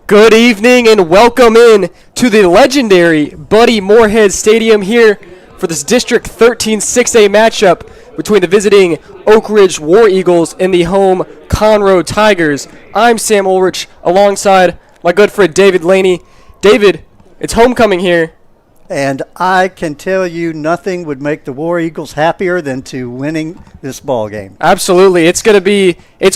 Good evening and welcome in to the legendary Buddy Moorhead Stadium here for this District 13 6A matchup between the visiting Oak Ridge War Eagles and the home Conroe Tigers. I'm Sam Ulrich alongside my good friend David Laney. David, it's homecoming here. And I can tell you nothing would make the War Eagles happier than to winning this ball game. Absolutely. It's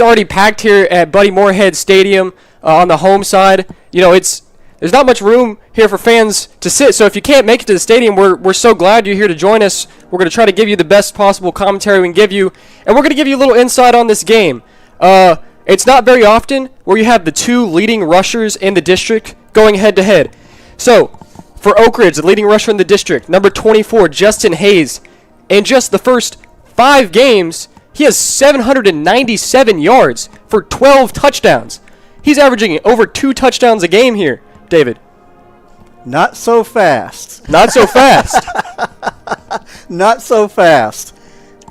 already packed here at Buddy Moorhead Stadium on the home side. You know, there's not much room here for fans to sit, so if you can't make it to the stadium, we're so glad you're here to join us. We're going to try to give you the best possible commentary we can give you, and we're going to give you a little insight on this game. It's not very often where you have the two leading rushers in the district going head-to-head. So, for Oak Ridge, the leading rusher in the district, number 24, Justin Hayes. In just the first 5 games, he has 797 yards for 12 touchdowns. He's averaging over 2 touchdowns a game here, David. Not so fast. Not so fast. Not so fast.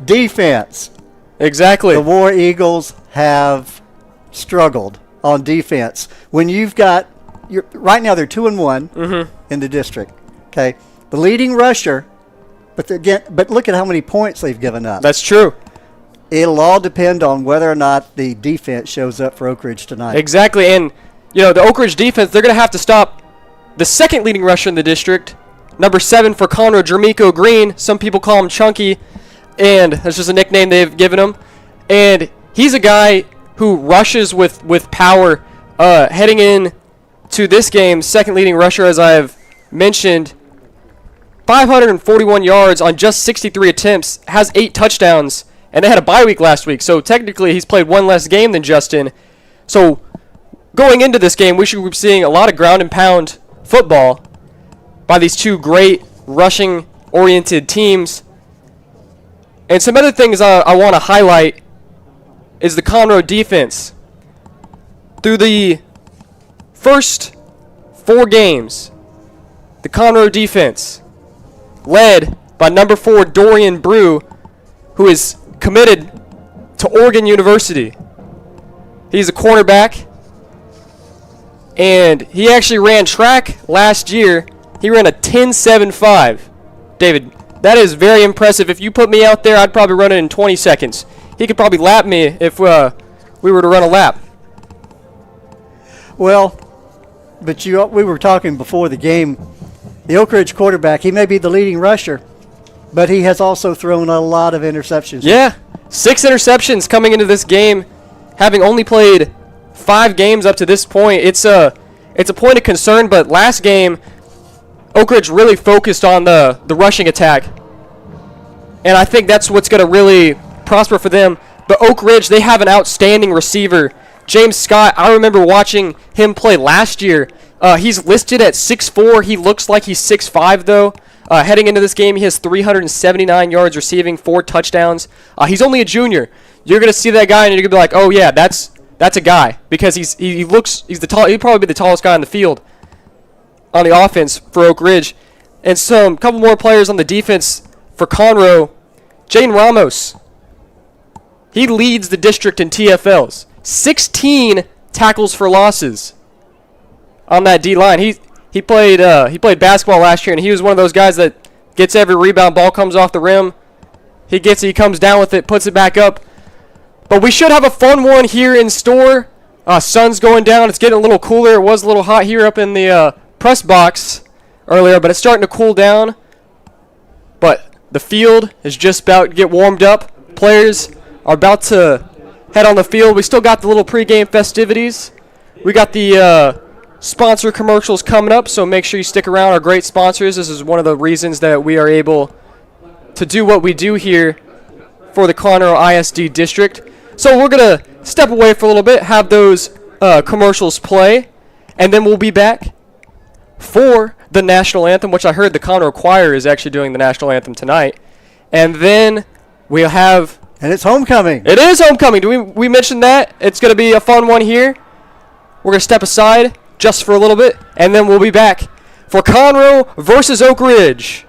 Defense. Exactly. The War Eagles have struggled on defense. When you've got right now they're 2-1 in the district. Okay, the leading rusher, but look at how many points they've given up. That's true. It'll all depend on whether or not the defense shows up for Oak Ridge tonight. Exactly, and you know the Oak Ridge defense, they're going to have to stop the second leading rusher in the district, number 7 for Conroe, Jermico Green. Some people call him Chunky, and that's just a nickname they've given him. And he's a guy who rushes with power. Heading in to this game, second leading rusher, as I've mentioned, 541 yards on just 63 attempts, has 8 touchdowns, and they had a bye week last week, so technically he's played one less game than Justin. So going into this game, we should be seeing a lot of ground and pound football by these two great rushing-oriented teams. And some other things I want to highlight is the Conroe defense. Through the first 4 games, the Conroe defense, led by number 4 Dorian Brew, who is committed to Oregon University. He's a cornerback, and he actually ran track last year. He ran a 10.75. David, that is very impressive. If you put me out there, I'd probably run it in 20 seconds. He could probably lap me if we were to run a lap. Well, but we were talking before the game. The Oak Ridge quarterback, he may be the leading rusher, but he has also thrown a lot of interceptions. Yeah, 6 interceptions coming into this game, having only played 5 games up to this point. It's a point of concern, but last game, Oak Ridge really focused on the rushing attack, and I think that's what's going to really prosper for them. But Oak Ridge, they have an outstanding receiver, James Scott. I remember watching him play last year. He's listed at 6'4". He looks like he's 6'5", though. Heading into this game, he has 379 yards receiving, 4 touchdowns. He's only a junior. You're going to see that guy, and you're going to be like, oh, yeah, that's a guy. Because he'd probably be the tallest guy on the field on the offense for Oak Ridge. And some couple more players on the defense for Conroe. Jane Ramos. He leads the district in TFLs. 16 tackles for losses on that D-line. He played basketball last year, and he was one of those guys that gets every rebound, ball comes off the rim. He comes down with it, puts it back up. But we should have a fun one here in store. Sun's going down. It's getting a little cooler. It was a little hot here up in the press box earlier, but it's starting to cool down. But the field is just about to get warmed up. Players are about to head on the field. We still got the little pregame festivities. We got the sponsor commercials coming up, so make sure you stick around. Our great sponsors. This is one of the reasons that we are able to do what we do here for the Conroe ISD district. So we're going to step away for a little bit, have those commercials play, and then we'll be back for the national anthem, which I heard the Conroe Choir is actually doing the national anthem tonight. And then we'll have... And it's homecoming. It is homecoming. We mentioned that? It's going to be a fun one here. We're going to step aside just for a little bit, and then we'll be back for Conroe versus Oak Ridge.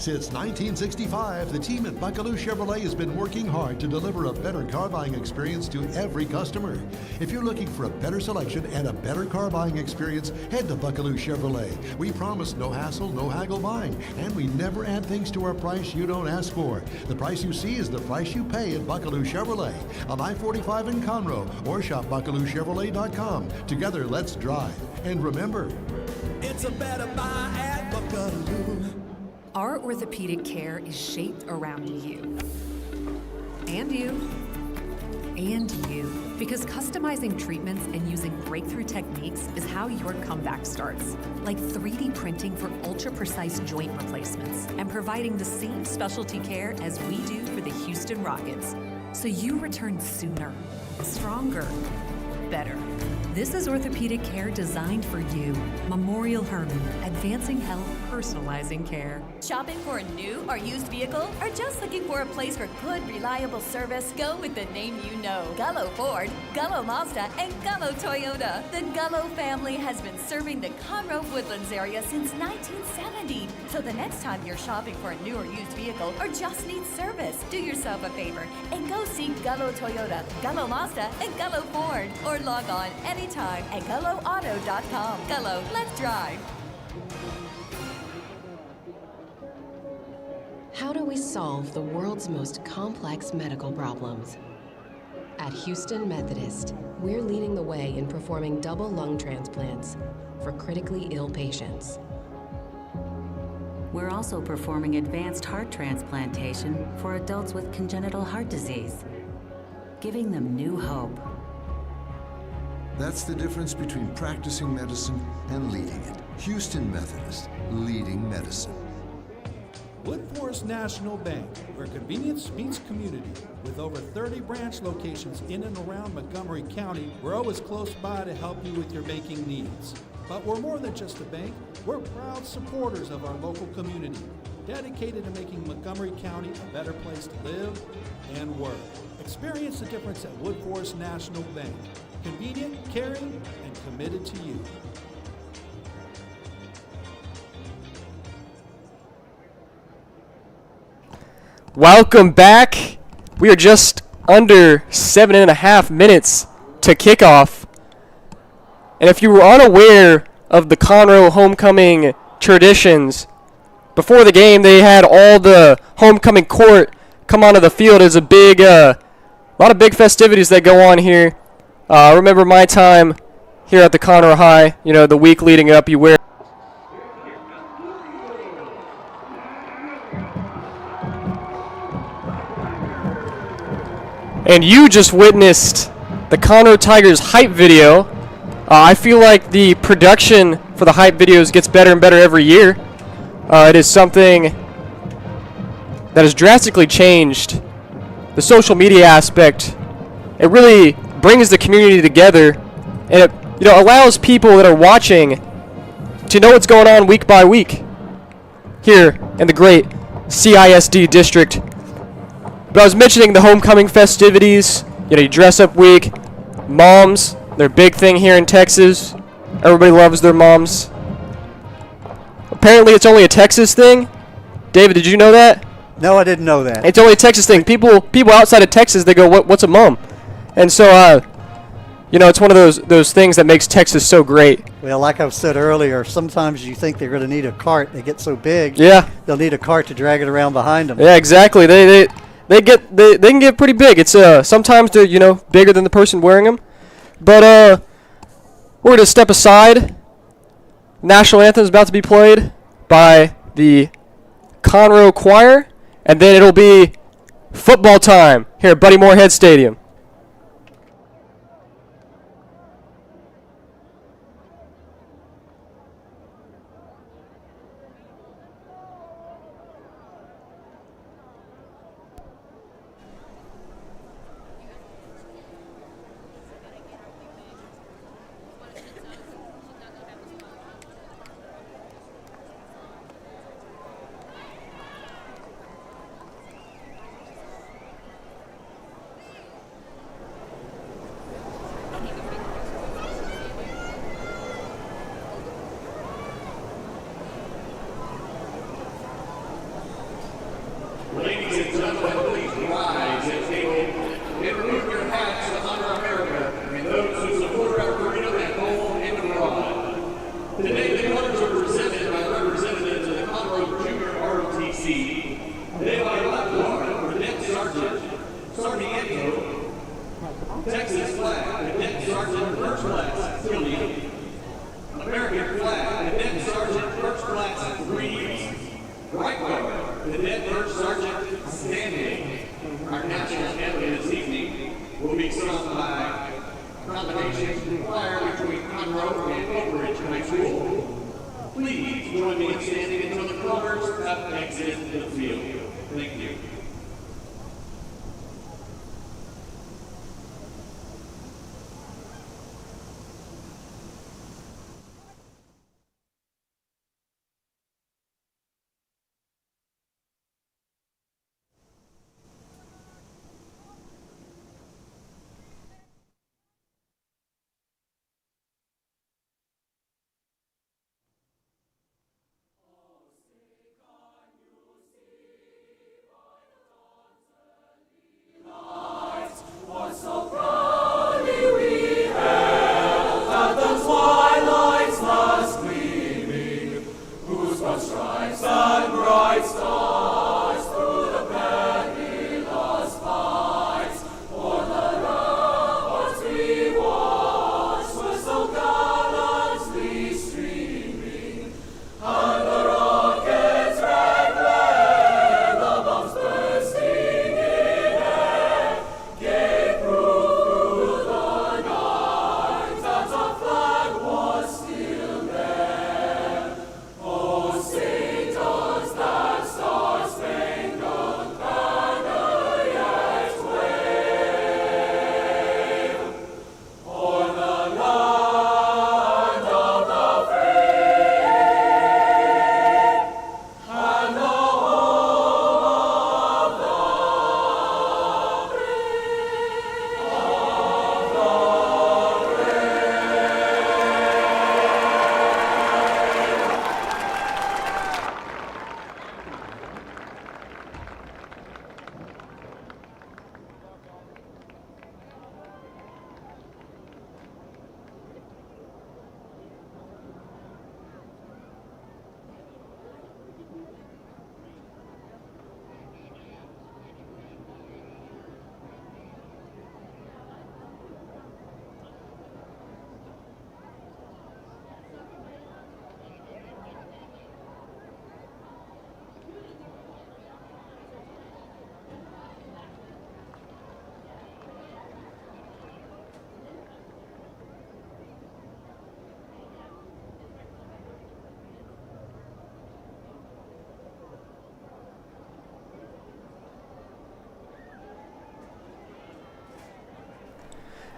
Since 1965, the team at Buckaloo Chevrolet has been working hard to deliver a better car buying experience to every customer. If you're looking for a better selection and a better car buying experience, head to Buckaloo Chevrolet. We promise no hassle, no haggle buying, and we never add things to our price you don't ask for. The price you see is the price you pay at Buckaloo Chevrolet on I-45 in Conroe, or shop BuckalooChevrolet.com. Together, let's drive. And remember, it's a better buy at Buckaloo. Our orthopedic care is shaped around you. And you. And you. Because customizing treatments and using breakthrough techniques is how your comeback starts. Like 3D printing for ultra-precise joint replacements and providing the same specialty care as we do for the Houston Rockets. So you return sooner, stronger, better. This is orthopedic care designed for you. Memorial Hermann, advancing health, personalizing care. Shopping for a new or used vehicle? Or just looking for a place for good, reliable service? Go with the name you know. Gullo Ford, Gullo Mazda, and Gullo Toyota. The Gullo family has been serving the Conroe Woodlands area since 1970. So the next time you're shopping for a new or used vehicle or just need service, do yourself a favor and go see Gullo Toyota, Gullo Mazda, and Gullo Ford. Or log on anytime at GulloAuto.com. Gullo, let's drive. How do we solve the world's most complex medical problems? At Houston Methodist, we're leading the way in performing double lung transplants for critically ill patients. We're also performing advanced heart transplantation for adults with congenital heart disease, giving them new hope. That's the difference between practicing medicine and leading it. Houston Methodist, leading medicine. Woodforest National Bank, where convenience meets community. With over 30 branch locations in and around Montgomery County, we're always close by to help you with your banking needs. But we're more than just a bank. We're proud supporters of our local community, dedicated to making Montgomery County a better place to live and work. Experience the difference at Woodforest National Bank. Convenient, caring, and committed to you. Welcome back. We are just under 7.5 minutes to kickoff. And if you were unaware of the Conroe homecoming traditions, before the game they had all the homecoming court come onto the field. It's a big, a lot of big festivities that go on here. I remember my time here at the Conroe High, you know, the week leading up, you wear. And you just witnessed the Conroe Tigers hype video. I feel like the production for the hype videos gets better and better every year. It is something that has drastically changed the social media aspect. It really brings the community together, and it, you know, allows people that are watching to know what's going on week by week here in the great CISD district. But I was mentioning the homecoming festivities. You know, you dress up week. Moms, they're a big thing here in Texas. Everybody loves their moms. Apparently, it's only a Texas thing. David, did you know that? No, I didn't know that. It's only a Texas thing. People outside of Texas, they go, "What's a mom?" And so, you know, it's one of those things that makes Texas so great. Well, like I said earlier, sometimes you think they're going to need a cart. They get so big. Yeah. They'll need a cart to drag it around behind them. Yeah, exactly. They can get pretty big. It's sometimes they're, you know, bigger than the person wearing them. But we're gonna step aside. National anthem is about to be played by the Conroe Choir, and then it'll be football time here at Buddy Moorhead Stadium. Ladies and gentlemen, please rise at table and remove your hats to honor America and those who support our freedom at home and abroad. Today, the colors are presented by representatives of the Conroe Junior ROTC. They are left guard, Cadet Sergeant Sarmiento, Texas flag, Cadet Sergeant First Class Killian, American flag, Cadet Sergeant First Class Reeves, right guard, Cadet First Sergeant Stanley. Our national anthem this evening will be sung by combination choir between Conroe and Oak Ridge High School. Please join me in standing until the colors have exited the field. Thank you.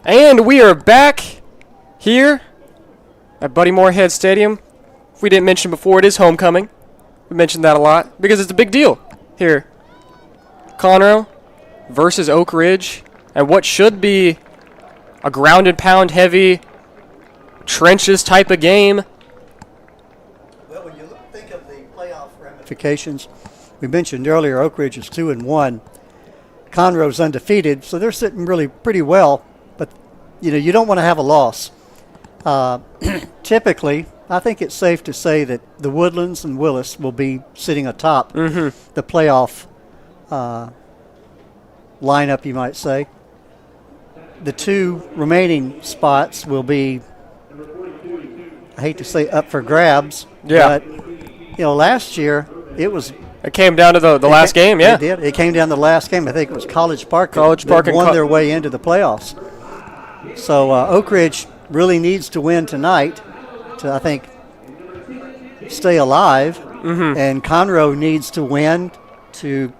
And we are back here at Buddy Moorhead Stadium. If we didn't mention before, it is homecoming. We mentioned that a lot because it's a big deal here. Conroe versus Oak Ridge, and what should be a ground and pound heavy trenches type of game. Well, when you think of the playoff ramifications, we mentioned earlier Oak Ridge is 2-1. Conroe's undefeated, so they're sitting really pretty well. But you don't want to have a loss. Typically, I think it's safe to say that the Woodlands and Willis will be sitting atop the playoff lineup, you might say. The two remaining spots will be, I hate to say, up for grabs. Yeah. But last year it came down to the last game. Yeah, it did. It came down to the last game. I think it was College Park. That won their way into the playoffs. So Oak Ridge really needs to win tonight to, I think, stay alive. And Conroe needs to win to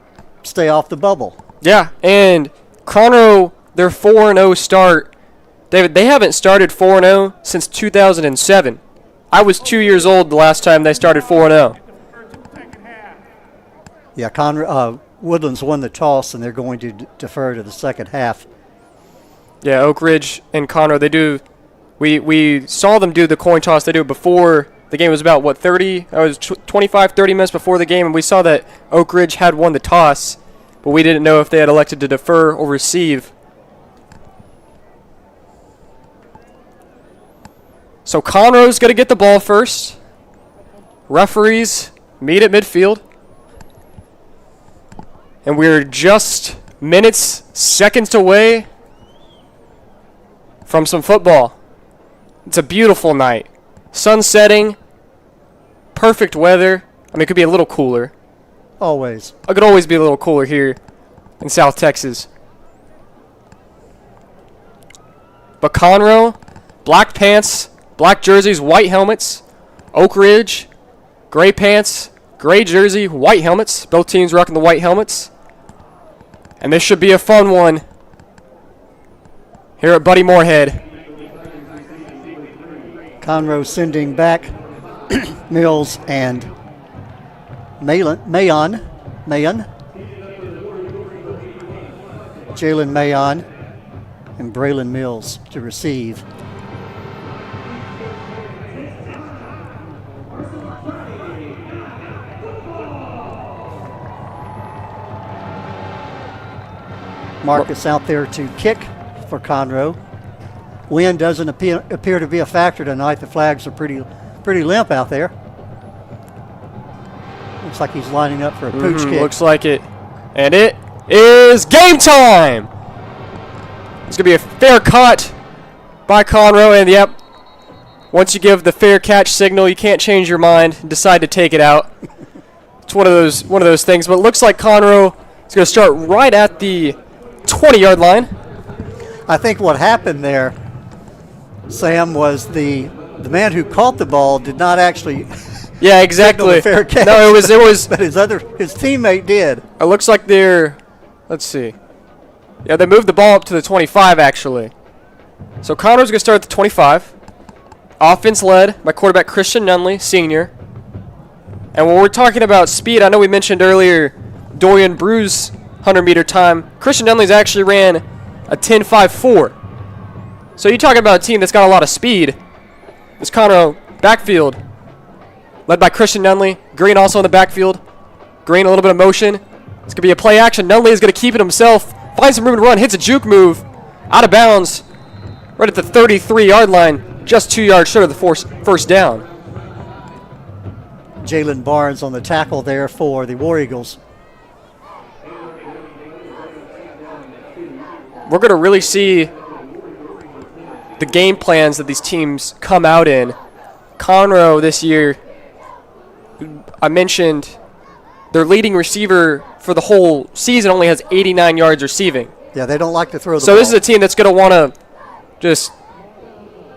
stay off the bubble. Yeah, and Conroe, their 4-0 start, David, they haven't started 4-0 since 2007. I was 2 years old the last time they started 4-0. Yeah, Woodlands won the toss, and they're going to defer to the second half. Yeah, Oak Ridge and Conroe, they do. We saw them do the coin toss. They do it before The game was about, what, 25, 30 minutes before the game, and we saw that Oak Ridge had won the toss, but we didn't know if they had elected to defer or receive. So Conroe's going to get the ball first. Referees meet at midfield. And we're just minutes, seconds away from some football. It's a beautiful night. Sun setting. Perfect weather. I mean, it could be a little cooler. Always. It could always be a little cooler here in South Texas. But Conroe, black pants, black jerseys, white helmets. Oak Ridge, gray pants, gray jersey, white helmets. Both teams rocking the white helmets. And this should be a fun one here at Buddy Moorhead. Conroe sending back Mills and Mayon. Jalen Mayon and Braylon Mills to receive. Marcus out there to kick for Conroe. Wind doesn't appear to be a factor tonight. The flags are pretty limp out there. Looks like he's lining up for a pooch kick. Looks like it. And it is game time! It's going to be a fair cut by Conroe. And, yep, once you give the fair catch signal, you can't change your mind and decide to take it out. It's one of those things. But it looks like Conroe is going to start right at the 20-yard line. I think what happened there, Sam, was the man who caught the ball did not actually yeah, exactly. fair catch. No, it was but his teammate did. It looks like let's see. Yeah, they moved the ball up to the 25 actually. So Conroe's going to start at the 25. Offense led by quarterback Christian Nunley, senior. And when we're talking about speed, I know we mentioned earlier Dorian Brew's 100-meter time. Christian Nunley's actually ran a 10.54. So you're talking about a team that's got a lot of speed. This Conroe backfield, led by Christian Nunley. Green also in the backfield. Green, a little bit of motion. It's going to be a play action. Nunley is going to keep it himself. Finds some room to run. Hits a juke move. Out of bounds. Right at the 33-yard line. Just 2 yards short of the first down. Jalen Barnes on the tackle there for the War Eagles. We're going to really see the game plans that these teams come out in. Conroe this year, I mentioned their leading receiver for the whole season only has 89 yards receiving. Yeah, they don't like to throw the ball. So this is a team that's going to want to just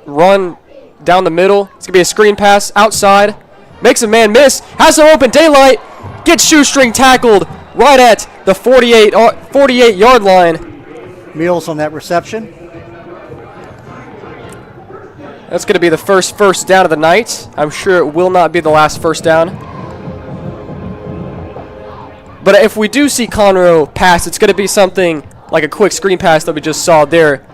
run down the middle. It's going to be a screen pass outside. Makes a man miss. Has some open daylight. Gets shoestring tackled right at the 48-yard line. Mills on that reception. That's going to be the first down of the night. I'm sure it will not be the last first down. But if we do see Conroe pass, it's going to be something like a quick screen pass that we just saw there.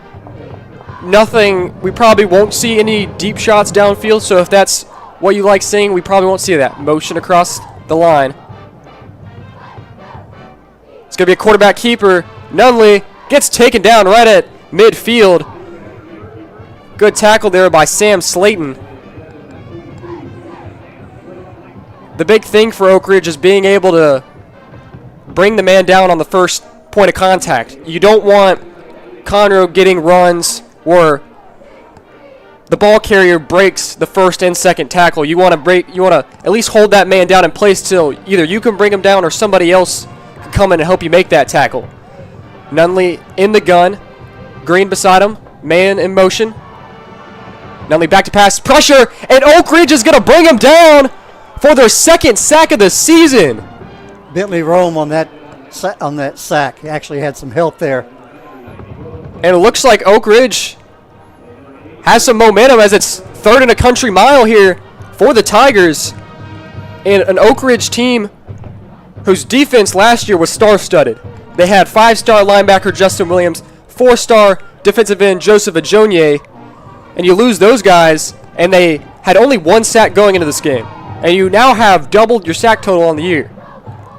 Nothing, we probably won't see any deep shots downfield, so if that's what you like seeing, we probably won't see that. Motion across the line. It's going to be a quarterback keeper. Nunley gets taken down right at midfield. Good tackle there by Sam Slayton. The big thing for Oak Ridge is being able to bring the man down on the first point of contact. You don't want Conroe getting runs where the ball carrier breaks the first and second tackle. You want to at least hold that man down in place till either you can bring him down or somebody else can come in and help you make that tackle. Nunley in the gun. Green beside him. Man in motion. Nunley back to pass. Pressure. And Oak Ridge is going to bring him down for their second sack of the season. Bentley Rome on that sack. He actually had some help there. And it looks like Oak Ridge has some momentum as it's third and a country mile here for the Tigers. And an Oak Ridge team whose defense last year was star-studded. They had 5-star linebacker Justin Williams, 4-star defensive end Joseph Ajonye, and you lose those guys, and they had only 1 sack going into this game. And you now have doubled your sack total on the year.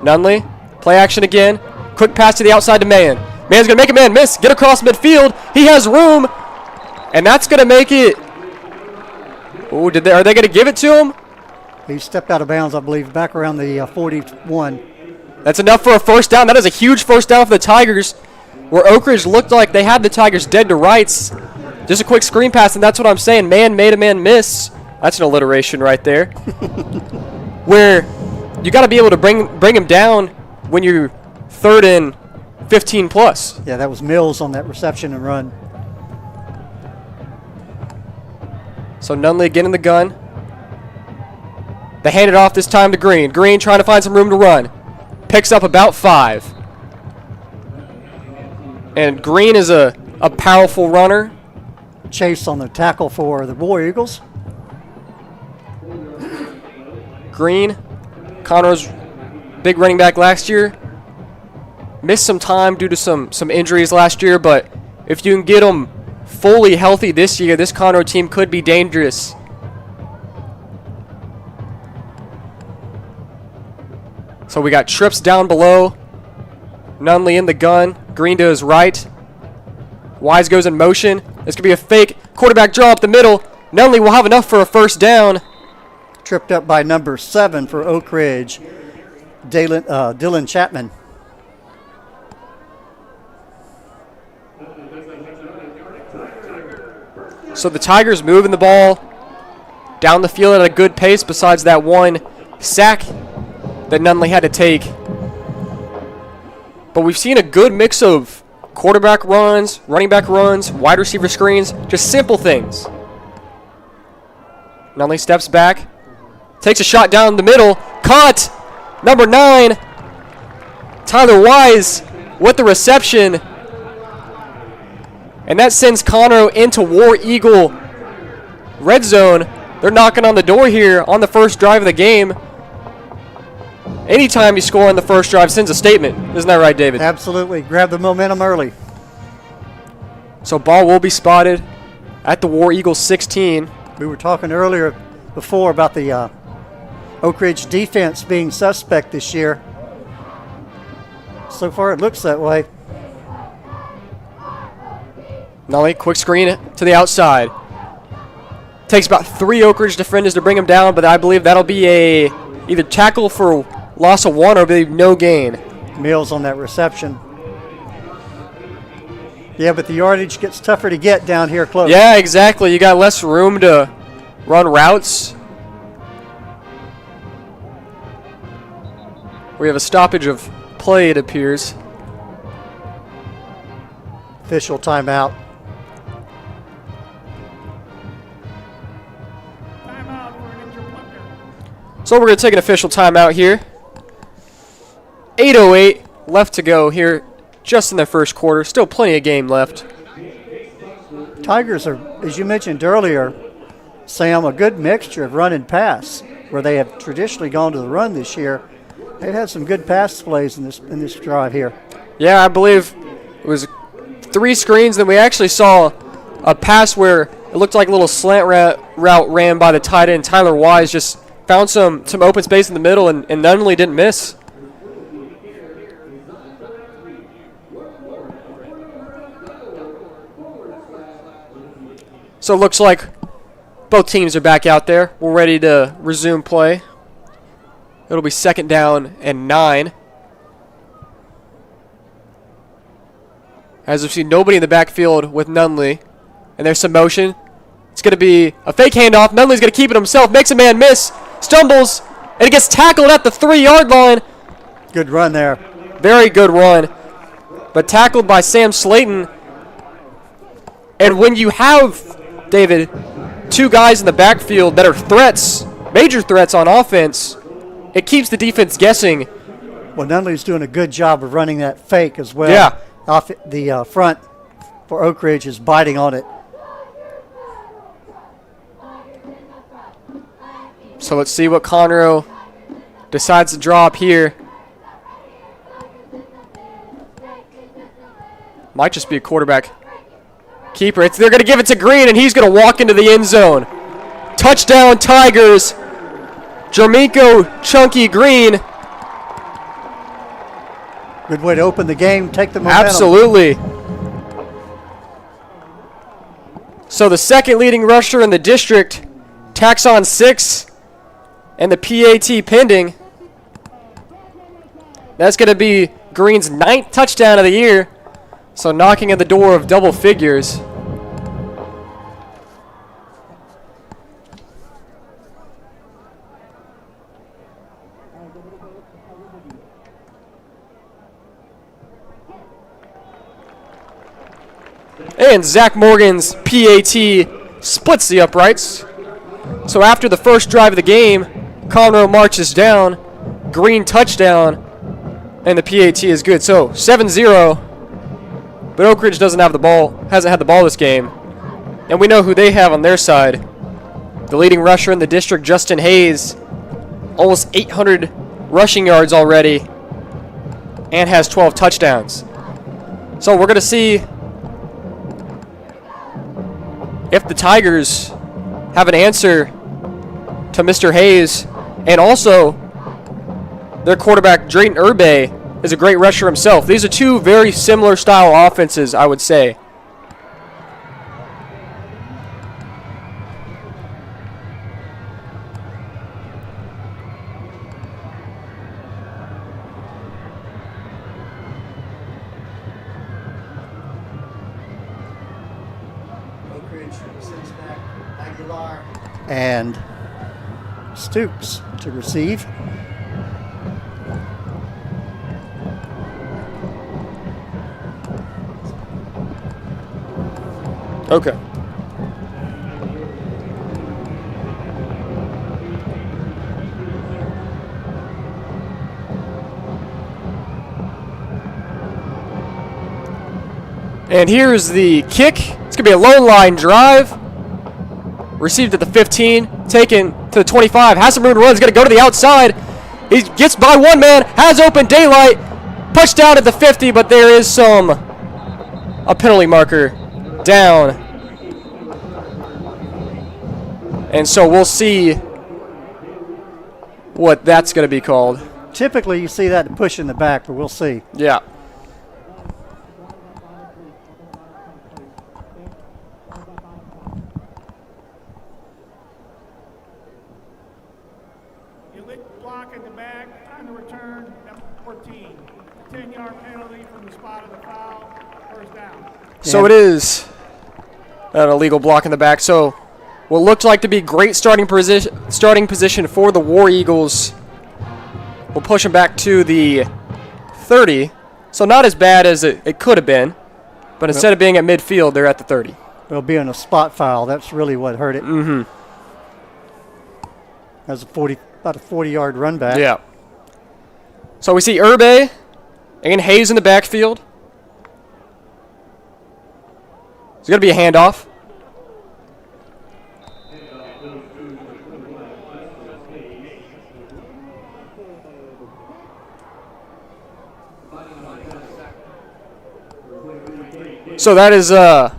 Nunley, play action again. Quick pass to the outside to Mann. Mann's going to make a man miss. Get across midfield. He has room. And that's going to make it. Oh, are they going to give it to him? He stepped out of bounds, I believe, back around the 41. That's enough for a first down. That is a huge first down for the Tigers, where Oak Ridge looked like they had the Tigers dead to rights. Just a quick screen pass, and that's what I'm saying. Man made a man miss. That's an alliteration right there. Where you got to be able to bring him down when you're 3rd and 15 plus. Yeah, that was Mills on that reception and run. So Nunley again in the gun. They hand it off this time to Green. Green trying to find some room to run. Picks up about 5. And Green is a powerful runner. Chase on the tackle for the War Eagles. Green, Conroe's big running back last year. Missed some time due to some injuries last year, but if you can get him fully healthy this year, this Conroe team could be dangerous. So we got trips down below. Nunley in the gun. Green to his right. Wise goes in motion. This could be a fake quarterback draw up the middle. Nunley will have enough for a first down. Tripped up by number 7 for Oak Ridge, Dylan Chapman. So the Tigers moving the ball down the field at a good pace besides that 1 sack that Nunley had to take. But we've seen a good mix of quarterback runs, running back runs, wide receiver screens, just simple things. Nunley steps back, takes a shot down the middle, caught, number 9, Tyler Wise with the reception. And that sends Conroe into War Eagle red zone. They're knocking on the door here on the first drive of the game. Anytime you score on the first drive sends a statement. Isn't that right, David? Absolutely. Grab the momentum early. So ball will be spotted at the War Eagle 16. We were talking earlier before about the Oak Ridge defense being suspect this year. So far it looks that way. Nunley, quick screen to the outside. Takes about 3 Oak Ridge defenders to bring him down, but I believe that'll be a either tackle for loss of 1 or be no gain. Mills on that reception. Yeah, but the yardage gets tougher to get down here close. Yeah, exactly. You got less room to run routes. We have a stoppage of play, it appears. Official timeout. So we're going to take an official timeout here. 8:08 left to go here just in the first quarter. Still plenty of game left. Tigers are, as you mentioned earlier, Sam, a good mixture of run and pass, where they have traditionally gone to the run this year. They've had some good pass plays in this drive here. Yeah, I believe it was 3 screens. Then we actually saw a pass where it looked like a little slant route ran by the tight end. Tyler Wise just found some open space in the middle and Nunley didn't miss. So it looks like both teams are back out there. We're ready to resume play. It'll be 2nd down and 9. As we've seen nobody in the backfield with Nunley. And there's some motion. It's going to be a fake handoff. Nunley's going to keep it himself. Makes a man miss. Stumbles. And it gets tackled at the 3-yard line. Good run there. Very good run. But tackled by Sam Slayton. And when you have, David, 2 guys in the backfield that are threats, major threats on offense, it keeps the defense guessing. Well, Nunley's doing a good job of running that fake as well. Yeah. Off the front for Oak Ridge is biting on it. So let's see what Conroe decides to draw up here. Might just be a quarterback keeper. They're going to give it to Green, and he's going to walk into the end zone. Touchdown, Tigers. Jermico Chunky Green. Good way to open the game, take the momentum. Absolutely. So the second leading rusher in the district tacks on 6, and the PAT pending. That's going to be Green's 9th touchdown of the year, so knocking at the door of double figures. And Zach Morgan's PAT splits the uprights. So after the first drive of the game, Conroe marches down, Green touchdown, and the PAT is good. So 7-0, but Oak Ridge doesn't have the ball, hasn't had the ball this game. And we know who they have on their side. The leading rusher in the district, Justin Hayes, almost 800 rushing yards already, and has 12 touchdowns. So we're going to see if the Tigers have an answer to Mr. Hayes, and also their quarterback, Drayton Urbe, is a great rusher himself. These are two very similar style offenses, I would say. And Stoops to receive. Okay. And here's the kick. It's going to be a low line drive. Received at the 15, taken to the 25. Has some room to run. He's going to go to the outside. He gets by one man, has open daylight. Pushed down at the 50, but there is a penalty marker down. And so we'll see what that's going to be called. Typically, you see that push in the back, but we'll see. Yeah. Block in the back, on the return, number 14. 10-yard penalty from the spot of the foul, first down. So it is an illegal block in the back. So what looked like to be great starting position for the War Eagles. We'll push them back to the 30. So not as bad as it could have been. But instead of being at midfield, they're at the 30. They'll be in a spot foul. That's really what hurt it. Mm-hmm. That's about a 40-yard run back. Yeah. So we see Urbe and Hayes in the backfield. It's going to be a handoff. So that is a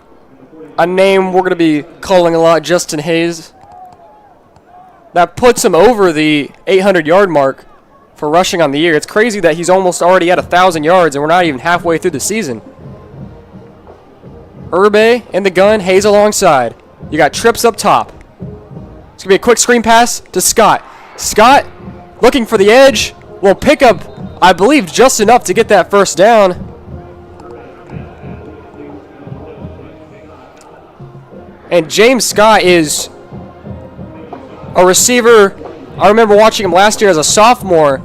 name we're going to be calling a lot, Justin Hayes. That puts him over the 800-yard mark for rushing on the year. It's crazy that he's almost already at 1,000 yards, and we're not even halfway through the season. Urbe in the gun, Hayes alongside. You got trips up top. It's going to be a quick screen pass to Scott. Scott, looking for the edge, will pick up, I believe, just enough to get that first down. And James Scott is a receiver. I remember watching him last year as a sophomore,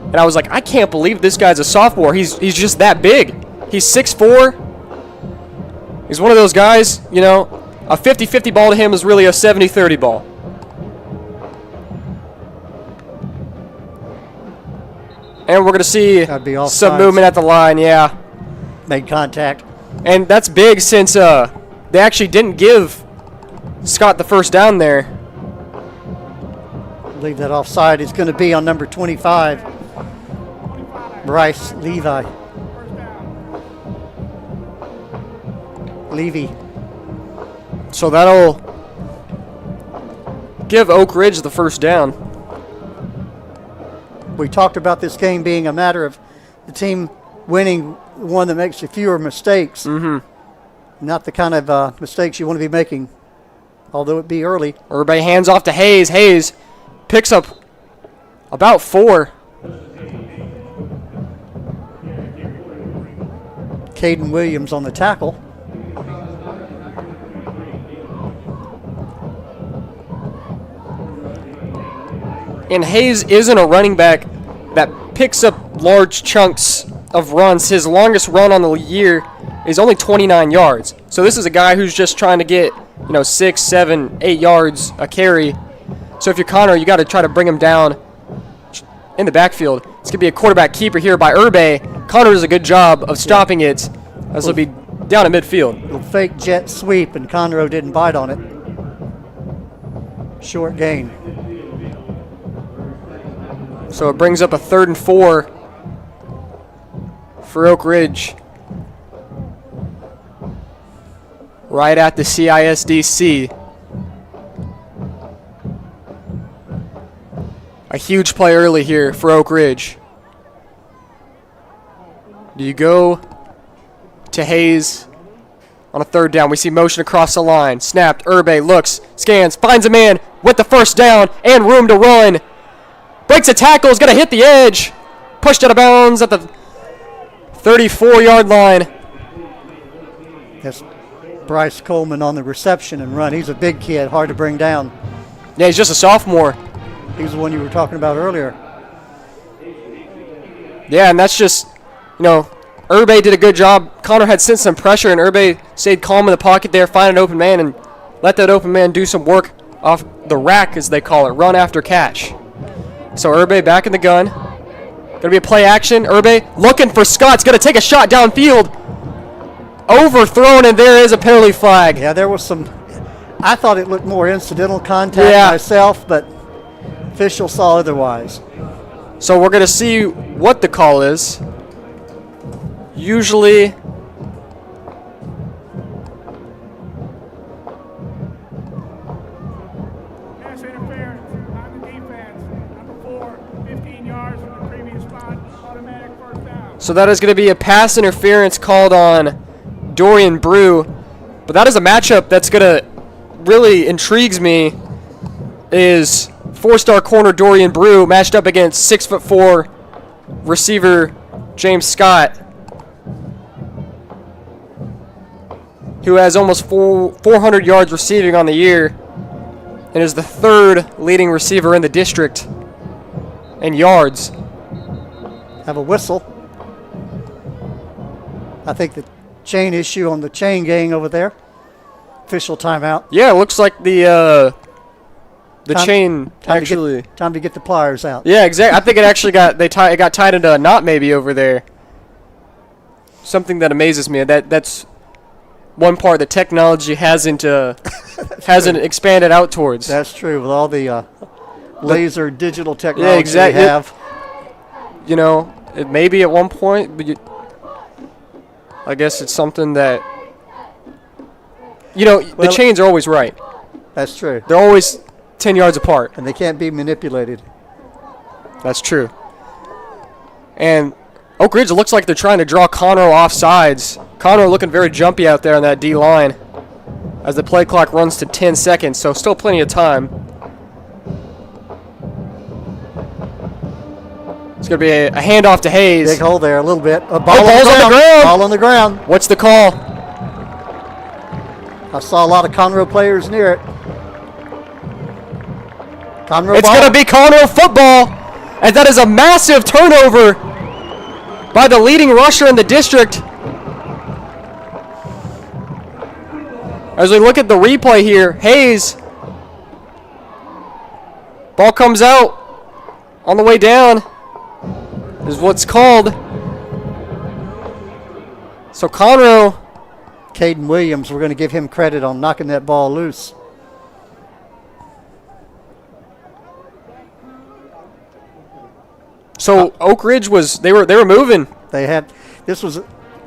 and I was like, I can't believe this guy's a sophomore. He's just that big. He's 6'4". He's one of those guys, you know, a 50-50 ball to him is really a 70-30 ball. And we're going to see some movement at the line, yeah. Made contact. And that's big since they actually didn't give Scott the first down there. I believe that offside is going to be on number 25, Bryce Levy. So that'll give Oak Ridge the first down. We talked about this game being a matter of the team winning the one that makes you fewer mistakes. Not the kind of mistakes you want to be making, although it be early. Everybody hands off to Hayes. Hayes picks up about 4. Caden Williams on the tackle. And Hayes isn't a running back that picks up large chunks of runs. His longest run on the year is only 29 yards. So this is a guy who's just trying to get, 6, 7, 8 yards a carry. So if you're Conroe, you got to try to bring him down in the backfield. It's going to be a quarterback keeper here by Urbe. Conroe does a good job of stopping it. This will be down at midfield. Little fake jet sweep, and Conroe didn't bite on it. Short gain. So it brings up a 3rd and 4 for Oak Ridge. Right at the CISDC. A huge play early here for Oak Ridge. Do you go to Hayes on a 3rd down? We see motion across the line. Snapped. Urbe looks, scans, finds a man with the first down and room to run. Breaks a tackle, is going to hit the edge. Pushed out of bounds at the 34-yard line. That's Bryce Coleman on the reception and run. He's a big kid, hard to bring down. Yeah, he's just a sophomore. He's the one you were talking about earlier. Yeah, and that's just, Urbe did a good job. Conroe had sent some pressure, and Urbe stayed calm in the pocket there, find an open man, and let that open man do some work off the rack, as they call it, run after catch. So Urbe back in the gun. Going to be a play action. Urbe looking for Scott's going to take a shot downfield. Overthrown, and there is a penalty flag. Yeah, there was some, I thought it looked more incidental contact myself, but official saw otherwise. So we're going to see what the call is. Usually, Pass interference on the defense. Number 4, 15 yards from the previous spot. Automatic first down. so that is going to be a pass interference called on Dorian Brew. But that is a matchup that's going to really intrigues me, is 4-star corner Dorian Brew matched up against 6'4" receiver James Scott, who has almost 400 yards receiving on the year and is the 3rd leading receiver in the district in yards. Have a whistle. I think the chain issue on the chain gang over there. Official timeout. Yeah, it looks like the Time actually. Time to get the pliers out. Yeah, exactly. I think it actually got it got tied into a knot maybe over there. Something that amazes me. That's one part that technology hasn't expanded out towards. That's true, with all the laser digital technology they have. It may be at one point, but I guess it's something that the chains are always right. That's true. They're always 10 yards apart. And they can't be manipulated. That's true. And Oak Ridge looks like they're trying to draw Conroe off sides. Conroe looking very jumpy out there on that D-line as the play clock runs to 10 seconds, so still plenty of time. It's going to be a handoff to Hayes. Big hole there a little bit. A ball's on the ground. Ball on the ground. What's the call? I saw a lot of Conroe players near it. Conroe It's going to be Conroe football, and that is a massive turnover by the leading rusher in the district. As we look at the replay here, Hayes, ball comes out on the way down, is what's called. So Conroe. Caden Williams, we're going to give him credit on knocking that ball loose. So Oak Ridge they were moving. They had, this was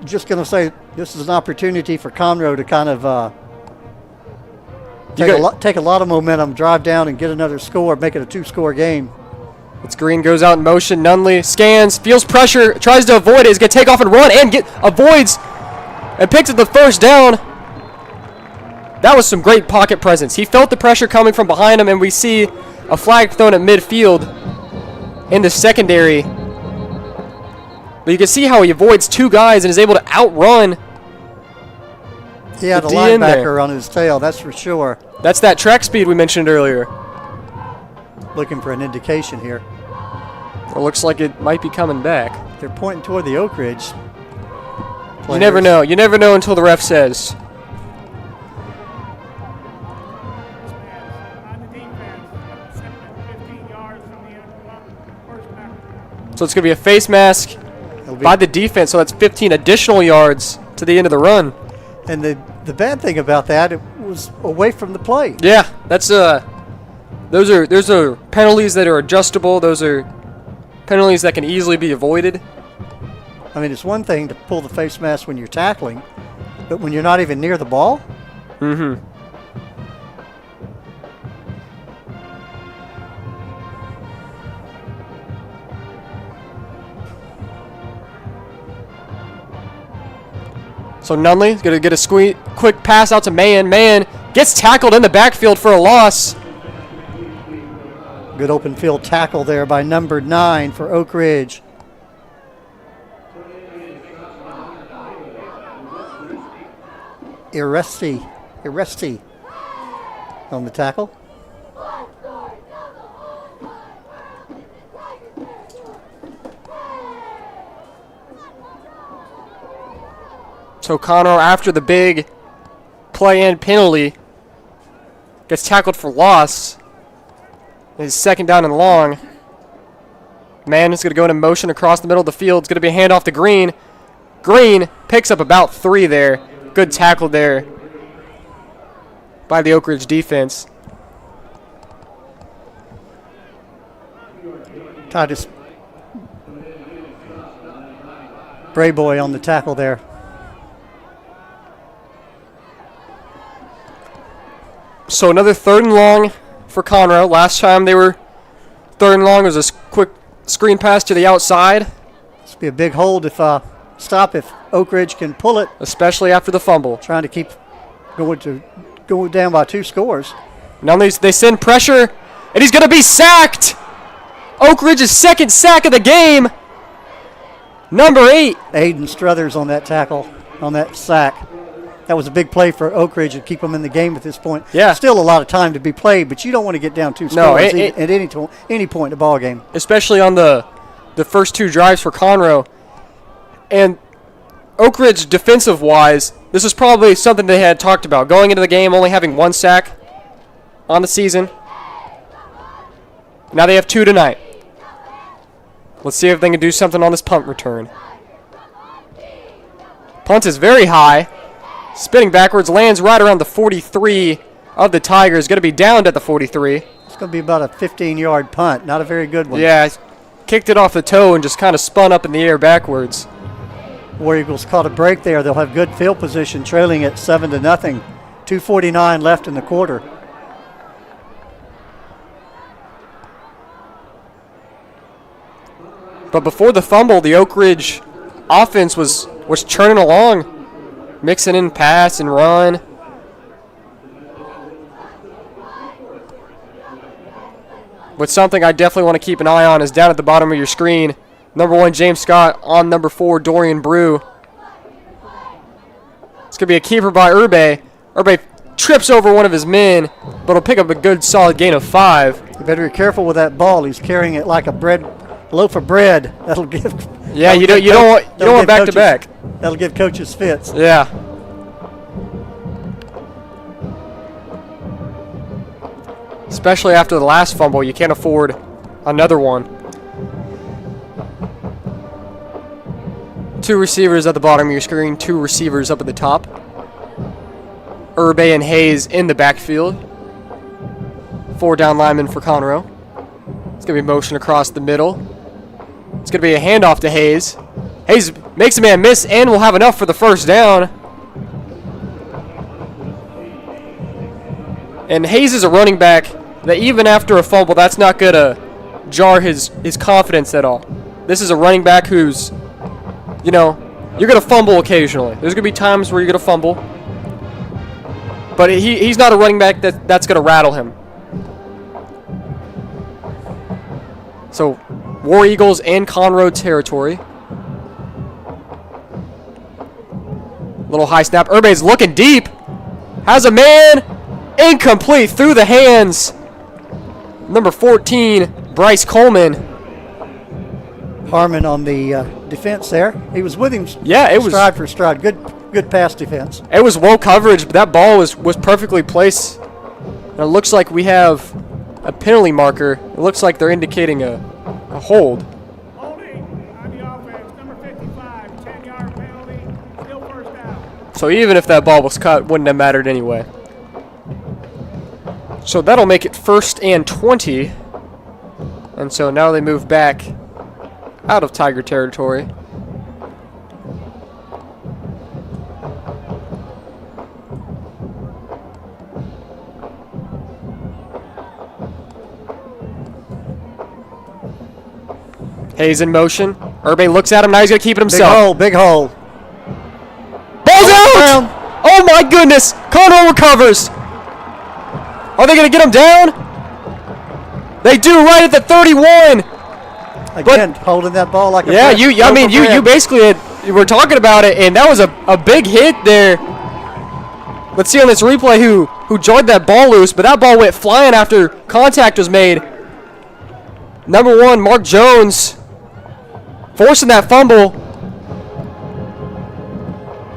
just going to say, this is an opportunity for Conroe to kind of Take a lot of momentum, drive down and get another score, make it a 2-score game. It's Green, goes out in motion. Nunley scans, feels pressure, tries to avoid it. He's going to take off and run and avoids and picks up the first down. That was some great pocket presence. He felt the pressure coming from behind him, and we see a flag thrown at midfield in the secondary. But you can see how he avoids 2 guys and is able to outrun. He had a linebacker on his tail, that's for sure. That's that track speed we mentioned earlier. Looking for an indication here. It looks like it might be coming back. They're pointing toward the Oak Ridge players. You never know. You never know until the ref says. On the defense, 15 yards from the first back. So it's going to be a face mask by the defense, so that's 15 additional yards to the end of the run. And the bad thing about that, it was away from the play. Yeah, that's those are penalties that are adjustable. Those are penalties that can easily be avoided. I mean, it's one thing to pull the face mask when you're tackling, but when you're not even near the ball. Mm-hmm. So Nunley is going to get a quick pass out to Mann. Mann gets tackled in the backfield for a loss. Good open field tackle there by number 9 for Oak Ridge. Iresti on the tackle. So Conroe, after the big play and penalty, gets tackled for loss. His second down and long. Man is going to go into motion across the middle of the field. It's going to be a handoff to Green. Green picks up about 3 there. Good tackle there by the Oak Ridge defense. Titus Brayboy on the tackle there. So another 3rd and long for Conroe. Last time they were 3rd and long. It was a quick screen pass to the outside. This will be a big hold if Oak Ridge can pull it. Especially after the fumble. Trying to keep going down by 2 scores. Now they send pressure, and he's going to be sacked. Oak Ridge's 2nd sack of the game. Number 8. Aiden Struthers on that tackle, on that sack. That was a big play for Oak Ridge to keep them in the game at this point. Yeah. Still a lot of time to be played, but you don't want to get down 2 scores at any point in the ball game. Especially on the first 2 drives for Conroe. And Oak Ridge, defensive-wise, this is probably something they had talked about. Going into the game, only having 1 sack on the season. Now they have 2 tonight. Let's see if they can do something on this punt return. Punt is very high. Spinning backwards, lands right around the 43 of the Tigers. Going to be downed at the 43. It's going to be about a 15-yard punt. Not a very good one. Yeah, kicked it off the toe and just kind of spun up in the air backwards. War Eagles caught a break there. They'll have good field position, trailing at 7-0. 2:49 left in the quarter. But before the fumble, the Oak Ridge offense was churning along. Mixing in pass and run. But something I definitely want to keep an eye on is down at the bottom of your screen. Number 1, James Scott, on number 4, Dorian Brew. It's going to be a keeper by Urbe. Urbe trips over one of his men, but will pick up a good solid gain of 5. You better be careful with that ball. He's carrying it like a loaf of bread. That'll give. Yeah, you don't want back to back. That'll give coaches fits. Yeah. Especially after the last fumble, you can't afford another one. 2 receivers at the bottom of your screen, 2 receivers up at the top. Urbe and Hayes in the backfield. 4 down linemen for Conroe. It's going to be motion across the middle. It's going to be a handoff to Hayes. Hayes makes a man miss and will have enough for the first down. And Hayes is a running back that even after a fumble, that's not going to jar his confidence at all. This is a running back who's, you know, you're going to fumble occasionally. There's going to be times where you're going to fumble. But he's not a running back that's going to rattle him. So, War Eagles and Conroe territory. Little high snap. Urbe's looking deep. Has a man. Incomplete through the hands. Number 14, Bryce Coleman. Harmon on the defense there. He was with him. Yeah, it was stride for stride. Good pass defense. It was well coverage, but that ball was perfectly placed. And it looks like we have a penalty marker. It looks like they're indicating a hold. Holding on the offense, number 55, 10-yard penalty, still first down. So even if that ball was cut, wouldn't have mattered anyway. So that'll make it 1st and 20. And so now they move back out of Tiger territory. Hayes in motion. Urbe looks at him. Now he's going to keep it himself. Big hole. Ball's out! Oh my goodness! Conroe recovers. Are they going to get him down? They do right at the 31. Again, holding that ball like a yeah. You basically were talking about it, and that was a big hit there. Let's see on this replay who joined that ball loose, but that ball went flying after contact was made. Number 1, Mark Jones, forcing that fumble.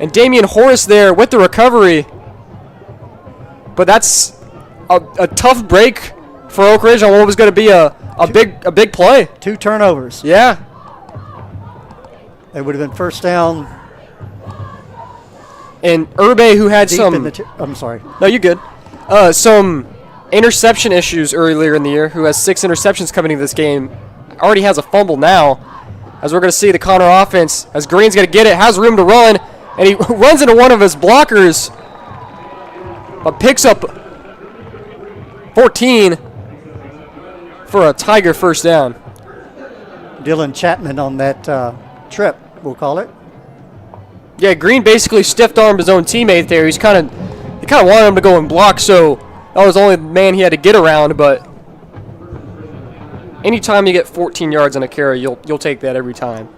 And Damian Horace there with the recovery. But that's a tough break for Oak Ridge on what was going to be a big play. 2 turnovers. Yeah. It would have been first down. And Urbe, who had I'm sorry. No, you're good. Some interception issues earlier in the year, who has 6 interceptions coming into this game, already has a fumble now. As we're going to see the Conroe offense, as Green's going to get it, has room to run, and he runs into one of his blockers, but picks up 14 for a Tiger first down. Dylan Chapman on that trip, we'll call it. Yeah, Green basically stiff-armed his own teammate there. He kind of wanted him to go and block, so that was the only man he had to get around. But anytime you get 14 yards on a carry, you'll take that every time.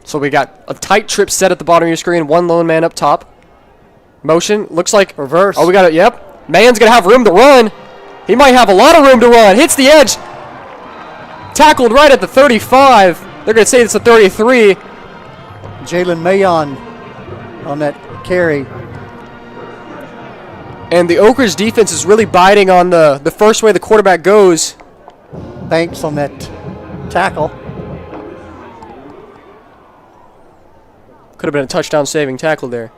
So we got a tight trip set at the bottom of your screen. 1 lone man up top. Motion looks like reverse. Oh, we got it. Yep. Man's gonna have room to run. He might have a lot of room to run. Hits the edge. Tackled right at the 35. They're going to say it's a 33. Jalen Mayon on that carry. And the Oak Ridge defense is really biting on the first way the quarterback goes. Banks on that tackle. Could have been a touchdown-saving tackle there.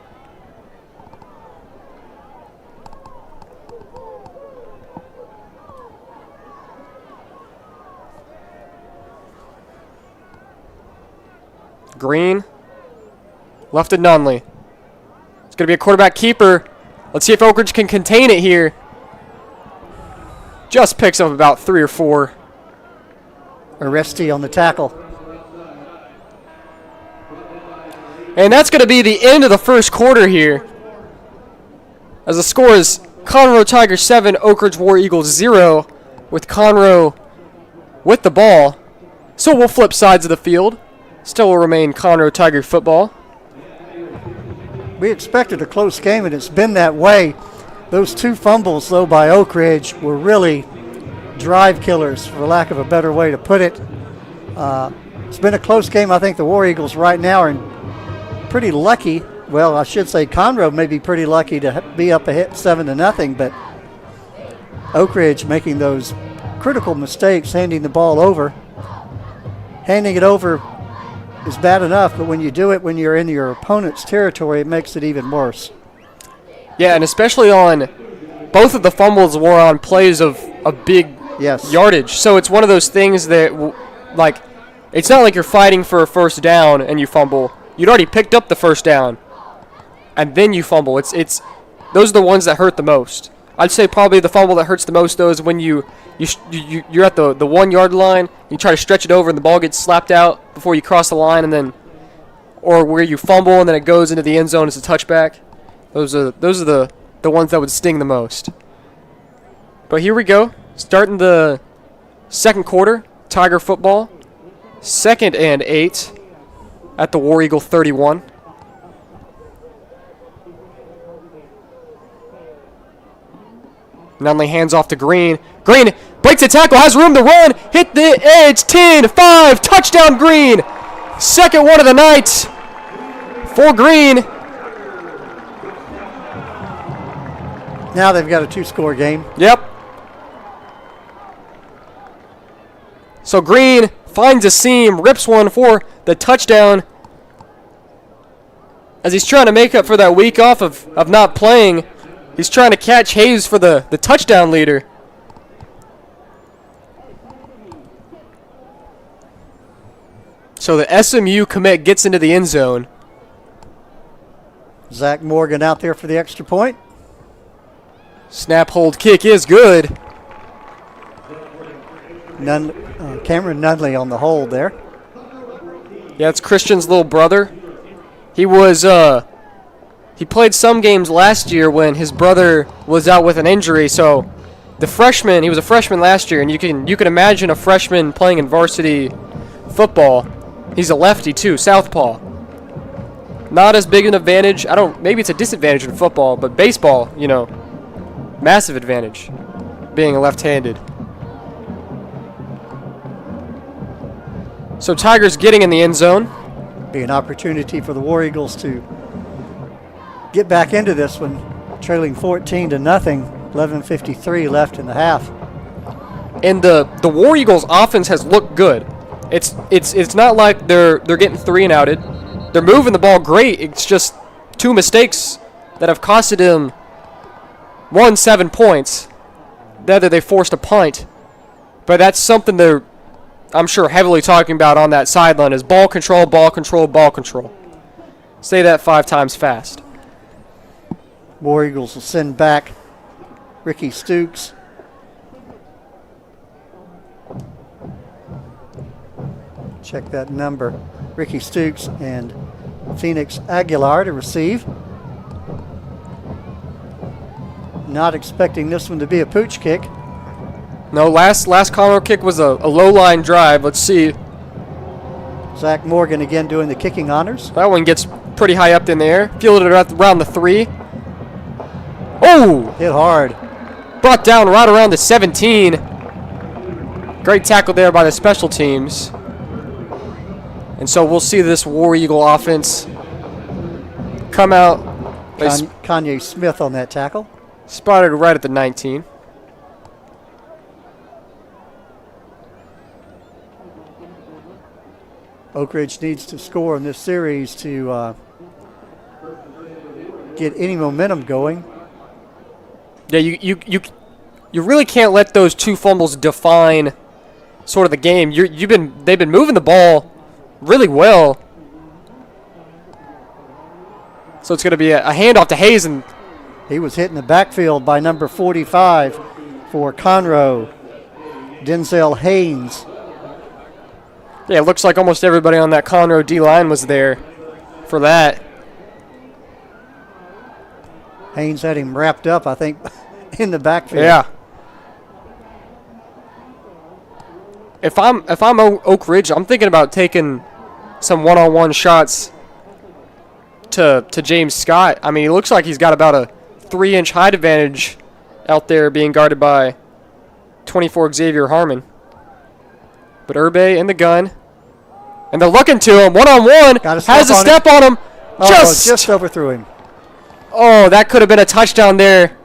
Green, left to Nunley. It's going to be a quarterback keeper. Let's see if Oak Ridge can contain it here. Just picks up about 3 or 4. Aresti on the tackle. And that's going to be the end of the first quarter here. As the score is Conroe Tigers 7, Oak Ridge War Eagles 0, with Conroe with the ball. So we'll flip sides of the field. Still will remain Conroe Tiger football. We expected a close game, and it's been that way. Those 2 fumbles, though, by Oak Ridge were really drive killers, for lack of a better way to put it. It's been a close game. I think the War Eagles right now are pretty lucky. Well, I should say Conroe may be pretty lucky to be up ahead 7-0, but Oak Ridge making those critical mistakes, handing the ball over. Handing it over is bad enough, but when you do it when you're in your opponent's territory, it makes it even worse. Yeah, and especially on both of the fumbles were on plays of a big yardage. So it's one of those things that, like, it's not like you're fighting for a first down and you fumble. You'd already picked up the first down, and then you fumble. It's those are the ones that hurt the most. I'd say probably the fumble that hurts the most, though, is when you're at the 1 yard line, you try to stretch it over, and the ball gets slapped out before you cross the line, and then, or where you fumble and then it goes into the end zone as a touchback. Those are the ones that would sting the most. But here we go, starting the second quarter, Tiger football, 2nd and 8 at the War Eagle 31. Nunley hands off to Green. Green breaks the tackle, has room to run, hit the edge, 10-5, touchdown Green. Second one of the night for Green. Now they've got a 2-score game. Yep. So Green finds a seam, rips one for the touchdown as he's trying to make up for that week off of not playing. He's trying to catch Hayes for the touchdown leader. So the SMU commit gets into the end zone. Zach Morgan out there for the extra point. Snap, hold, kick is good. Cameron Nunley on the hold there. Yeah, it's Christian's little brother. He was he played some games last year when his brother was out with an injury. So the freshman, he was a freshman last year, and you can imagine a freshman playing in varsity football. He's a lefty too, southpaw. Not as big an advantage. Maybe it's a disadvantage in football, but baseball, massive advantage being left-handed. So Tigers getting in the end zone. Be an opportunity for the War Eagles to get back into this one, trailing 14-0, 11:53 left in the half. And the War Eagles offense has looked good. It's not like they're getting 3 and outed. They're moving the ball great. It's just 2 mistakes that have costed him 7 points. The other, they forced a punt. But that's something they're, I'm sure, heavily talking about on that sideline is ball control, ball control, ball control. Say that 5 times fast. War Eagles will send back Ricky Stooks. Check that number. Ricky Stooks and Phoenix Aguilar to receive. Not expecting this one to be a pooch kick. No, last Conroe kick was a low line drive. Let's see. Zach Morgan again doing the kicking honors. That one gets pretty high up in the air. Fielded it around the 3. Oh! Hit hard. Brought down right around the 17. Great tackle there by the special teams. And so we'll see this War Eagle offense come out. Kanye Smith on that tackle. Spotted right at the 19. Oak Ridge needs to score in this series to get any momentum going. Yeah, you really can't let those 2 fumbles define sort of the game. They've been moving the ball really well. So it's going to be a handoff to Hayes, and he was hit in the backfield by number 45 for Conroe, Denzel Haynes. Yeah, it looks like almost everybody on that Conroe D-line was there for that. Haynes had him wrapped up, I think, in the backfield. Yeah. If I'm Oak Ridge, I'm thinking about taking some one-on-one shots to James Scott. I mean, he looks like he's got about a 3-inch height advantage out there being guarded by 24 Xavier Harmon. But Urbe in the gun. And they're looking to him. One-on-one. Has a step on him. Just overthrew him. Oh, that could have been a touchdown there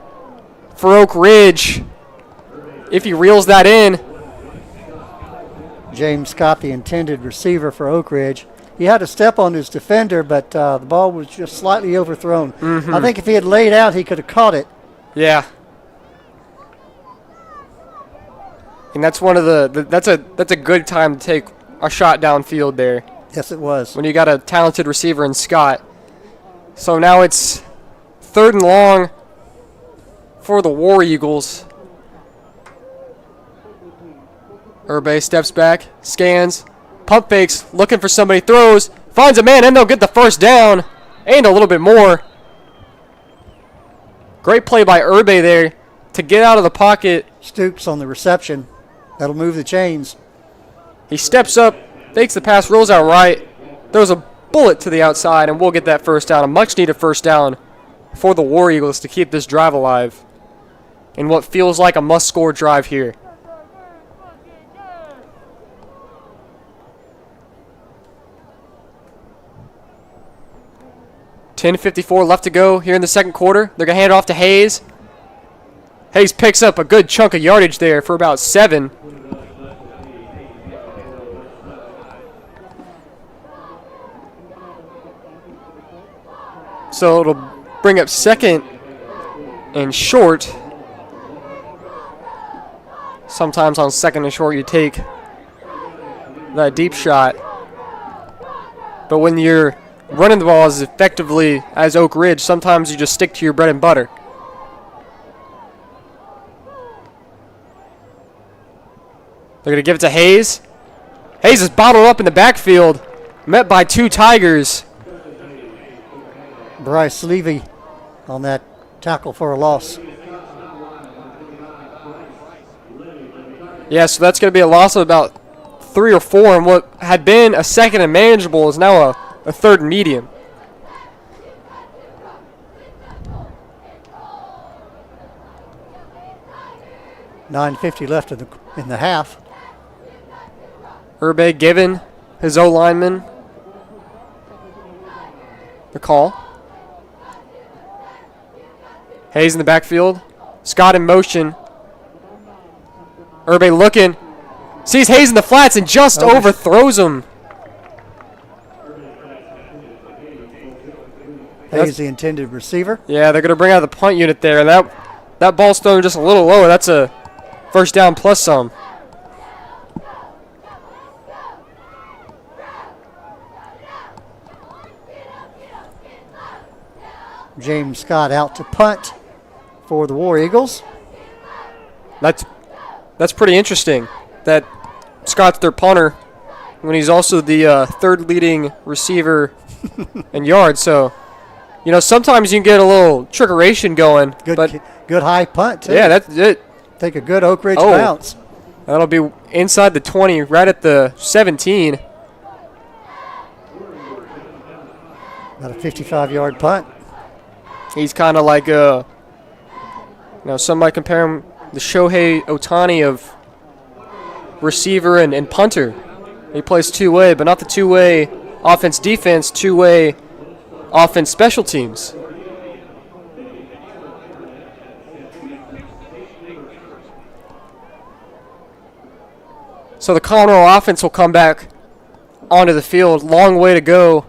for Oak Ridge if he reels that in. James Scott, the intended receiver for Oak Ridge. He had a step on his defender, but the ball was just slightly overthrown. Mm-hmm. I think if he had laid out, he could have caught it. Yeah. And that's one of that's a good time to take a shot downfield there. Yes, it was. When you got a talented receiver in Scott. So now it's 3rd and long for the War Eagles. Urbe steps back, scans, pump fakes, looking for somebody, throws, finds a man, and they'll get the first down, and a little bit more. Great play by Urbe there to get out of the pocket. Stoops on the reception. That'll move the chains. He steps up, fakes the pass, rolls out right, throws a bullet to the outside, and we'll get that first down. A much-needed first down for the War Eagles to keep this drive alive in what feels like a must-score drive here. $10:54 left to go here in the second quarter. They're going to hand it off to Hayes. Hayes picks up a good chunk of yardage there for about 7. So it'll bring up 2nd and short. Sometimes on 2nd and short you take that deep shot. But when you're running the ball as effectively as Oak Ridge, sometimes you just stick to your bread and butter. They're going to give it to Hayes. Hayes is bottled up in the backfield, met by 2 Tigers. Bryce Levy on that tackle for a loss. Yeah, so that's going to be a loss of about 3 or 4, and what had been a 2nd and manageable is now a 3rd and medium. $9:50 left in the half. Urbe giving his O-lineman the call. Hayes in the backfield. Scott in motion. Urbe looking. Sees Hayes in the flats and just overthrows him. Hayes, the intended receiver. Yeah, they're going to bring out the punt unit there. And that ball's thrown just a little lower. That's a first down plus some. James Scott out to punt for the War Eagles. That's pretty interesting that Scott's their punter when he's also the 3rd leading receiver in yards. So, you know, sometimes you can get a little trickeration going. Good high punt, too. Yeah, that's it. Take a good Oak Ridge bounce. That'll be inside the 20, right at the 17. About a 55-yard punt. He's kind of like, some might compare him the Shohei Ohtani of receiver and punter. He plays two-way, but not the two-way offense-defense, two-way offense-special teams. So the Conroe offense will come back onto the field. Long way to go.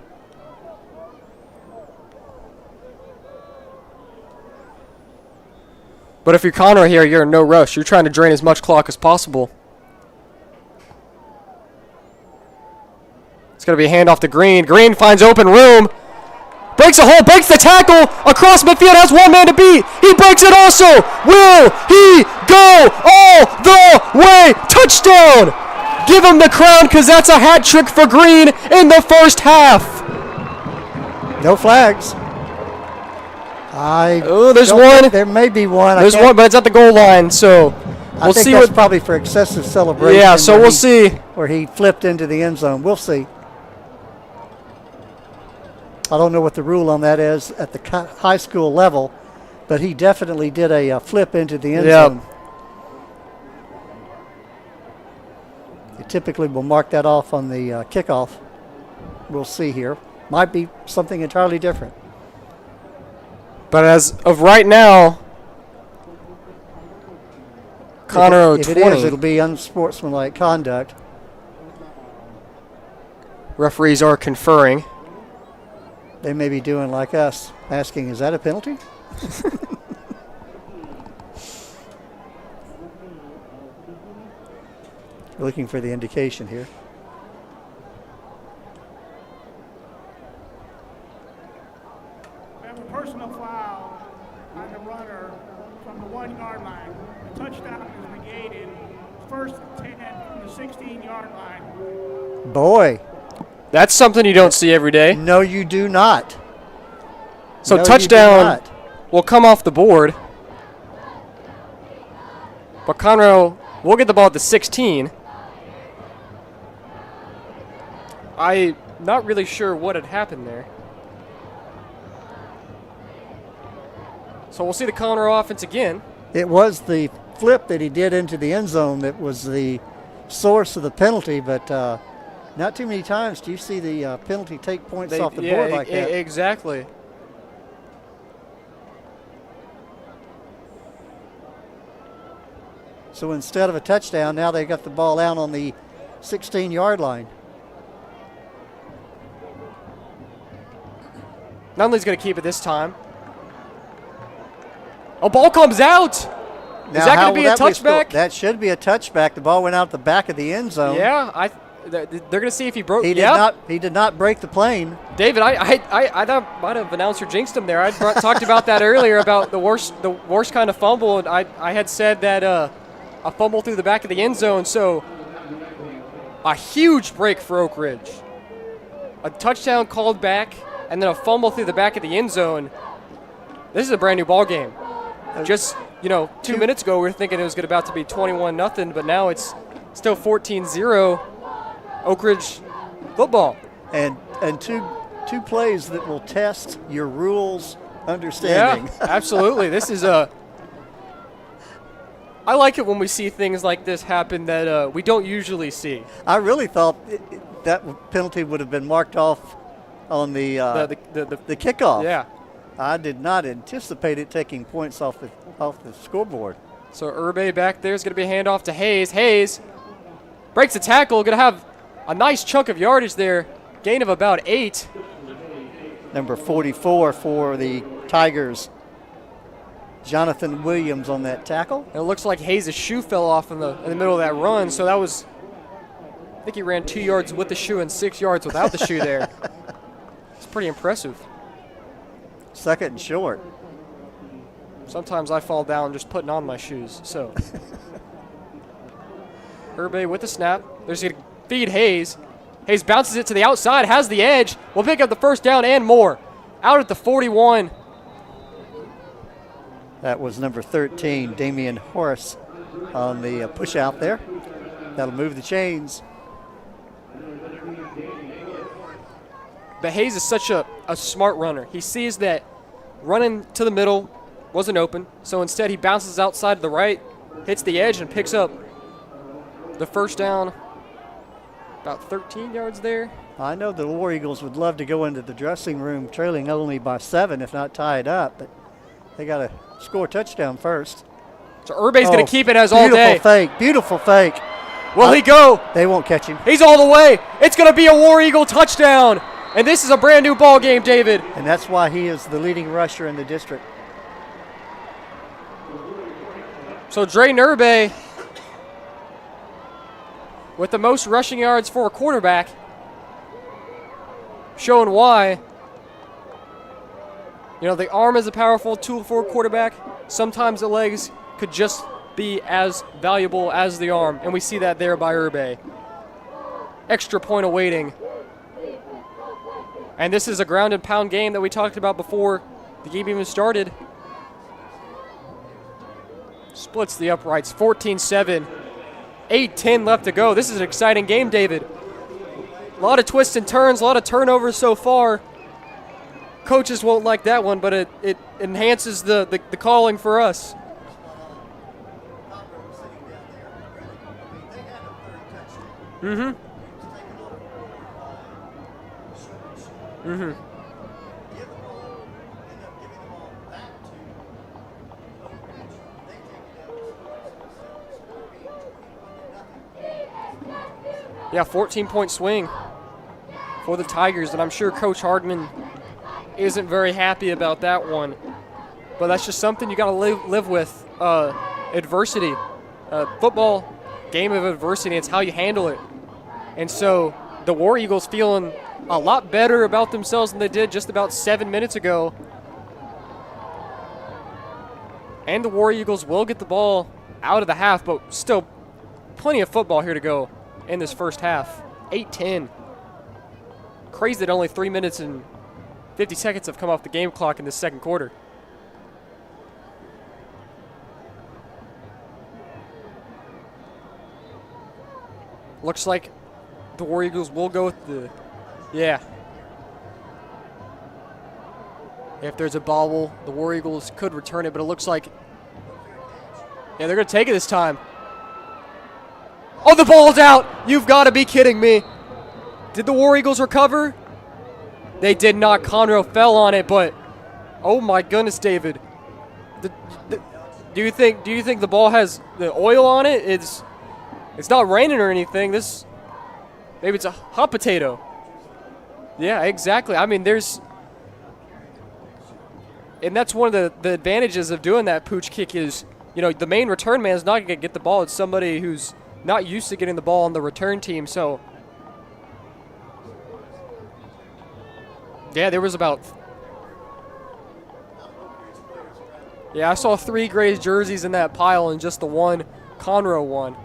But if you're Conroe here, you're in no rush. You're trying to drain as much clock as possible. It's going to be a handoff to Green. Green finds open room. Breaks a hole, breaks the tackle. Across midfield, has one man to beat. He breaks it also. Will he go all the way? Touchdown! Give him the crown because that's a hat trick for Green in the first half. No flags. There's one. There may be one. There's one, but it's at the goal line, so we'll see. That's probably for excessive celebration. Yeah, so we'll see. Where he flipped into the end zone. We'll see. I don't know what the rule on that is at the high school level, but he definitely did a flip into the end zone. They typically will mark that off on the kickoff. We'll see here. Might be something entirely different. But as of right now, Conroe 20. If it is, it'll be unsportsmanlike conduct. Referees are conferring. They may be doing like us, asking, is that a penalty? Looking for the indication here. first and 10 from the 16-yard line. Boy, That's something you don't see every day. no, you do not. So No, you do touchdown not. will come off the board. But Conroe will get the ball at the 16. I'm not really sure what had happened there. So we'll see the Conroe offense again. It was the flip that he did into the end zone that was the source of the penalty, but not too many times do you see the penalty take points off the board like that. Exactly. So instead of a touchdown, now they got the ball out on the 16-yard line. Nunley's going to keep it this time. Oh, ball comes out. Is that going to be a touchback? That should be a touchback. The ball went out the back of the end zone. Yeah, they're going to see if he broke. He did not break the plane. David, I might have announced or jinxed him there. I talked about that earlier about the worst kind of fumble, and I had said that a fumble through the back of the end zone. So a huge break for Oak Ridge. A touchdown called back, and then a fumble through the back of the end zone. This is a brand new ball game. Just 2 minutes ago we were thinking it was about to be 21-0, but now it's still 14-0. Oak Ridge football. And two plays that will test your rules understanding. Yeah, absolutely. This is I like it when we see things like this happen that we don't usually see. I really thought that penalty would have been marked off on the kickoff. Yeah. I did not anticipate it taking points off the scoreboard. So Urbe back there is going to be a handoff to Hayes. Hayes breaks the tackle, going to have a nice chunk of yardage there, gain of about 8. Number 44 for the Tigers, Jonathan Williams on that tackle. And it looks like Hayes' shoe fell off in the middle of that run, so that was, I think he ran 2 yards with the shoe and 6 yards without the shoe there. It's pretty impressive. Second and short. Sometimes I fall down just putting on my shoes. So Urbe with the snap. There's going to feed Hayes. Hayes bounces it to the outside, has the edge. Will pick up the first down and more. Out at the 41. That was number 13, Damian Horace, on the push out there. That'll move the chains. But Hayes is such a smart runner. He sees that running to the middle wasn't open, so instead he bounces outside to the right, hits the edge, and picks up the first down about 13 yards there. I know the War Eagles would love to go into the dressing room trailing only by 7, if not tied up, but they got to score a touchdown first. So Urbe's going to keep it as all day. Beautiful fake. Will he go? They won't catch him. He's all the way. It's going to be a War Eagle touchdown. And this is a brand new ball game, David. And that's why he is the leading rusher in the district. So Dre Urbe with the most rushing yards for a quarterback, showing why. The arm is a powerful tool for a quarterback. Sometimes the legs could just be as valuable as the arm, and we see that there by Urbe. Extra point awaiting. And this is a ground and pound game that we talked about before the game even started. Splits the uprights, 14-7. 8-10 left to go. This is an exciting game, David. A lot of twists and turns, a lot of turnovers so far. Coaches won't like that one, but it enhances the calling for us. Mm-hmm. Mm-hmm. Yeah, 14-point swing for the Tigers, and I'm sure Coach Hardman isn't very happy about that one. But that's just something you got to live with. Adversity. Football, game of adversity, it's how you handle it. And so the War Eagles feeling a lot better about themselves than they did just about 7 minutes ago. And the War Eagles will get the ball out of the half, but still plenty of football here to go in this first half. 8-10. Crazy that only 3 minutes and 50 seconds have come off the game clock in this second quarter. Looks like the War Eagles will go with the, yeah. If there's a bobble, the War Eagles could return it, but it looks like, yeah, they're going to take it this time. Oh, the ball's out. You've got to be kidding me. Did the War Eagles recover? They did not. Conroe fell on it, but oh my goodness, David. Do you think the ball has the oil on it? It's not raining or anything. Maybe it's a hot potato. Yeah, exactly. I mean, and that's one of the advantages of doing that pooch kick is, you know, the main return man is not going to get the ball. It's somebody who's not used to getting the ball on the return team. So, yeah, there was about, yeah, I saw 3 gray jerseys in that pile and just the one Conroe one.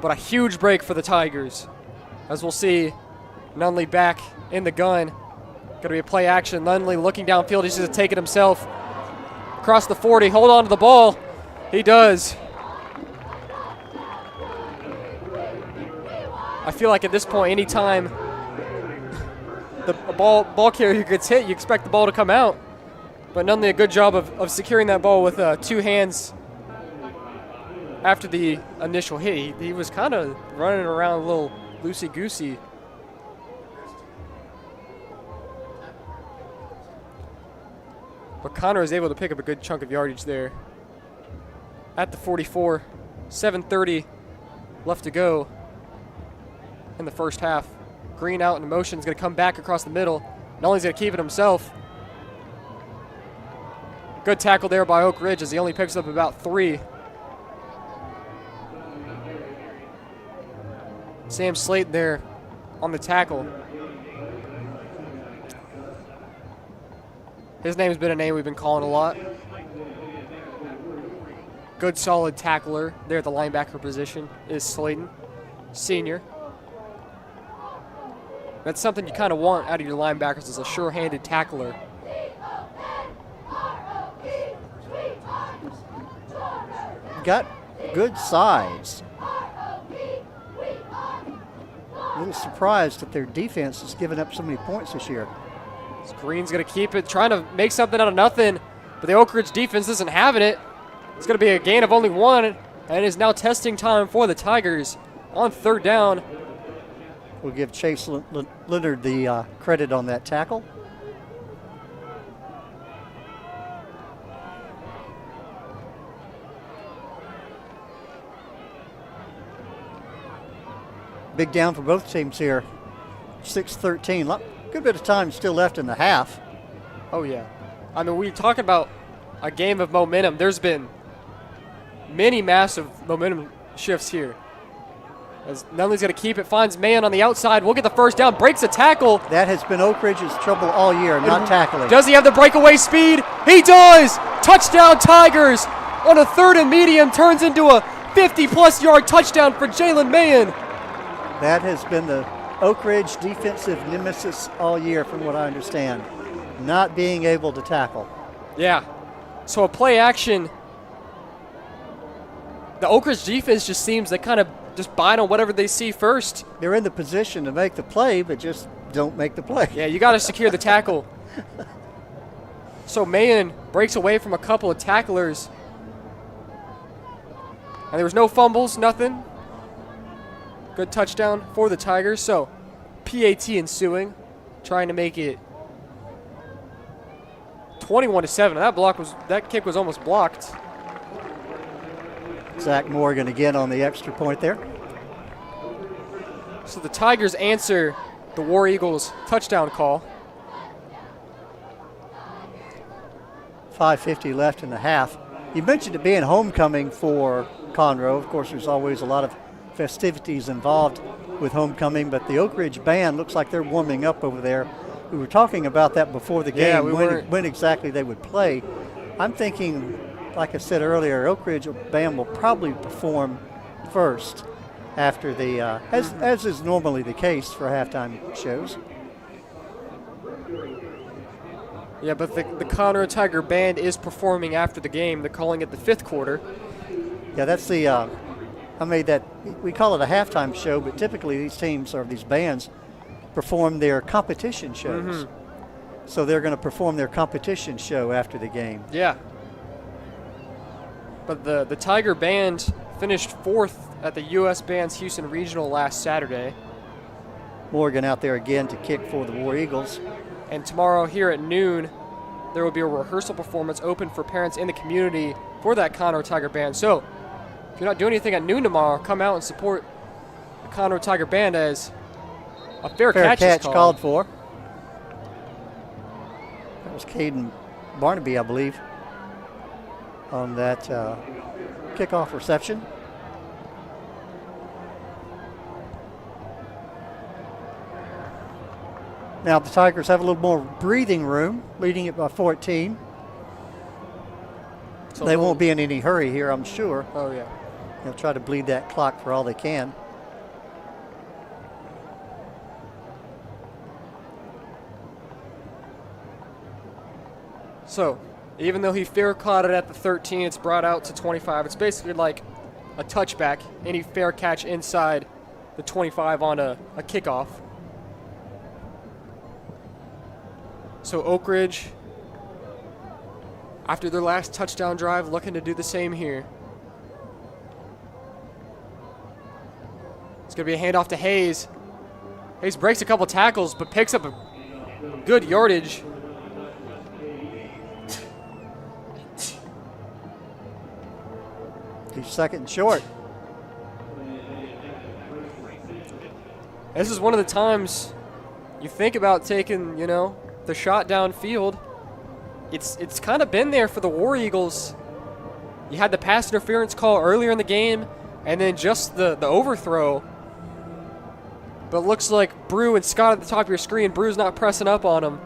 But a huge break for the Tigers. As we'll see, Nunley back in the gun. Going to be a play action. Nunley looking downfield. He's just take it himself. Across the 40. Hold on to the ball. He does. I feel like at this point, anytime the ball carrier gets hit, you expect the ball to come out. But Nunley, a good job of securing that ball with 2 hands. After the initial hit, he was kind of running around a little loosey-goosey. But Conroe was able to pick up a good chunk of yardage there. At the 44, 7:30 left to go in the first half. Green out in motion is going to come back across the middle. Nunley's going to keep it himself. Good tackle there by Oak Ridge as he only picks up about 3. Sam Slate there on the tackle. His name's been a name we've been calling a lot. Good solid tackler there at the linebacker position is Slayton, senior. That's something you kind of want out of your linebackers, is a sure-handed tackler. Got good size. A little surprised that their defense has given up so many points this year. Green's going to keep it, trying to make something out of nothing, but the Oak Ridge defense isn't having it. It's going to be a gain of only 1, and it is now testing time for the Tigers on 3rd down. We'll give Chase Leonard the credit on that tackle. Big down for both teams here. 6:13. Good bit of time still left in the half. Oh, yeah. I mean, we're talking about a game of momentum. There's been many massive momentum shifts here. As Nunley's going to keep it, finds man on the outside. We'll get the first down, breaks a tackle. That has been Oak Ridge's trouble all year, not tackling. Does he have the breakaway speed? He does! Touchdown Tigers on a 3rd and medium, turns into a 50-plus yard touchdown for Jalen Mahan. That has been the Oak Ridge defensive nemesis all year, from what I understand. Not being able to tackle. Yeah. So a play action. The Oak Ridge defense just seems they kind of just bite on whatever they see first. They're in the position to make the play, but just don't make the play. Yeah, you got to secure the tackle. So Mahan breaks away from a couple of tacklers. And there was no fumbles, nothing. Good touchdown for the Tigers. So PAT ensuing, trying to make it 21-7. That kick was almost blocked. Zach Morgan again on the extra point there. So the Tigers answer the War Eagles touchdown call. 5:50 left in the half. You mentioned it being homecoming for Conroe. Of course, there's always a lot of festivities involved with homecoming, but the Oak Ridge band looks like they're warming up over there. We were talking about that before the game, when exactly they would play. I'm thinking, like I said earlier, Oak Ridge band will probably perform first after the, as is normally the case for halftime shows. Yeah, but the Conroe Tiger Band is performing after the game. They're calling it the fifth quarter. Yeah, that's the, I made that, we call it a halftime show, but typically these teams or these bands perform their competition shows. So they're going to perform their competition show after the game. Yeah. But the Tiger Band finished 4th at the U.S. Bands Houston Regional last Saturday. Morgan out there again to kick for the War Eagles. And tomorrow here at noon, there will be a rehearsal performance open for parents in the community for that Conroe Tiger Band. So if you're not doing anything at noon tomorrow, come out and support the Conroe Tiger Band as a fair catch is called for. That was Caden Barnaby, I believe, on that kickoff reception. Now the Tigers have a little more breathing room, leading it by 14. So they won't be in any hurry here, I'm sure. Oh, yeah. They'll try to bleed that clock for all they can. So, even though he fair caught it at the 13, it's brought out to 25. It's basically like a touchback. Any fair catch inside the 25 on a kickoff. So Oak Ridge, after their last touchdown drive, looking to do the same here. It's going to be a handoff to Hayes. Hayes breaks a couple tackles, but picks up a good yardage. He's second and short. This is one of the times you think about taking, the shot downfield. It's kind of been there for the War Eagles. You had the pass interference call earlier in the game, and then just the overthrow. But it looks like Brew and Scott at the top of your screen. Brew's not pressing up on him.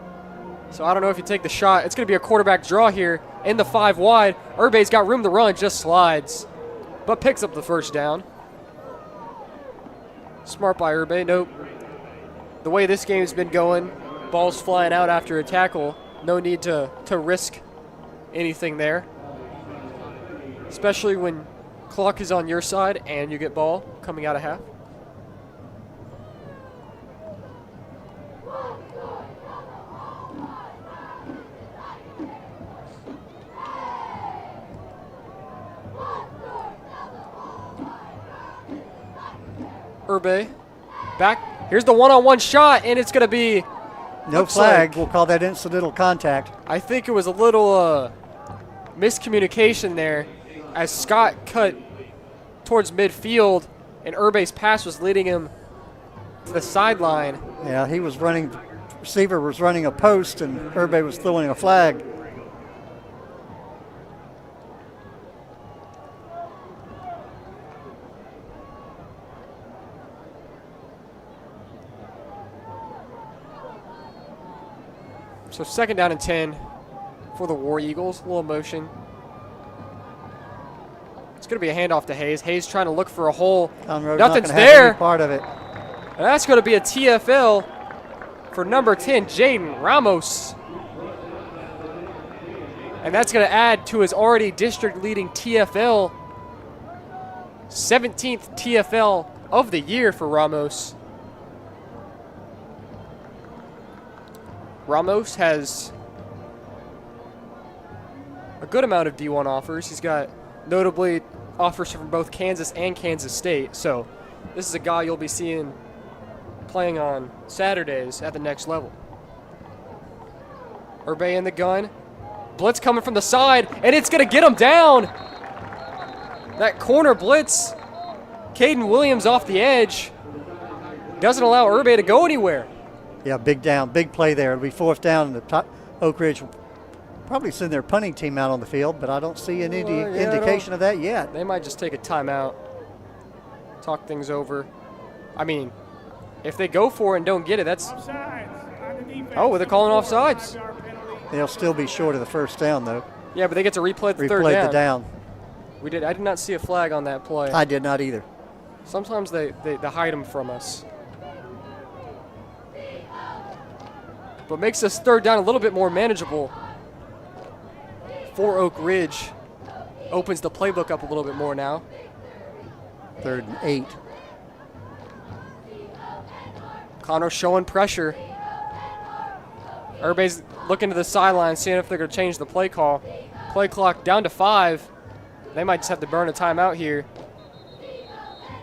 So I don't know if you take the shot. It's going to be a quarterback draw here in the 5 wide. Urbe's got room to run, just slides, but picks up the first down. Smart by Urbe. Nope. The way this game's been going, ball's flying out after a tackle. No need to risk anything there. Especially when clock is on your side and you get ball coming out of half. Urbe back. Here's the one-on-one shot, and it's going to be no flag. We'll call that incidental contact. I think it was a little miscommunication there as Scott cut towards midfield, and Urbe's pass was leading him to the sideline. Yeah, he was running. The receiver was running a post, and Urbe was throwing a flag. So 2nd down and 10 for the War Eagles. A little motion. It's going to be a handoff to Hayes. Hayes trying to look for a hole. Nothing's there. Part of it. And that's going to be a TFL for number 10, Jaden Ramos. And that's going to add to his already district-leading TFL. 17th TFL of the year for Ramos. Ramos has a good amount of D1 offers. He's got notably offers from both Kansas and Kansas State. So this is a guy you'll be seeing playing on Saturdays at the next level. Urbe in the gun. Blitz coming from the side, and it's going to get him down. That corner blitz. Caden Williams off the edge. Doesn't allow Urbe to go anywhere. Yeah, big down, big play there. It'll be 4th down, and the top Oak Ridge will probably send their punting team out on the field, but I don't see any indication of that yet. They might just take a timeout, talk things over. I mean, if they go for it and don't get it, that's... Oh, they're calling offsides. They'll still be short of the 1st down, though. Yeah, but they get to replay the 3rd down. The down. I did not see a flag on that play. I did not either. Sometimes they hide them from us. But makes this third down a little bit more manageable for Oak Ridge. Opens the playbook up a little bit more now. 3rd and 8. Conroe showing pressure. Everybody's looking to the sideline, seeing if they're going to change the play call. Play clock down to 5. They might just have to burn a timeout here.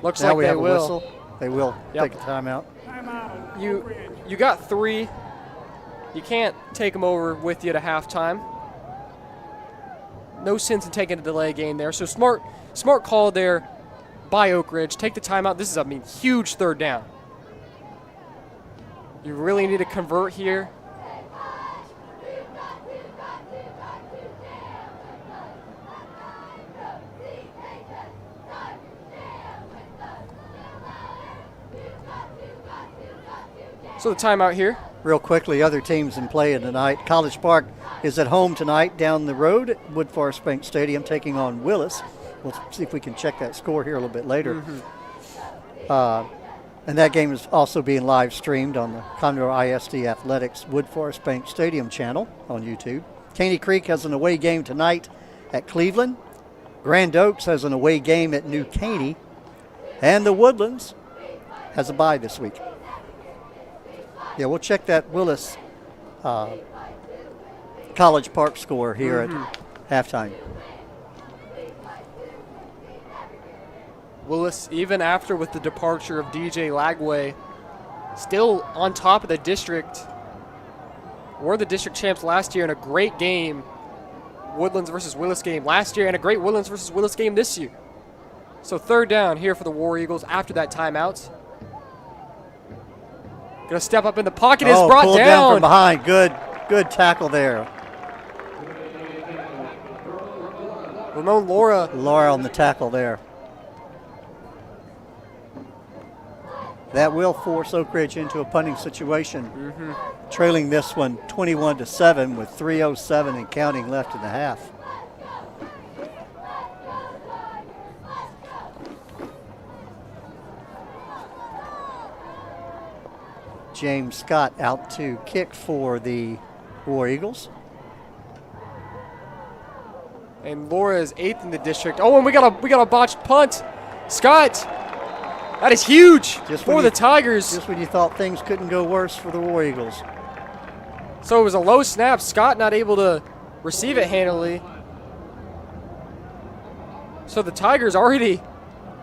Looks Now like we they have will. a whistle. They will Yep. take a timeout. Timeout. You got 3. You can't take them over with you to halftime. No sense in taking a delay game there. So smart call there by Oak Ridge. Take the timeout. This is a huge third down. You really need to convert here. So the timeout here. Real quickly, other teams in play tonight. College Park is at home tonight down the road at Woodforest Bank Stadium taking on Willis. We'll see if we can check that score here a little bit later. And that game is also being live streamed on the Conroe ISD Athletics Woodforest Bank Stadium channel on YouTube. Caney Creek has an away game tonight at Cleveland. Grand Oaks has an away game at New Caney. And the Woodlands has a bye this week. Yeah, we'll check that Willis College Park score here at halftime. Willis, even after with the departure of DJ Lagway, still on top of the district. Were the district champs last year in a great game. Woodlands versus Willis game last year and a great Woodlands versus Willis game this year. So third down here for the War Eagles after that timeout. Gonna step up in the pocket, is brought pulled down. From behind. Good tackle there. Ramon Laura on the tackle there. That will force Oak Ridge into a punting situation. Trailing this one 21-7 with 3:07 and counting left in the half. James Scott out to kick for the War Eagles. And Laura is 8th in the district. Oh, and we got a botched punt. Scott, that is huge for the Tigers. Just when you thought things couldn't go worse for the War Eagles. So it was a low snap. Scott not able to receive it handily. So the Tigers already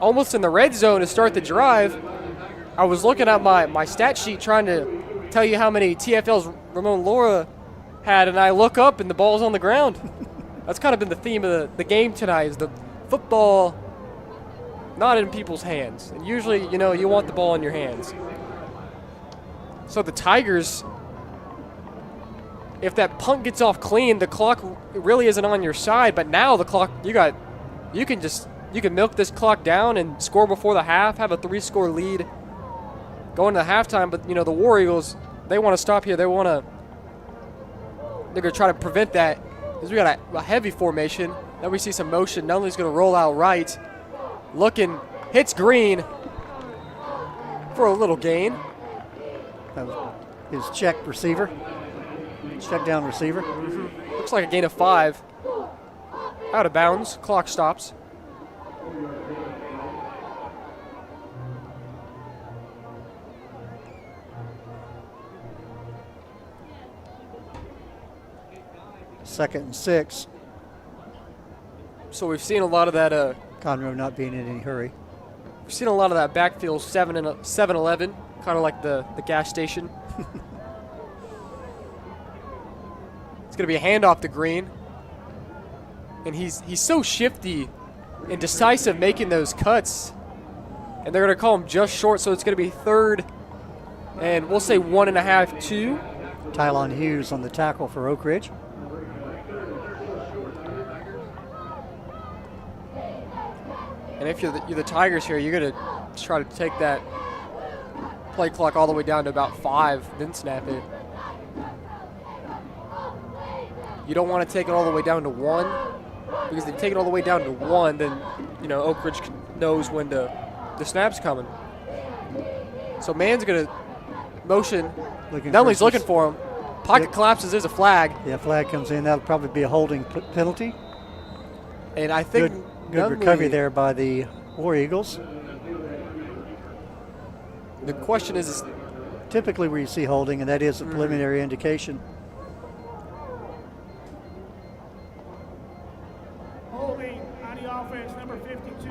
almost in the red zone to start the drive. I was looking at my stat sheet trying to tell you how many TFLs Ramon Laura had, and I look up and the ball's on the ground. That's kind of been the theme of the game tonight, is the football not in people's hands. And usually, you want the ball in your hands. So the Tigers, if that punt gets off clean, the clock really isn't on your side. But now the clock, you can milk this clock down and score before the half, have a 3-score lead going to the halftime. But the War Eagles, they want to stop here. They're going to try to prevent that. Because we got a heavy formation. Then we see some motion. Nunley's going to roll out right. Looking, hits Green for a little gain. That was his check receiver. Check down receiver. Looks like a gain of 5. Out of bounds. Clock stops. Second and 6. So we've seen a lot of that. Conroe not being in any hurry. We've seen a lot of that backfield 7-Eleven, kind of like the gas station. It's going to be a handoff to Green. And he's so shifty and decisive making those cuts. And they're going to call him just short, so it's going to be third and we'll say 1.5, 2. Tylon Hughes on the tackle for Oak Ridge. And if you're the Tigers here, you're going to try to take that play clock all the way down to about 5, then snap it. You don't want to take it all the way down to 1. Because if you take it all the way down to 1, then, Oak Ridge knows when the snap's coming. So man's going to motion. Nunley's looking for him. Pocket collapses. There's a flag. Yeah, flag comes in. That'll probably be a holding penalty. And I think good recovery there by the War Eagles. The question is typically where you see holding, and that is a preliminary indication. Holding on the offense, number 52,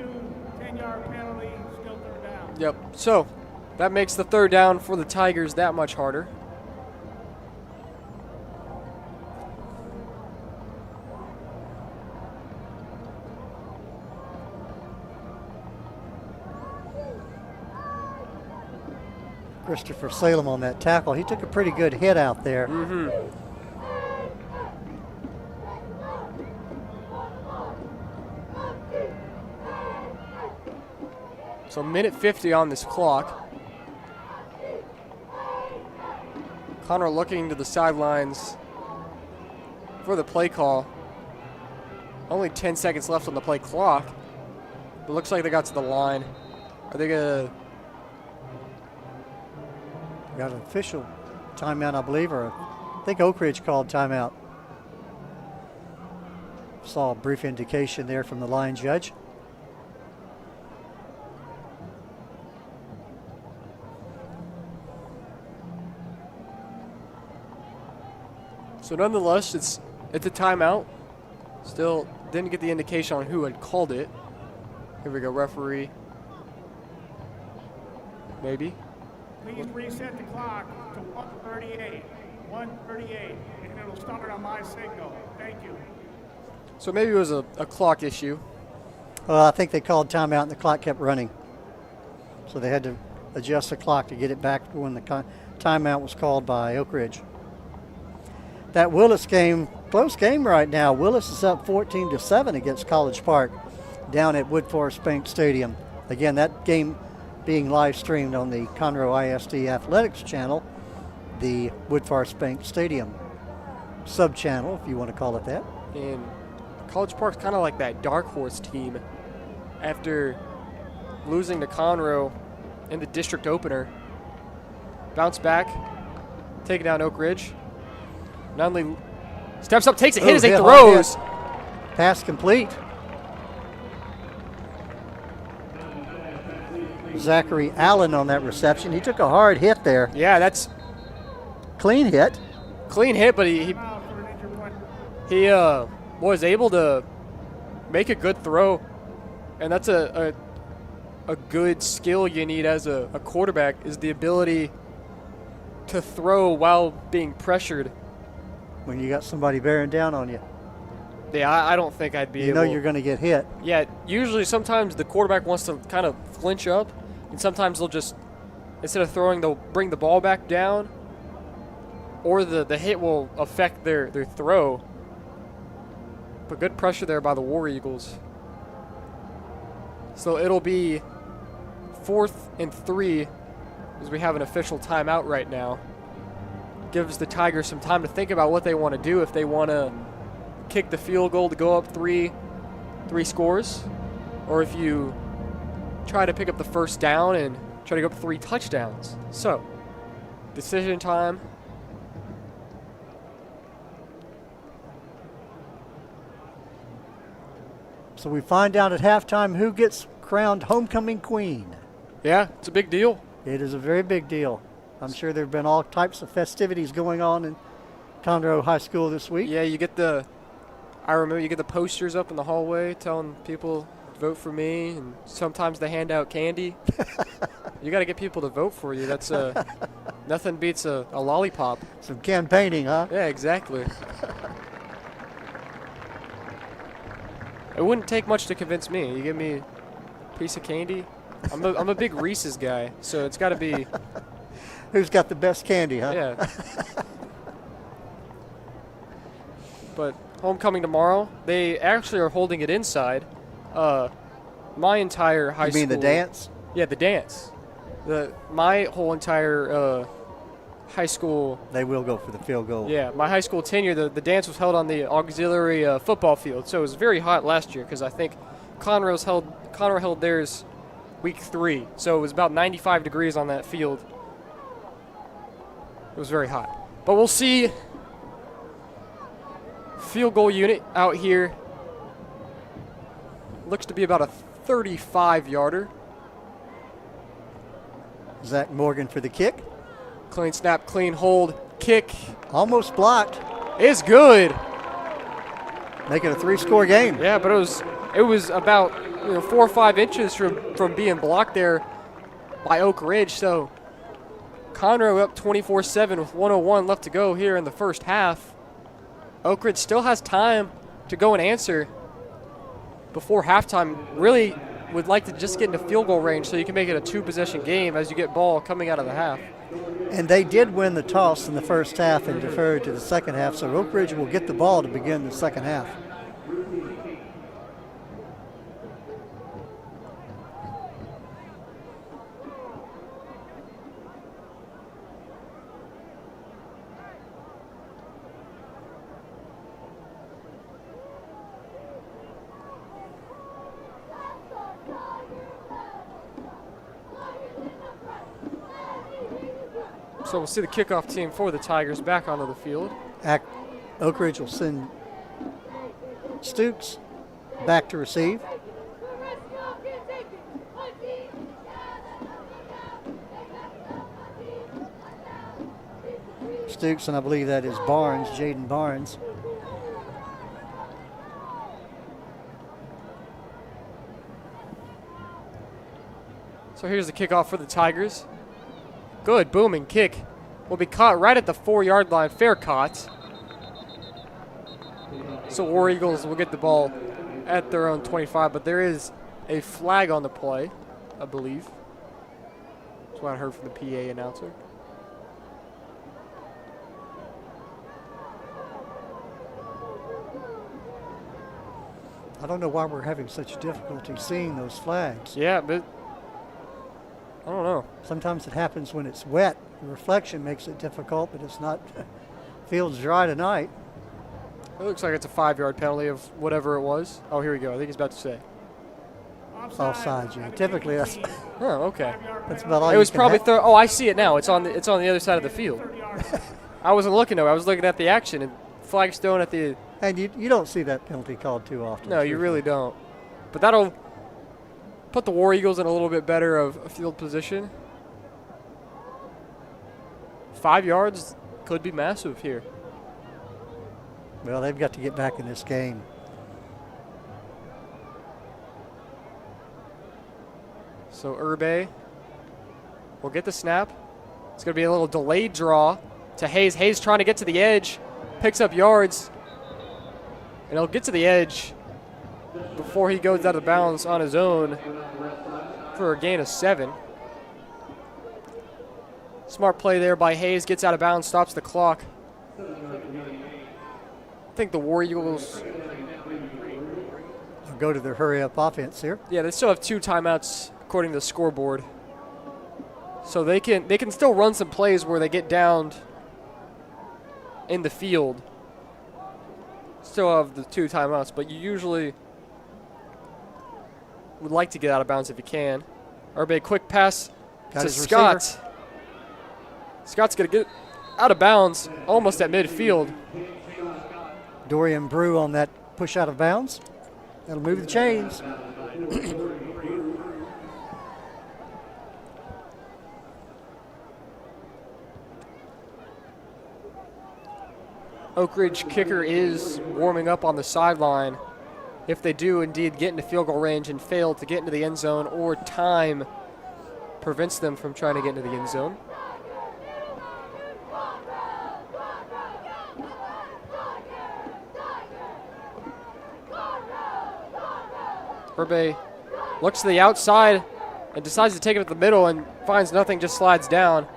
10-yard penalty, still third down. Yep. So that makes the third down for the Tigers that much harder. Christopher Salem on that tackle. He took a pretty good hit out there. So minute 50 on this clock. Conroe looking to the sidelines for the play call. Only 10 seconds left on the play clock. It looks like they got to the line. Are they going to... Got an official timeout, I believe, or I think Oak Ridge called timeout. Saw a brief indication there from the line judge. So nonetheless, it's a timeout. Still didn't get the indication on who had called it. Here we go, referee. Maybe. Please reset the clock to 1:38. 1:38, and it'll start on my signal. Thank you. So maybe it was a clock issue. Well, I think they called timeout and the clock kept running. So they had to adjust the clock to get it back to when the timeout was called by Oak Ridge. That Willis game, close game right now. Willis is up 14-7 against College Park down at Woodforest Bank Stadium. Again, that game being live streamed on the Conroe ISD Athletics channel, the Woodforest Bank Stadium sub-channel, if you want to call it that. And College Park's kind of like that dark horse team. After losing to Conroe in the district opener, bounce back, taking down Oak Ridge. Nunley steps up, takes a hit as he throws. Pass complete. Zachary Allen on that reception. He took a hard hit there. Yeah, that's clean hit. Clean hit, but he was able to make a good throw, and that's a good skill you need as a quarterback, is the ability to throw while being pressured. When you got somebody bearing down on you. Yeah, I don't think I'd be able. You know you're going to get hit. Yeah, usually sometimes the quarterback wants to kind of flinch up, and sometimes they'll just, instead of throwing, they'll bring the ball back down, or the hit will affect their throw. But good pressure there by the War Eagles. So it'll be 4th and 3 as we have an official timeout right now. Gives the Tigers some time to think about what they want to do, if they want to kick the field goal to go up three scores, or if you try to pick up the first down and try to go up 3 touchdowns. So, decision time. So we find out at halftime who gets crowned homecoming queen. Yeah, it's a big deal. It is a very big deal. I'm sure there have been all types of festivities going on in Conroe High School this week. Yeah, you get the posters up in the hallway telling people vote for me, and sometimes they hand out candy. You got to get people to vote for you. That's nothing beats a lollipop. Some campaigning, huh? Yeah, exactly. It wouldn't take much to convince me. You give me a piece of candy. I'm a big Reese's guy, so it's got to be. Who's got the best candy, huh? Yeah. But homecoming tomorrow, they actually are holding it inside. My entire high school. You mean the dance? Yeah, the dance. My whole entire high school. They will go for the field goal. Yeah, my high school tenure, the dance was held on the auxiliary football field, so it was very hot last year because I think Conroe held theirs week 3, so it was about 95 degrees on that field. It was very hot. But we'll see field goal unit out here. Looks to be about a 35-yarder. Zach Morgan for the kick. Clean snap, clean hold, kick. Almost blocked. Is good. Make it a 3-score game. Yeah, but it was about 4 or 5 inches from being blocked there by Oak Ridge. So Conroe up 24-7 with 1:01 left to go here in the first half. Oak Ridge still has time to go and answer before halftime. Really would like to just get into field goal range so you can make it a 2-possession game as you get ball coming out of the half. And they did win the toss in the first half and deferred to the second half, so Oak Ridge will get the ball to begin the second half. So we'll see the kickoff team for the Tigers back onto the field. Oak Ridge will send Stukes back to receive. Stukes, and I believe that is Barnes, Jaden Barnes. So here's the kickoff for the Tigers. Good booming kick. Will be caught right at the 4-yard line. Fair caught. So War Eagles will get the ball at their own 25, but there is a flag on the play, I believe. That's what I heard from the PA announcer. I don't know why we're having such difficulty seeing those flags. Yeah, but I don't know. Sometimes it happens when it's wet. The reflection makes it difficult, but it's not. Field's dry tonight. It looks like it's a 5-yard penalty of whatever it was. Oh, here we go. I think he's about to say. Offside, yeah. Typically, that's. Oh, okay. That's about all. It was probably. Oh, I see it now. It's on the other side of the field. I wasn't looking though. I was looking at the action and flag thrown at the. And you don't see that penalty called too often. No, you really don't. But that'll put the War Eagles in a little bit better of a field position. 5 yards could be massive here. Well, they've got to get back in this game. So Urbe will get the snap. It's going to be a little delayed draw to Hayes. Hayes trying to get to the edge, picks up yards, and he'll get to the edge before he goes out of bounds on his own for a gain of 7. Smart play there by Hayes, gets out of bounds, stops the clock. I think the War Eagles will go to their hurry-up offense here. Yeah, they still have 2 timeouts according to the scoreboard. So they can still run some plays where they get downed in the field. Still have the 2 timeouts, but you usually would like to get out of bounds if you can. Urbe, quick pass to Scott. Receiver. Scott's going to get out of bounds almost at midfield. Dorian Brew on that push out of bounds. That'll move the chains. Oak Ridge kicker is warming up on the sideline. If they do indeed get into field goal range and fail to get into the end zone, or time prevents them from trying to get into the end zone. Urbe looks to the outside and decides to take it at the middle and finds nothing, just slides down.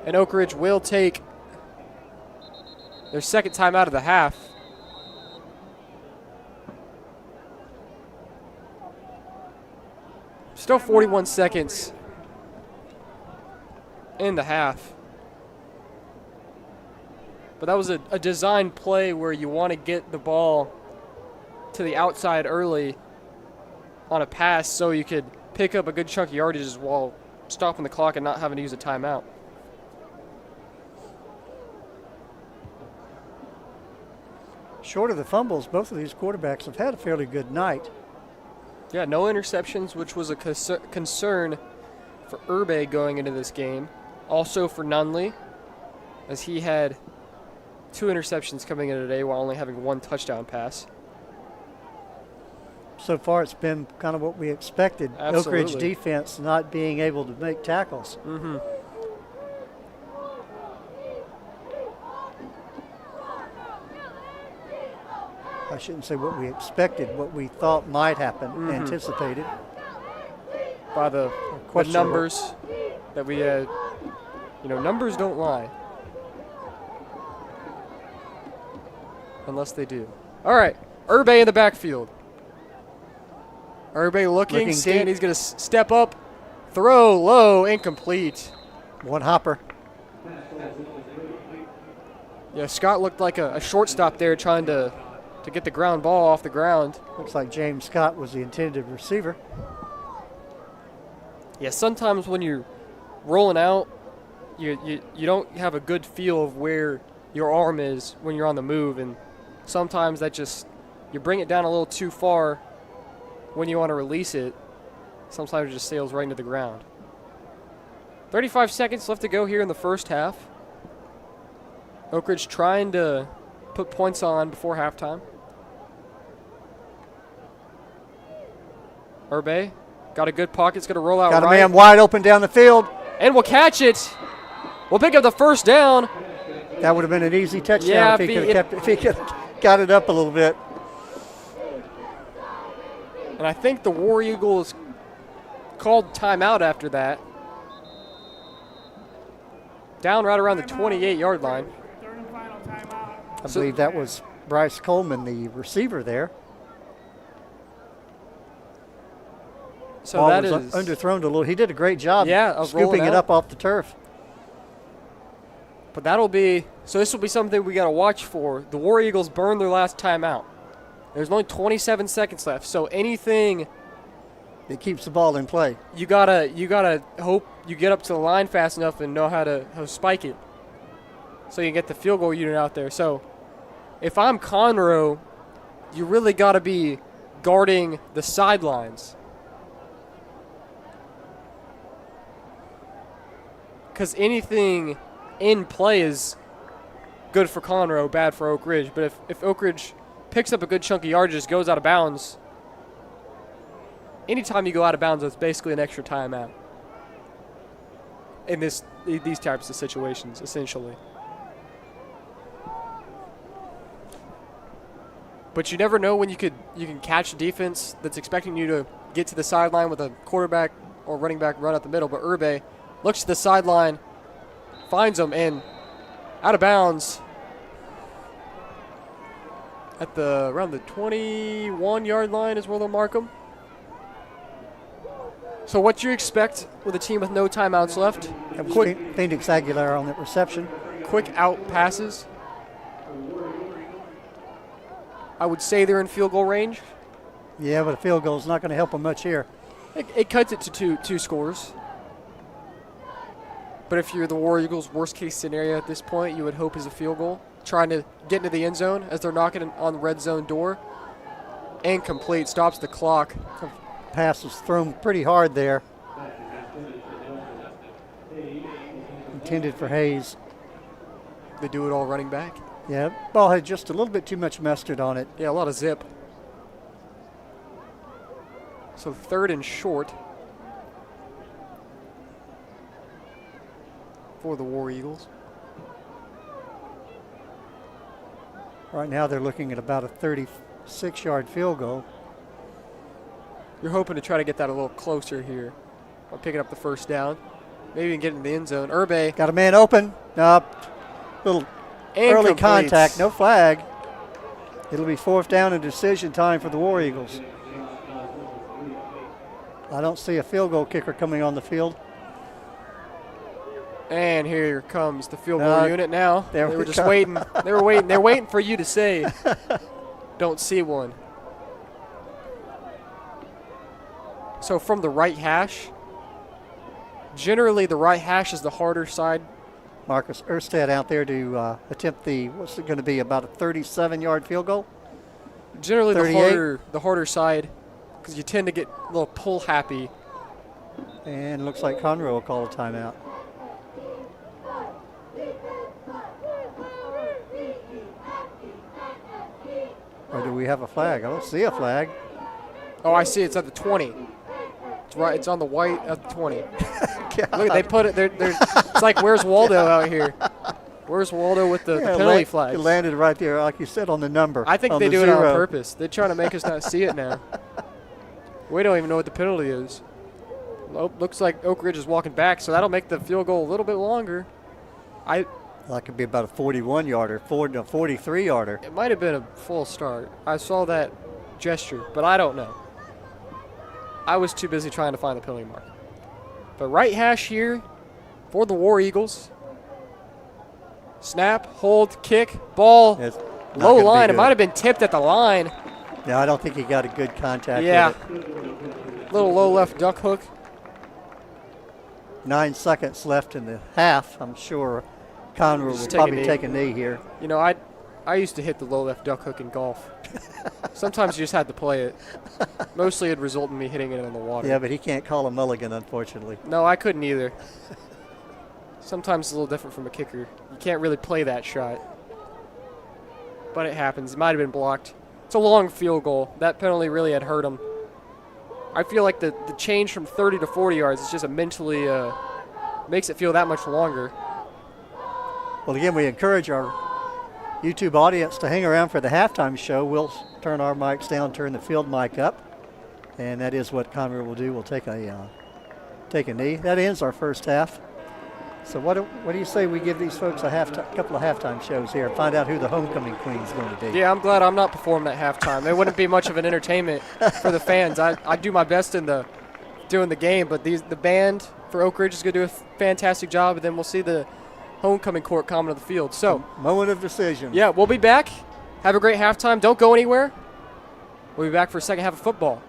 And Oak Ridge will take their second time out of the half. Still 41 seconds in the half. But that was a design play where you want to get the ball to the outside early on a pass so you could pick up a good chunk of yardages while stopping the clock and not having to use a timeout. Short of the fumbles, both of these quarterbacks have had a fairly good night. Yeah, no interceptions, which was a concern for Urbe going into this game. Also for Nunley, as he had 2 interceptions coming in today while only having 1 touchdown pass. So far, it's been kind of what we expected. Oak Ridge defense not being able to make tackles. Mm-hmm. I shouldn't say what we expected, what we thought might happen, anticipated. By the numbers that we had. Numbers don't lie. Unless they do. All right, Urbe in the backfield. Urbe looking stand. He's going to step up, throw low, incomplete. One hopper. Yeah, Scott looked like a shortstop there trying to get the ground ball off the ground. Looks like James Scott was the intended receiver. Yeah, sometimes when you're rolling out, you don't have a good feel of where your arm is when you're on the move, and sometimes that just, you bring it down a little too far when you want to release it. Sometimes it just sails right into the ground. 35 seconds left to go here in the first half. Oak Ridge trying to put points on before halftime. Urbe got a good pocket. It's going to roll out right. Got a man wide open down the field. And we'll catch it. We'll pick up the first down. That would have been an easy touchdown if he could have got it up a little bit. And I think the War Eagles called timeout after that. Down right around the 28-yard line. I believe that was Bryce Coleman, the receiver there. So Ball that was is underthrown a little. He did a great job of scooping it up off the turf. But this will be something we got to watch for. The War Eagles burned their last timeout. There's only 27 seconds left, so anything that keeps the ball in play, you gotta hope you get up to the line fast enough and know how to spike it, so you can get the field goal unit out there. So, if I'm Conroe, you really gotta be guarding the sidelines, because anything in play is good for Conroe, bad for Oak Ridge. But if Oak Ridge picks up a good chunk of yardage, goes out of bounds, anytime you go out of bounds, it's basically an extra timeout in these types of situations, essentially. But you never know when you can catch a defense that's expecting you to get to the sideline with a quarterback or running back run up the middle. But Urbe looks to the sideline, finds him, and out of bounds at around the 21-yard line is where they'll mark him. So what do you expect with a team with no timeouts left? Phoenix Aguilar on that reception. Quick out passes. I would say they're in field goal range. Yeah, but a field goal is not going to help them much here. It cuts it to two scores. But if you're the War Eagles' worst-case scenario at this point, you would hope is a field goal. Trying to get into the end zone as they're knocking on the red zone door. Incomplete. Stops the clock. Pass was thrown pretty hard there. Intended for Hayes. They do it all running back. Yeah, ball had just a little bit too much mustard on it. Yeah, a lot of zip. So 3rd and short for the War Eagles. Right now they're looking at about a 36-yard field goal. You're hoping to try to get that a little closer here by picking up the first down. Maybe even get in the end zone. Urbe. Got a man open. Little early contact. No flag. It'll be 4th down and decision time for the War Eagles. I don't see a field goal kicker coming on the field. And here comes the field goal unit now. They were just waiting. They were waiting. They're waiting for you to say, don't see one. So from the right hash, generally the right hash is the harder side. Marcus Erstad out there to attempt what's it going to be, about a 37-yard field goal? Generally the harder side, because you tend to get a little pull happy. And it looks like Conroe will call a timeout. Or do we have a flag? I don't see a flag. Oh, I see. It's at the 20. It's right. It's on the white at the 20. Look, they put it there. It's like, where's Waldo out here? Where's Waldo with the penalty flag? It landed right there, like you said, on the number. I think they do it on purpose. They're trying to make us not see it now. We don't even know what the penalty is. Looks like Oak Ridge is walking back, so that'll make the field goal a little bit longer. That could be about a 41-yarder, 43-yarder. It might have been a full start. I saw that gesture, but I don't know. I was too busy trying to find the penalty mark. But right hash here for the War Eagles. Snap, hold, kick, ball, low line. It might have been tipped at the line. No, I don't think he got a good contact with it. Little low left duck hook. 9 seconds left in the half. I'm sure Conroe will probably take a knee here. You know, I used to hit the low left duck hook in golf. Sometimes you just had to play it. Mostly it'd result in me hitting it in the water. Yeah, but he can't call a mulligan, unfortunately. No, I couldn't either. Sometimes it's a little different from a kicker. You can't really play that shot. But it happens. It might have been blocked. It's a long field goal. That penalty really had hurt him. I feel like the change from 30 to 40 yards is just a mentally makes it feel that much longer. Well, again, we encourage our YouTube audience to hang around for the halftime show. We'll turn our mics down, turn the field mic up, and that is what Conroe will do. We'll take a knee. That ends our first half. So what do you say we give these folks a couple of halftime shows here and find out who the homecoming queen is going to be? Yeah, I'm glad I'm not performing at halftime. It wouldn't be much of an entertainment for the fans. I do my best in doing the game, but the band for Oak Ridge is going to do a fantastic job, and then we'll see the homecoming court come onto the field. So moment of decision. Yeah, we'll be back. Have a great halftime. Don't go anywhere. We'll be back for a second half of football.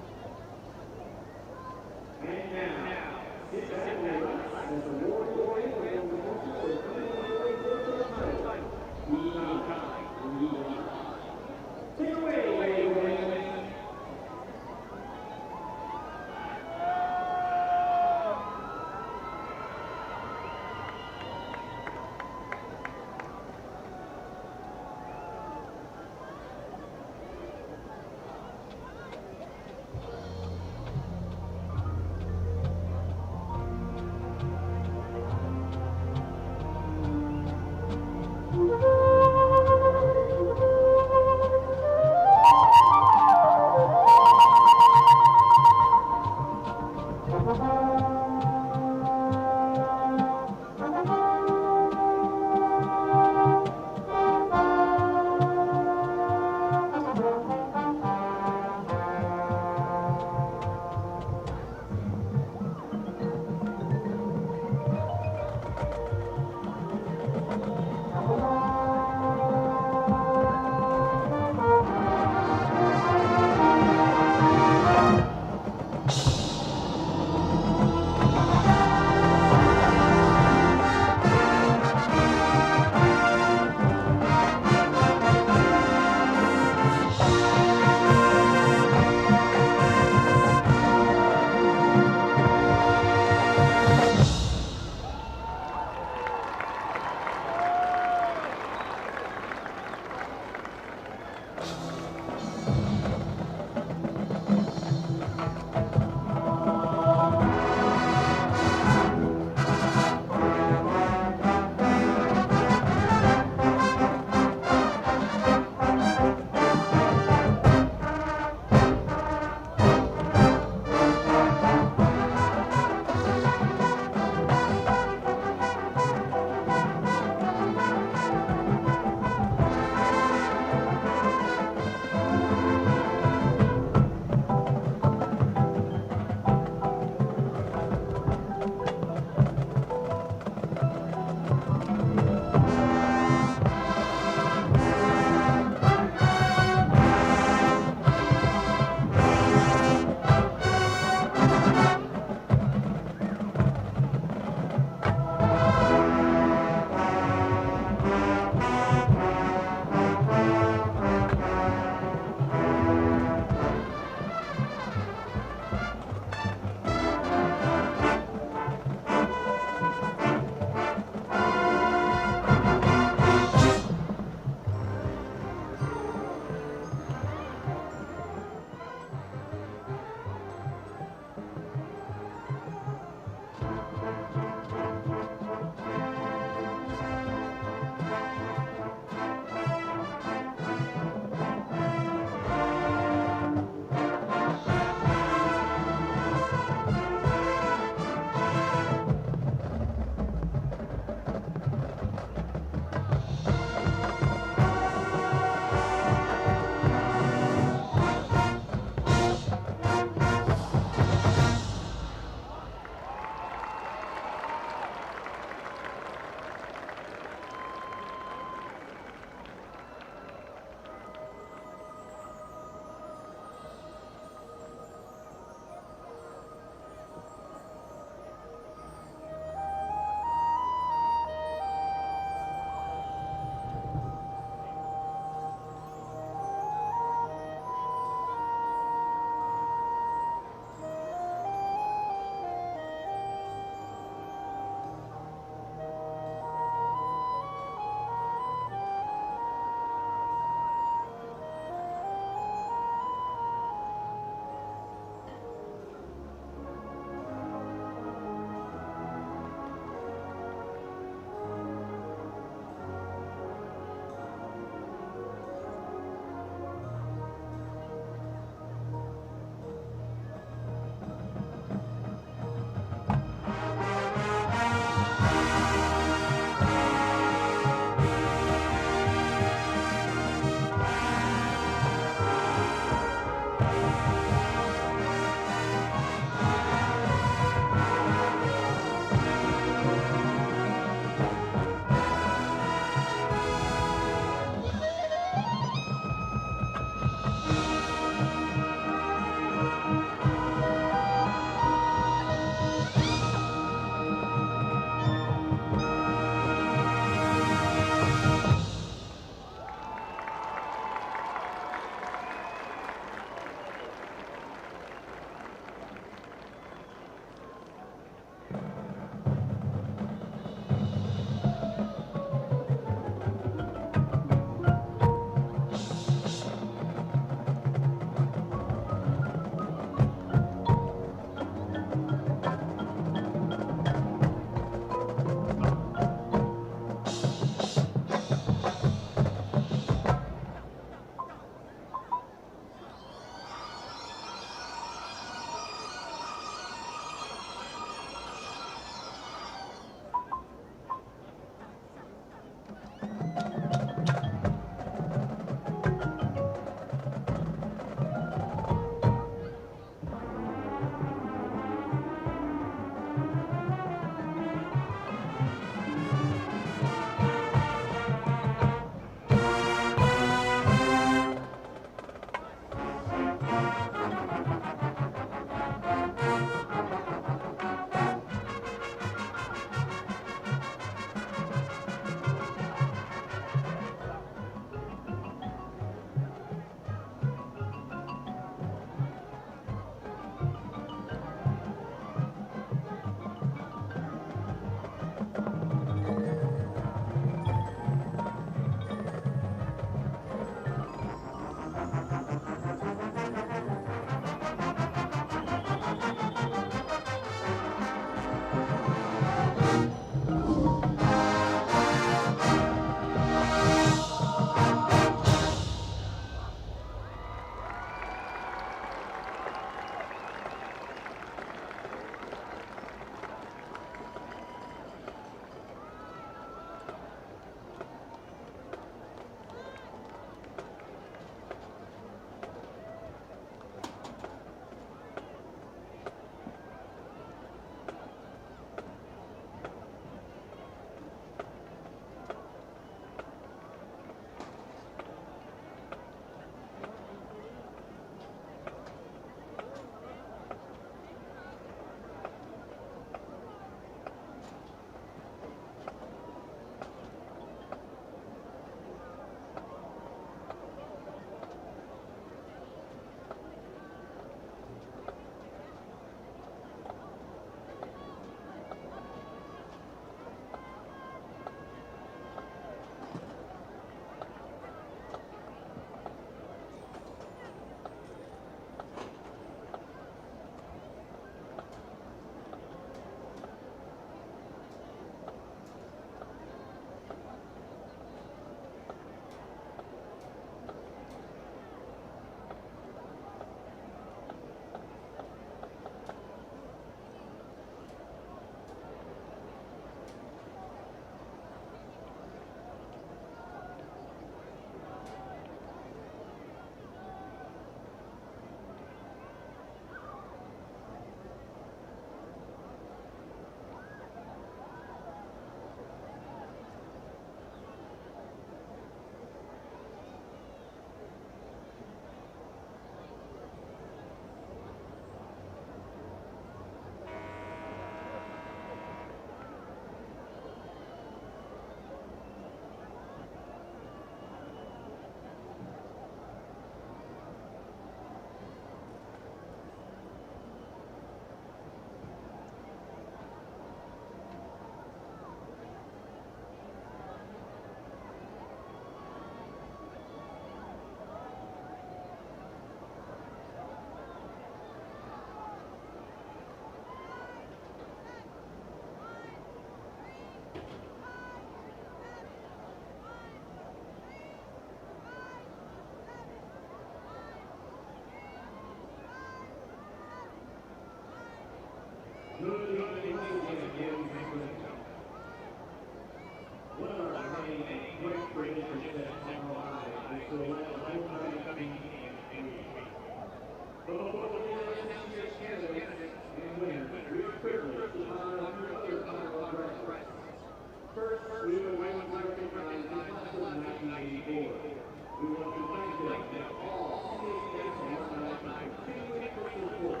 we will win with our company in 1994. We want to thank them all CHS alumni for continuing personal support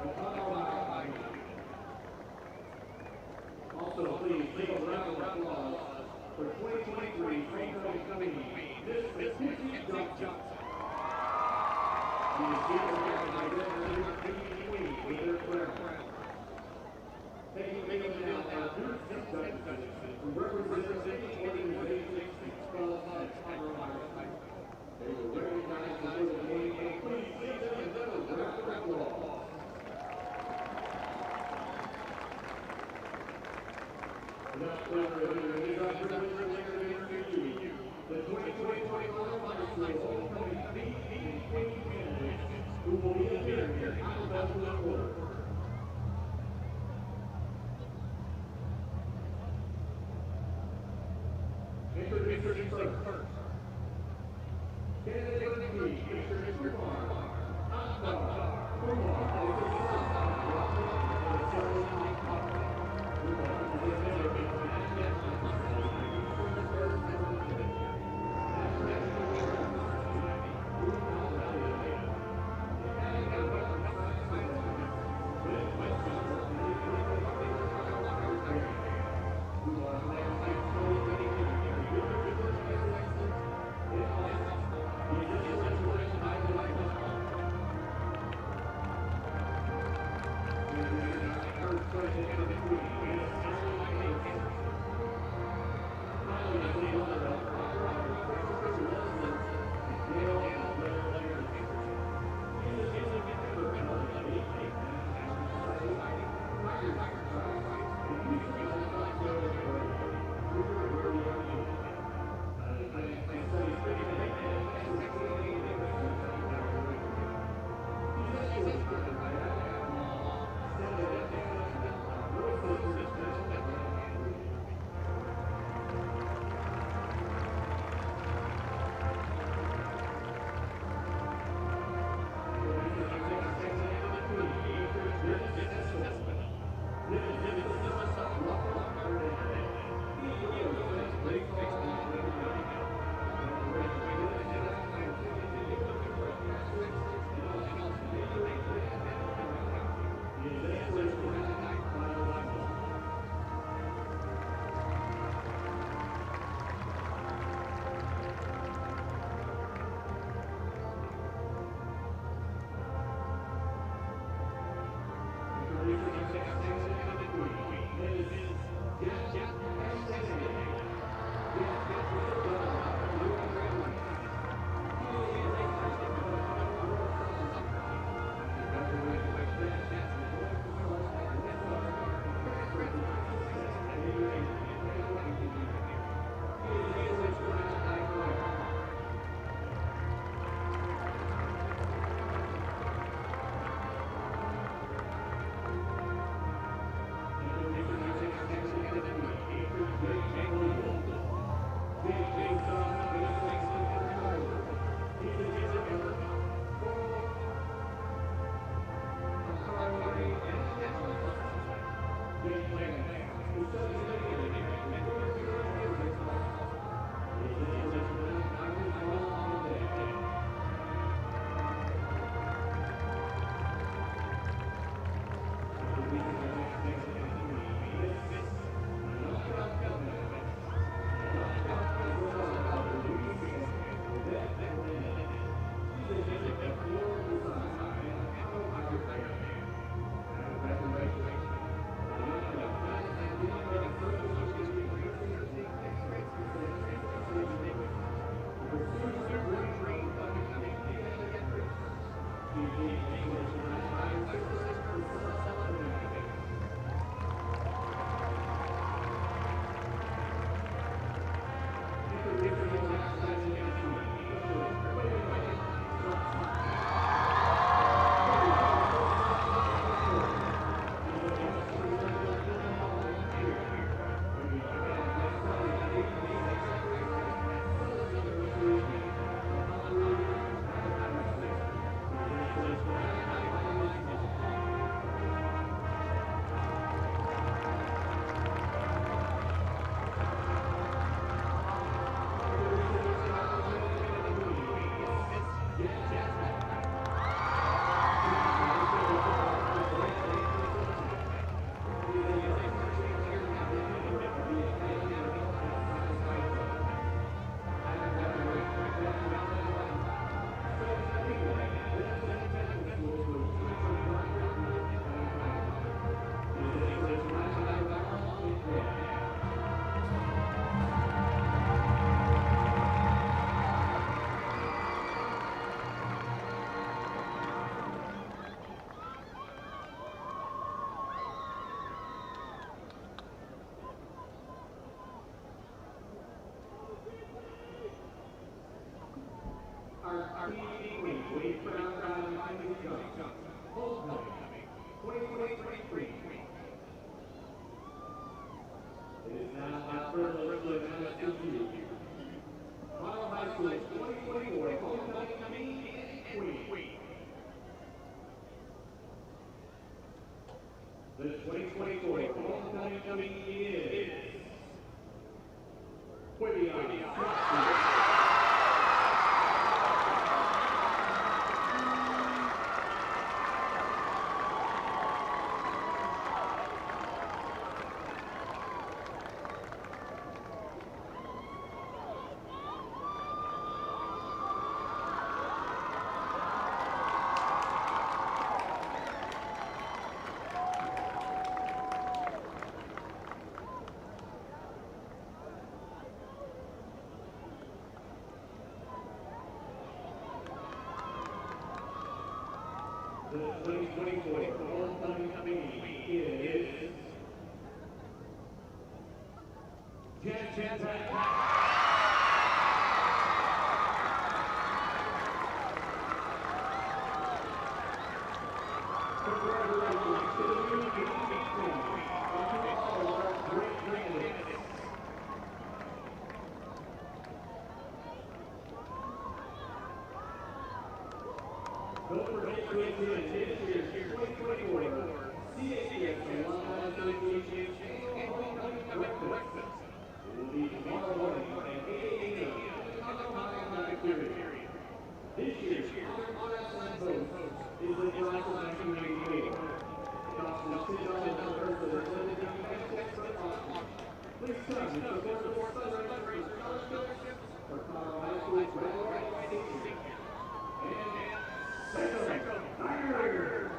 of Conroe HS. Also, please give a round of applause for 2023 Conroe coming Miss Mackenzie Johnson. She is here to recognize everyone with their crown. Taking now our Bruce Johnson, who represents the organization from Conroe HS. They will recognize the little game, and please give them another round of applause. Without further ado, it is our privilege to introduce you the 2024 High School Homecoming Queen candidates who will be appearing in alphabetical order. Introducing first. Candidate for the Queen, Mr. Kumar. The 2024 homecoming is Congratulations to the new team and to all our great candidates. Don't forget to attend this year's 2024 CACS Alumni Association Annual Homecoming Breakfast. It will be tomorrow morning at 8 a.m. in the Conroe cafeteria. This year's honor host is the class of 1988. Cost is $10 per person for the team and textbook option. Please come to support the Sunrise Race Scholarship for Conroe High School's graduating seniors. Second Tigers!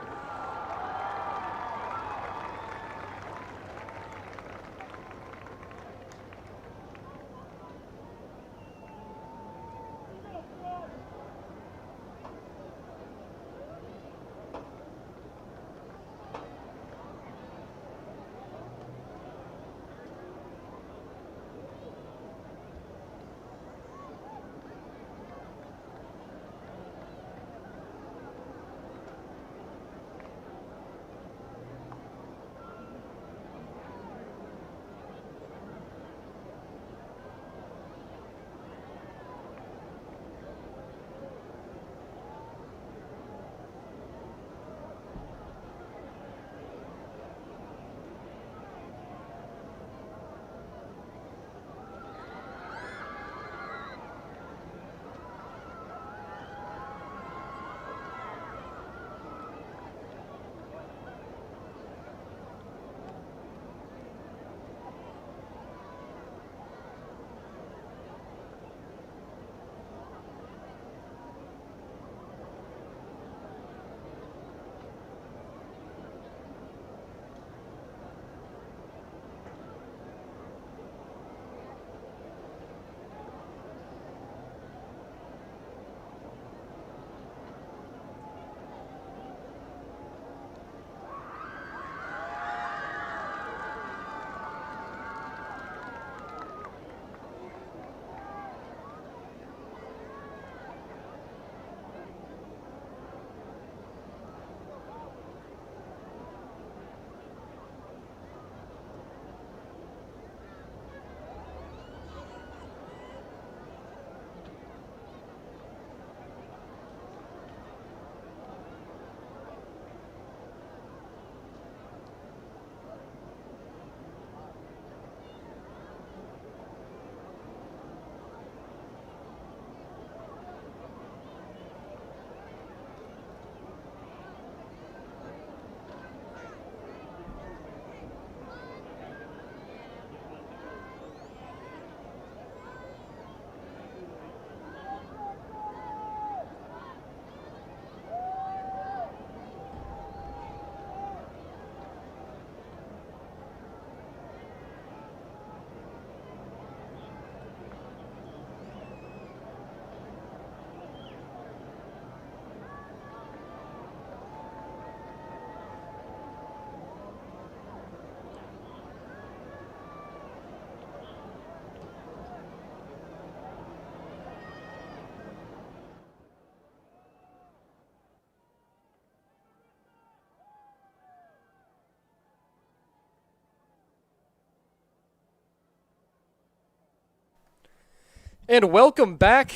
And welcome back,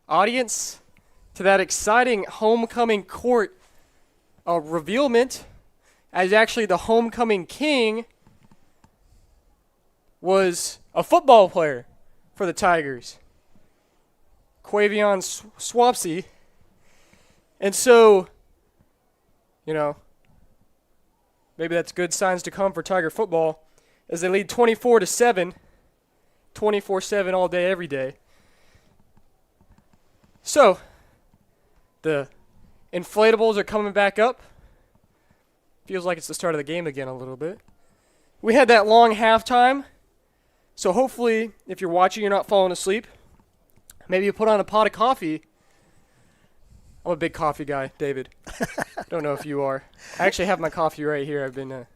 audience, to that exciting homecoming court revealment, as actually the homecoming king was a football player for the Tigers. Quavion Swapsy. And so, you know, maybe that's good signs to come for Tiger football as they lead 24-7, 24/7 all day, every day. So, the inflatables are coming back up. Feels like it's the start of the game again a little bit. We had that long halftime, so hopefully, if you're watching, you're not falling asleep. Maybe you put on a pot of coffee. I'm a big coffee guy, David. Don't know if you are. I actually have my coffee right here. I've been...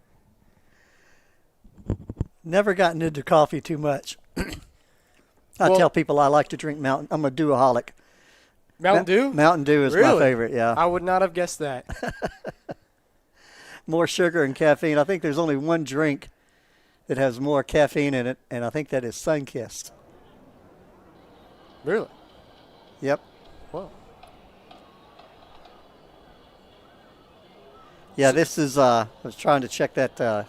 Never gotten into coffee too much. I tell people I like to drink Mountain. I'm a Dew-aholic. Mountain Dew? Mountain Dew is my favorite, yeah. I would not have guessed that. More sugar and caffeine. I think there's only one drink that has more caffeine in it, and I think that is Sunkist. Really? Yep. Wow. Yeah, this is, I was trying to check that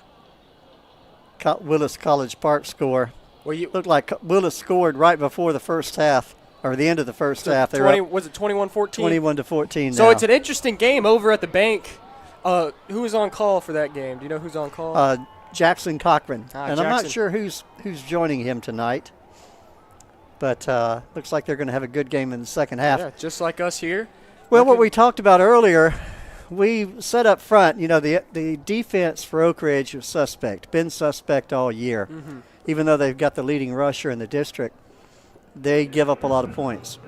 Willis College Park score. Well, looked like Willis scored right before the first half, or the end of the first half. Was it 21-14? 21-14 So now. it's an interesting game over at the bank. Who was on call for that game? Do you know who's on call? Jackson Cochran. And Jackson. I'm not sure who's joining him tonight. But looks like they're going to have a good game in the second half. Yeah, just like us here. Well, what we talked about earlier, we said up front, you know, the defense for Oak Ridge was suspect, been suspect all year. Mm-hmm. Even though they've got the leading rusher in the district, they give up a lot of points.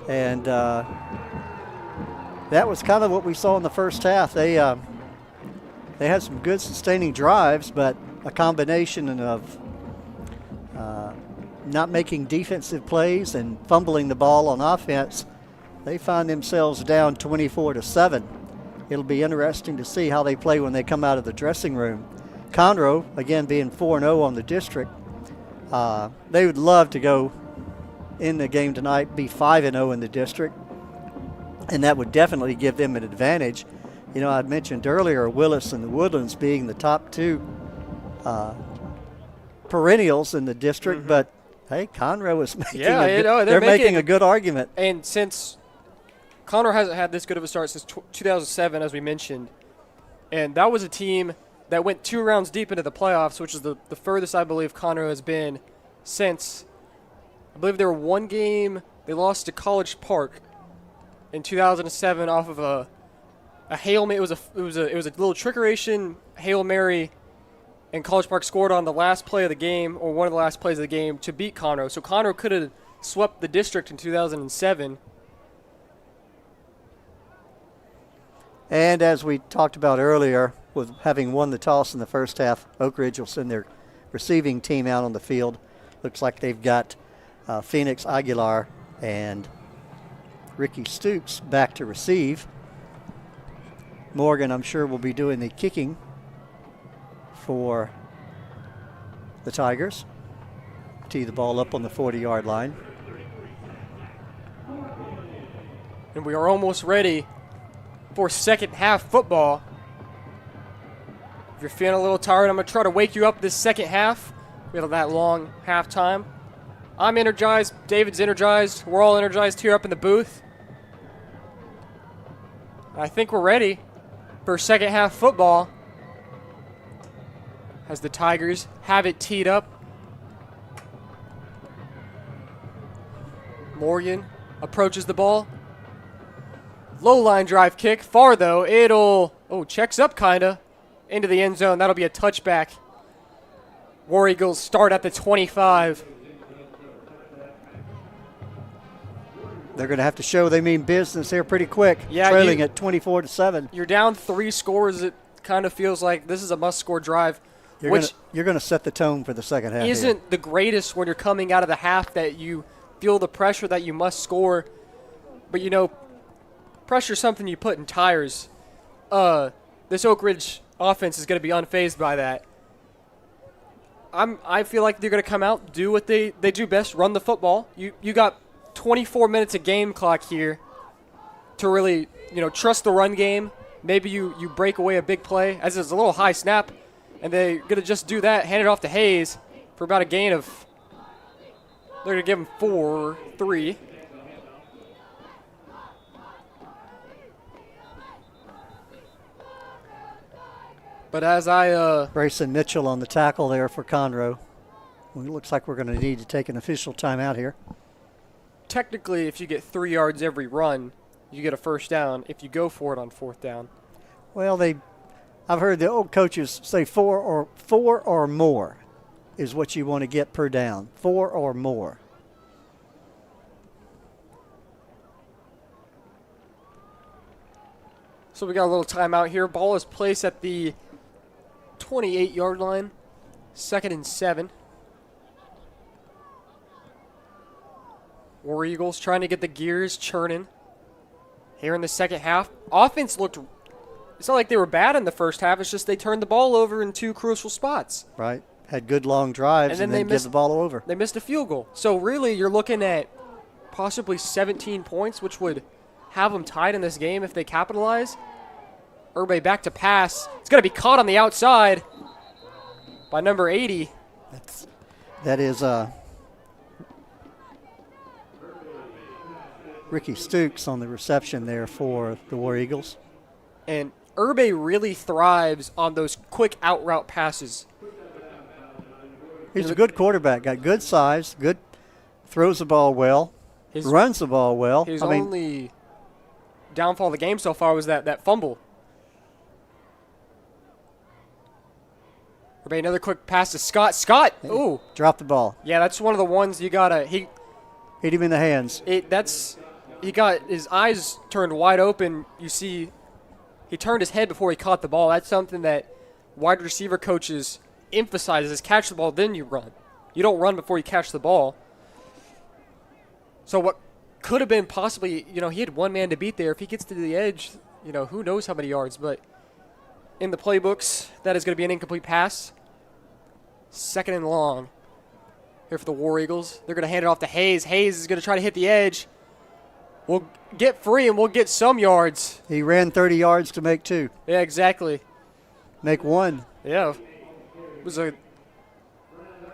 And that was kind of what we saw in the first half. They had some good sustaining drives, but a combination of not making defensive plays and fumbling the ball on offense, they find themselves down 24-7. It'll be interesting to see how they play when they come out of the dressing room. Conroe, again, being 4-0 on the district, they would love to go in the game tonight, be 5-0 in the district, and that would definitely give them an advantage. You know, I mentioned earlier Willis and the Woodlands being the top two perennials in the district, but hey, Conroe is making they're making a good argument. And since Conroe hasn't had this good of a start since 2007, as we mentioned, and that was a team that went 2 rounds deep into the playoffs, which is the furthest I believe Conroe has been since. I believe there were one game they lost to College Park in 2007 off of a Hail Mary. It was a little trickeration Hail Mary, and College Park scored on the last play of the game, or one of the last plays of the game, to beat Conroe. So Conroe could have swept the district in 2007. And as we talked about earlier, with having won the toss in the first half, Oak Ridge will send their receiving team out on the field. Looks like they've got Phoenix Aguilar and Ricky Stoops back to receive. Morgan, I'm sure, will be doing the kicking for the Tigers. Tee the ball up on the 40-yard line. And we are almost ready for second half football. If you're feeling a little tired, I'm going to try to wake you up this second half. We had that long halftime. I'm energized. David's energized. We're all energized here up in the booth. I think we're ready for second half football as the Tigers have it teed up. Morgan approaches the ball. Low line drive kick. Far though. Checks up kinda into the end zone. That'll be a touchback. War Eagles start at the 25. They're going to have to show they mean business here pretty quick. Yeah, trailing at 24-7. You're down 3 scores. It kind of feels like this is a must-score drive. You're going to set the tone for the second half. Isn't the greatest when you're coming out of the half that you feel the pressure that you must score. But, you know, pressure is something you put in tires. This Oak Ridge offense is going to be unfazed by that. I feel like they're going to come out, do what they do best, run the football. You got 24 minutes of game clock here to really, trust the run game. Maybe you break away a big play, as it's a little high snap, and they're going to just do that, hand it off to Hayes for about a gain of, They're going to give him 4-3. But as Grayson Mitchell on the tackle there for Conroe. Well, it looks like we're going to need to take an official timeout here. Technically, if you get 3 yards every run, you get a first down if you go for it on 4th down. Well, I've heard the old coaches say four or more is what you want to get per down. 4 or more. So we got a little timeout here. Ball is placed at the 28-yard line. 2nd and 7. War Eagles trying to get the gears churning here in the second half. Offense looked, it's not like they were bad in the first half. It's just they turned the ball over in 2 crucial spots. Right. Had good long drives and then give the ball over. They missed a field goal. So really you're looking at possibly 17 points, which would have them tied in this game if they capitalize. Urbe back to pass. It's going to be caught on the outside by number 80. That is Ricky Stukes on the reception there for the War Eagles. And Urbe really thrives on those quick out route passes. He's a good quarterback. Got good size, good, throws the ball well, runs the ball well. His only downfall of the game so far was that fumble. Urbe, another quick pass to Scott. Scott! Ooh. Dropped the ball. Yeah, that's one of the ones you got to... Hit him in the hands. He got his eyes turned wide open. You see, he turned his head before he caught the ball. That's something that wide receiver coaches emphasize is catch the ball, then you run. You don't run before you catch the ball. So what could have been possibly, he had one man to beat there. If he gets to the edge, who knows how many yards. But in the playbooks, that is going to be an incomplete pass. 2nd and long here for the War Eagles. They're going to hand it off to Hayes. Hayes is going to try to hit the edge. We'll get free and we'll get some yards. He ran 30 yards to make 2. Yeah, exactly. Make 1. Yeah. It was a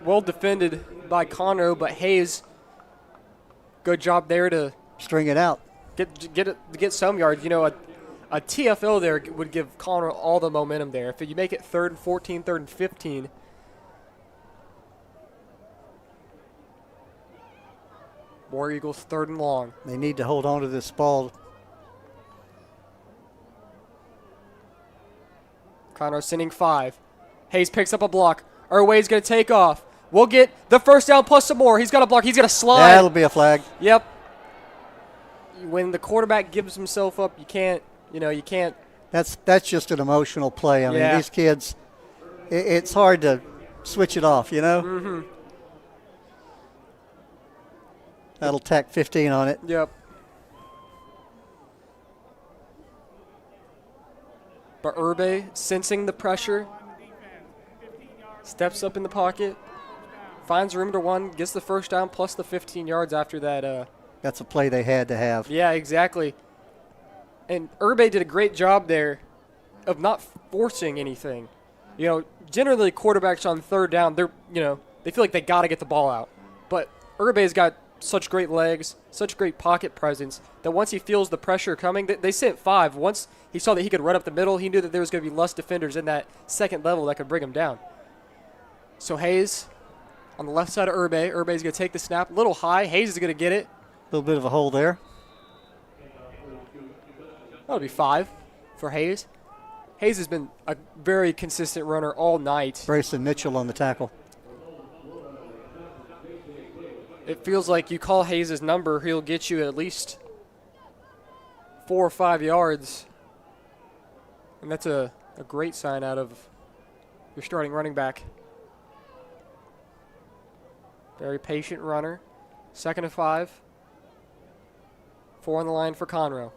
well defended by Conroe, but Hayes, good job there to string it out. Get some yards. A TFL there would give Conroe all the momentum there. If you make it 3rd and 14, 3rd and 15. War Eagles 3rd and long. They need to hold on to this ball. Conroe sending 5. Hayes picks up a block. Urway's going to take off. We'll get the first down plus some more. He's got a block. He's going to slide. That'll be a flag. Yep. When the quarterback gives himself up, you can't. That's just an emotional play. I mean, these kids, it's hard to switch it off, Mm-hmm. That'll tack 15 on it. Yep. But Urbe, sensing the pressure, steps up in the pocket, finds room to run, gets the first down plus the 15 yards after that. That's a play they had to have. Yeah, exactly. And Urbe did a great job there of not forcing anything. Generally quarterbacks on 3rd down, they feel like they got to get the ball out. But Urbe's got such great legs, such great pocket presence, that once he feels the pressure coming, they sent 5. Once he saw that he could run up the middle, he knew that there was going to be less defenders in that second level that could bring him down. So Hayes on the left side of Urbe. Urbe's going to take the snap a little high. Hayes is going to get it. A little bit of a hole there. That'll be 5 for Hayes. Hayes has been a very consistent runner all night. Grayson Mitchell on the tackle. It feels like you call Hayes' number, he'll get you at least 4 or 5 yards. And that's a great sign out of your starting running back. Very patient runner. 2nd and 5. 4 on the line for Conroe.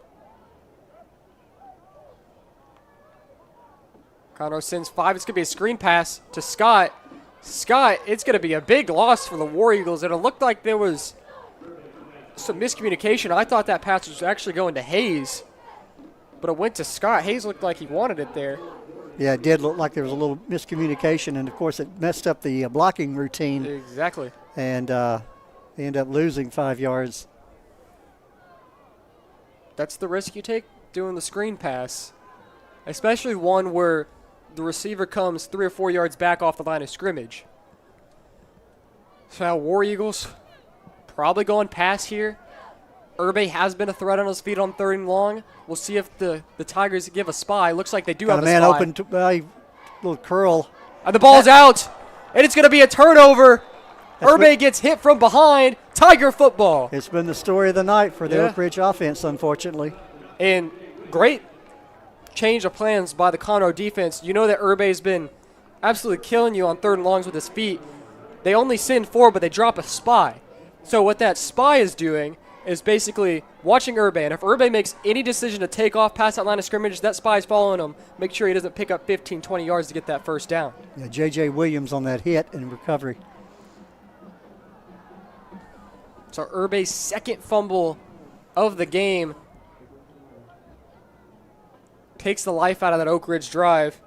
Conroe sends 5. It's going to be a screen pass to Scott. Scott, it's going to be a big loss for the War Eagles. And it looked like there was some miscommunication. I thought that pass was actually going to Hayes, but it went to Scott. Hayes looked like he wanted it there. Yeah, it did look like there was a little miscommunication, and, of course, it messed up the blocking routine. Exactly. And They end up losing 5 yards. That's the risk you take doing the screen pass, especially one where the receiver comes 3 or 4 yards back off the line of scrimmage. So now War Eagles probably going pass here. Irbe has been a threat on his feet on 3rd and long. We'll see if the Tigers give a spy. Looks like they do have a man spy. open to little curl. And the ball's out, and it's going to be a turnover. Irbe gets hit from behind. Tiger football. It's been the story of the night for the Oak Ridge offense, unfortunately. And great change of plans by the Conroe defense. You know that Irbe's been absolutely killing you on 3rd and longs with his feet. They only send 4, but they drop a spy. So what that spy is doing is basically watching Irbe. And if Irbe makes any decision to take off past that line of scrimmage, that spy's following him. Make sure he doesn't pick up 15, 20 yards to get that first down. Yeah, J.J. Williams on that hit and recovery. So Irbe's 2nd fumble of the game takes the life out of that Oak Ridge drive.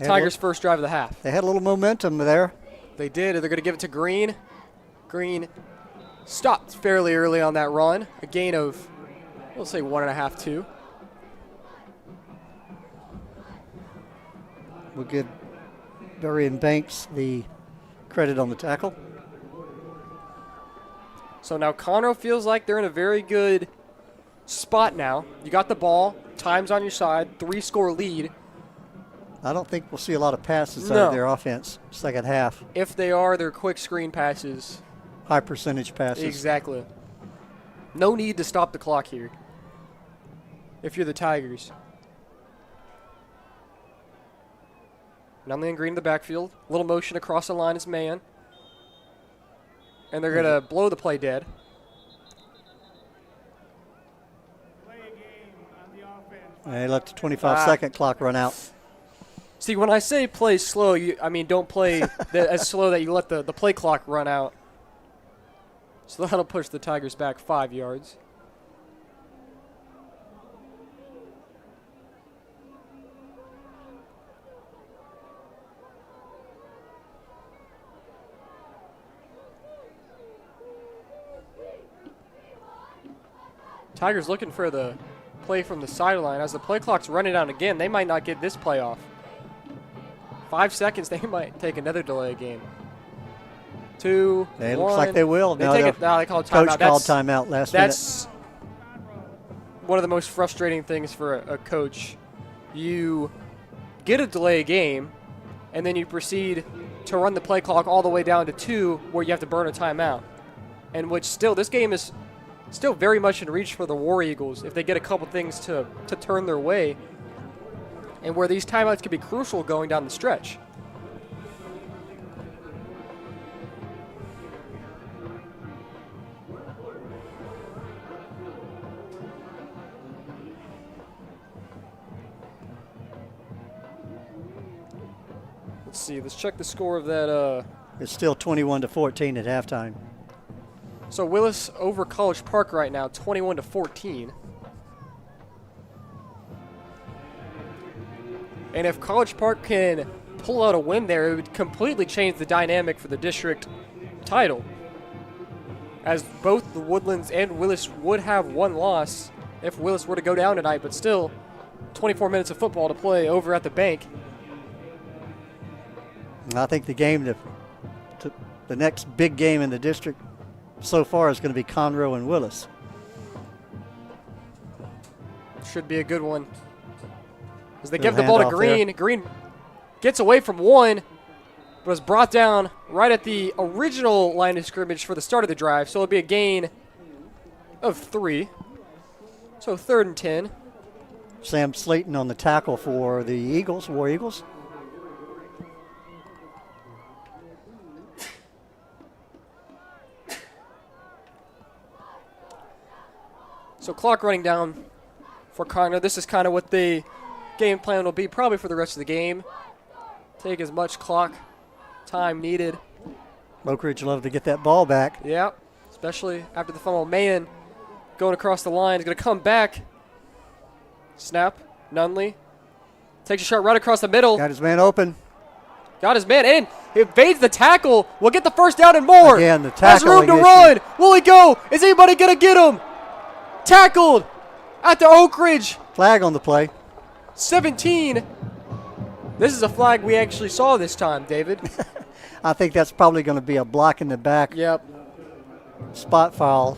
Tigers' first drive of the half. They had a little momentum there. They did. They're going to give it to Green. Green stopped fairly early on that run. A gain of, we'll say 1.5, 2. We'll give Dorian Banks the credit on the tackle. So now Conroe feels like they're in a very good spot now. You got the ball. Time's on your side. 3-score lead. I don't think we'll see a lot of passes out of their offense second half. If they are, they're quick screen passes. High percentage passes. Exactly. No need to stop the clock here if you're the Tigers. Nunley and Green in the backfield. Little motion across the line is man. And they're going to blow the play dead. They let the 25-second clock run out. See, when I say play slow, I mean don't play as slow that you let the play clock run out. So that'll push the Tigers back 5 yards. Tigers looking for the play from the sideline. As the play clock's running down again, they might not get this play off. 5 seconds, they might take another delay game. 2, It 1. looks like they will. They No, take it. No, they call it timeout. Coach called timeout last minute. That's one of the most frustrating things for a coach. You get a delay game, and then you proceed to run the play clock all the way down to 2, where you have to burn a timeout. And which still, this game is still very much in reach for the War Eagles if they get a couple things to turn their way, and where these timeouts could be crucial going down the stretch. Let's see. Let's check the score of that. It's still 21-14 at halftime. So Willis over College Park right now, 21-14. And if College Park can pull out a win there, it would completely change the dynamic for the district title. As both the Woodlands and Willis would have one loss if Willis were to go down tonight, but still 24 minutes of football to play over at the bank. I think the game, the next big game in the district so far is going to be Conroe and Willis. Should be a good one. As they give the ball to Green. Green gets away from one, but is brought down right at the original line of scrimmage for the start of the drive. So it'll be a gain of 3. So 3rd and 10. Sam Slayton on the tackle for the Eagles, War Eagles. So clock running down for Conroe. This is kind of what the game plan will be probably for the rest of the game. Take as much clock time needed. Oak Ridge love to get that ball back. Yeah, especially after the fumble. Man going across the line is going to come back. Snap. Nunley takes a shot right across the middle. Got his man open. Got his man in. He evades the tackle. We'll get the first down and more. Again, the has room tackling to issue. run. Will he go? Is anybody going to get him? Tackled at the Oak Ridge. Flag on the play. 17. This is a flag we actually saw this time, David. I think that's probably going to be a block in the back. Yep. Spot foul.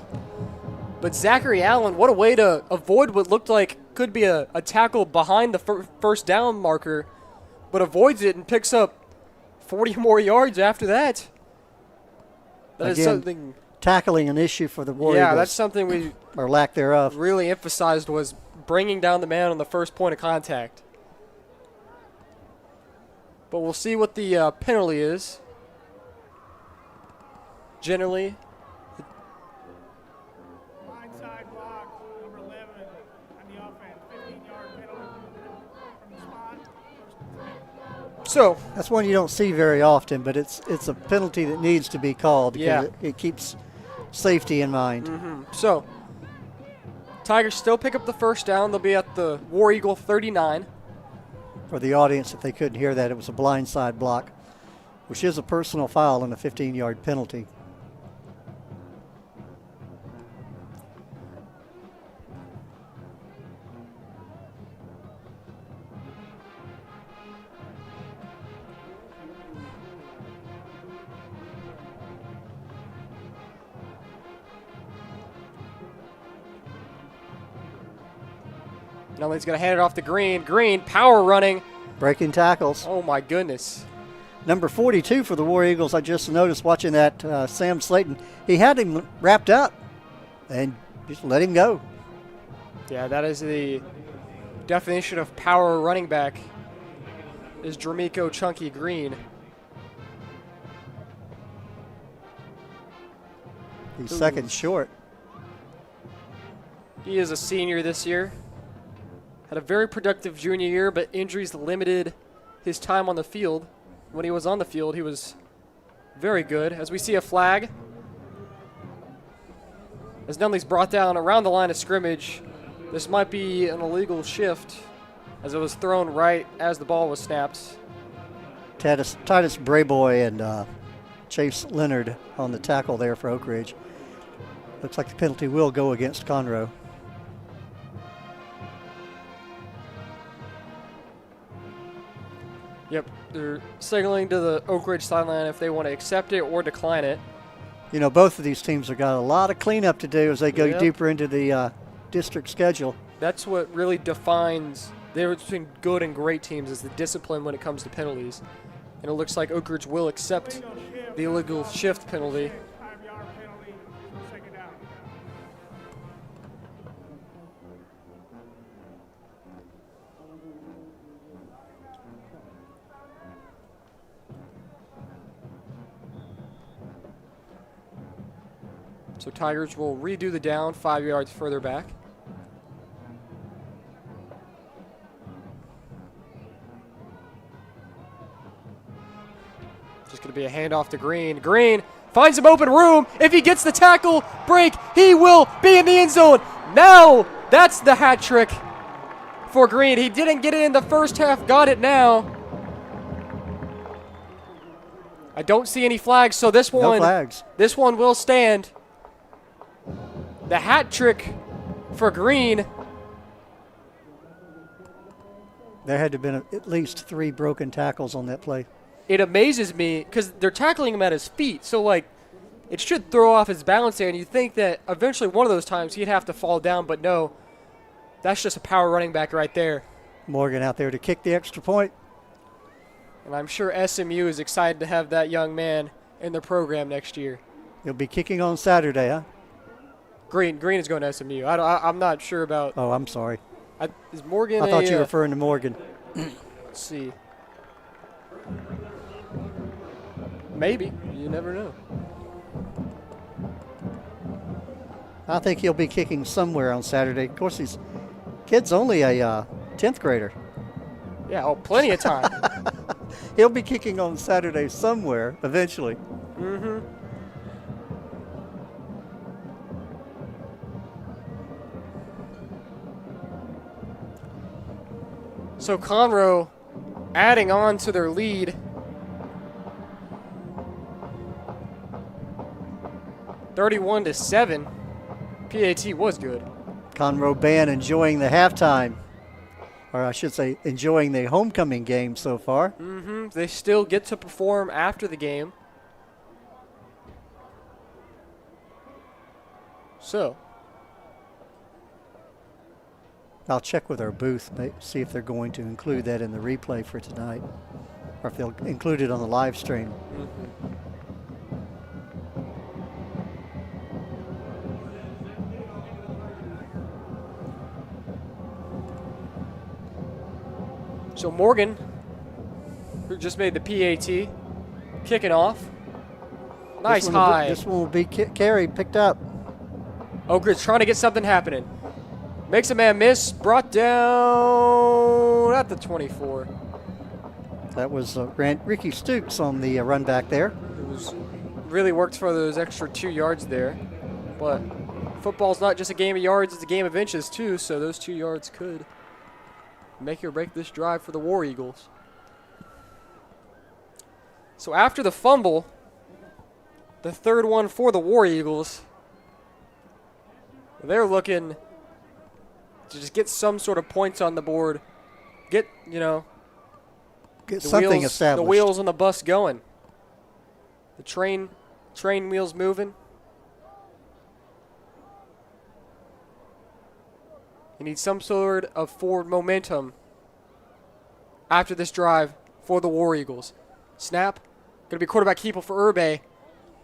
But Zachary Allen, what a way to avoid what looked like could be a tackle behind the first down marker, but avoids it and picks up 40 more yards after that. That is something. Tackling an issue for the War Yeah, Eagles, that's something we or lack thereof. really emphasized was bringing down the man on the first point of contact. But we'll see what the penalty is. Generally, Blindside block, number 11 on the offense. 15-yard penalty from the spot. First and 10. so That's one you don't see very often, but it's a penalty that needs to be called because Yeah. it keeps safety in mind. So, Tigers still pick up the first down. They'll be at the War Eagle 39. For the audience, if they couldn't hear that, it was a blindside block, which is a personal foul and a 15-yard penalty. Now he's going to hand it off to Green. Green, power running. Breaking tackles. Oh, my goodness. Number 42 for the War Eagles, I just noticed watching that, Sam Slayton. He had him wrapped up and just let him go. Yeah, that is the definition of power running back, is Dramico Chunky Green. He's second short. He is a senior this year. Had a very productive junior year, but injuries limited his time on the field. When he was on the field, he was very good. As we see a flag, as Nunley's brought down around the line of scrimmage, this might be an illegal shift, as it was thrown right as the ball was snapped. Titus Brayboy and Chase Leonard on the tackle there for Oak Ridge. Looks like the penalty will go against Conroe. Yep, they're signaling to the Oak Ridge sideline if they want to accept it or decline it. You know, both of these teams have got a lot of cleanup to do as they go Yep. deeper into the district schedule. That's what really defines the difference between good and great teams, is the discipline when it comes to penalties. And it looks like Oak Ridge will accept the illegal shift penalty. 5-yard penalty for second down. So Tigers will redo the down 5 yards further back. Just going to be a handoff to Green. Green finds some open room. If he gets the tackle break, he will be in the end zone. Now, that's the hat trick for Green. He didn't get it in the first half, got it now. I don't see any flags, so this No one, flags. this one will stand. The hat trick for Green. There had to have been at least 3 broken tackles on that play. It amazes me because they're tackling him at his feet, so like it should throw off his balance there, and you think that eventually one of those times he'd have to fall down, but no, that's just a power running back right there. Morgan out there to kick the extra point. And I'm sure SMU is excited to have that young man in their program next year. He'll be kicking on Saturday, huh? Green is going to SMU. I'm not sure about. Oh, I'm sorry. Is Morgan? I thought you were referring to Morgan. Let's see. Maybe. You never know. I think he'll be kicking somewhere on Saturday. Of course, he's kid's only a 10th grader. Yeah, oh, plenty of time. He'll be kicking on Saturday somewhere eventually. Mm-hmm. So Conroe adding on to their lead 31-7. PAT was good. Conroe band enjoying the halftime, or I should say enjoying the homecoming game so far. They still get to perform after the game. So, I'll check with our booth, see if they're going to include that in the replay for tonight, or if they'll include it on the live stream. So Morgan, who just made the PAT, kicking off. Nice high. This one will be carried, picked up. Oak Ridge trying to get something happening. Makes a man miss, brought down at the 24. That was Ricky Stoops on the run back there. It was really worked for those extra 2 yards there. But football's not just a game of yards, it's a game of inches too, so those 2 yards could make or break this drive for the War Eagles. So after the fumble, the third one for the War Eagles, they're looking to just get some sort of points on the board. Get something established. The wheels on the bus going. The train wheels moving. You need some sort of forward momentum after this drive for the War Eagles. Snap. Going to be quarterback keeper for Urbe.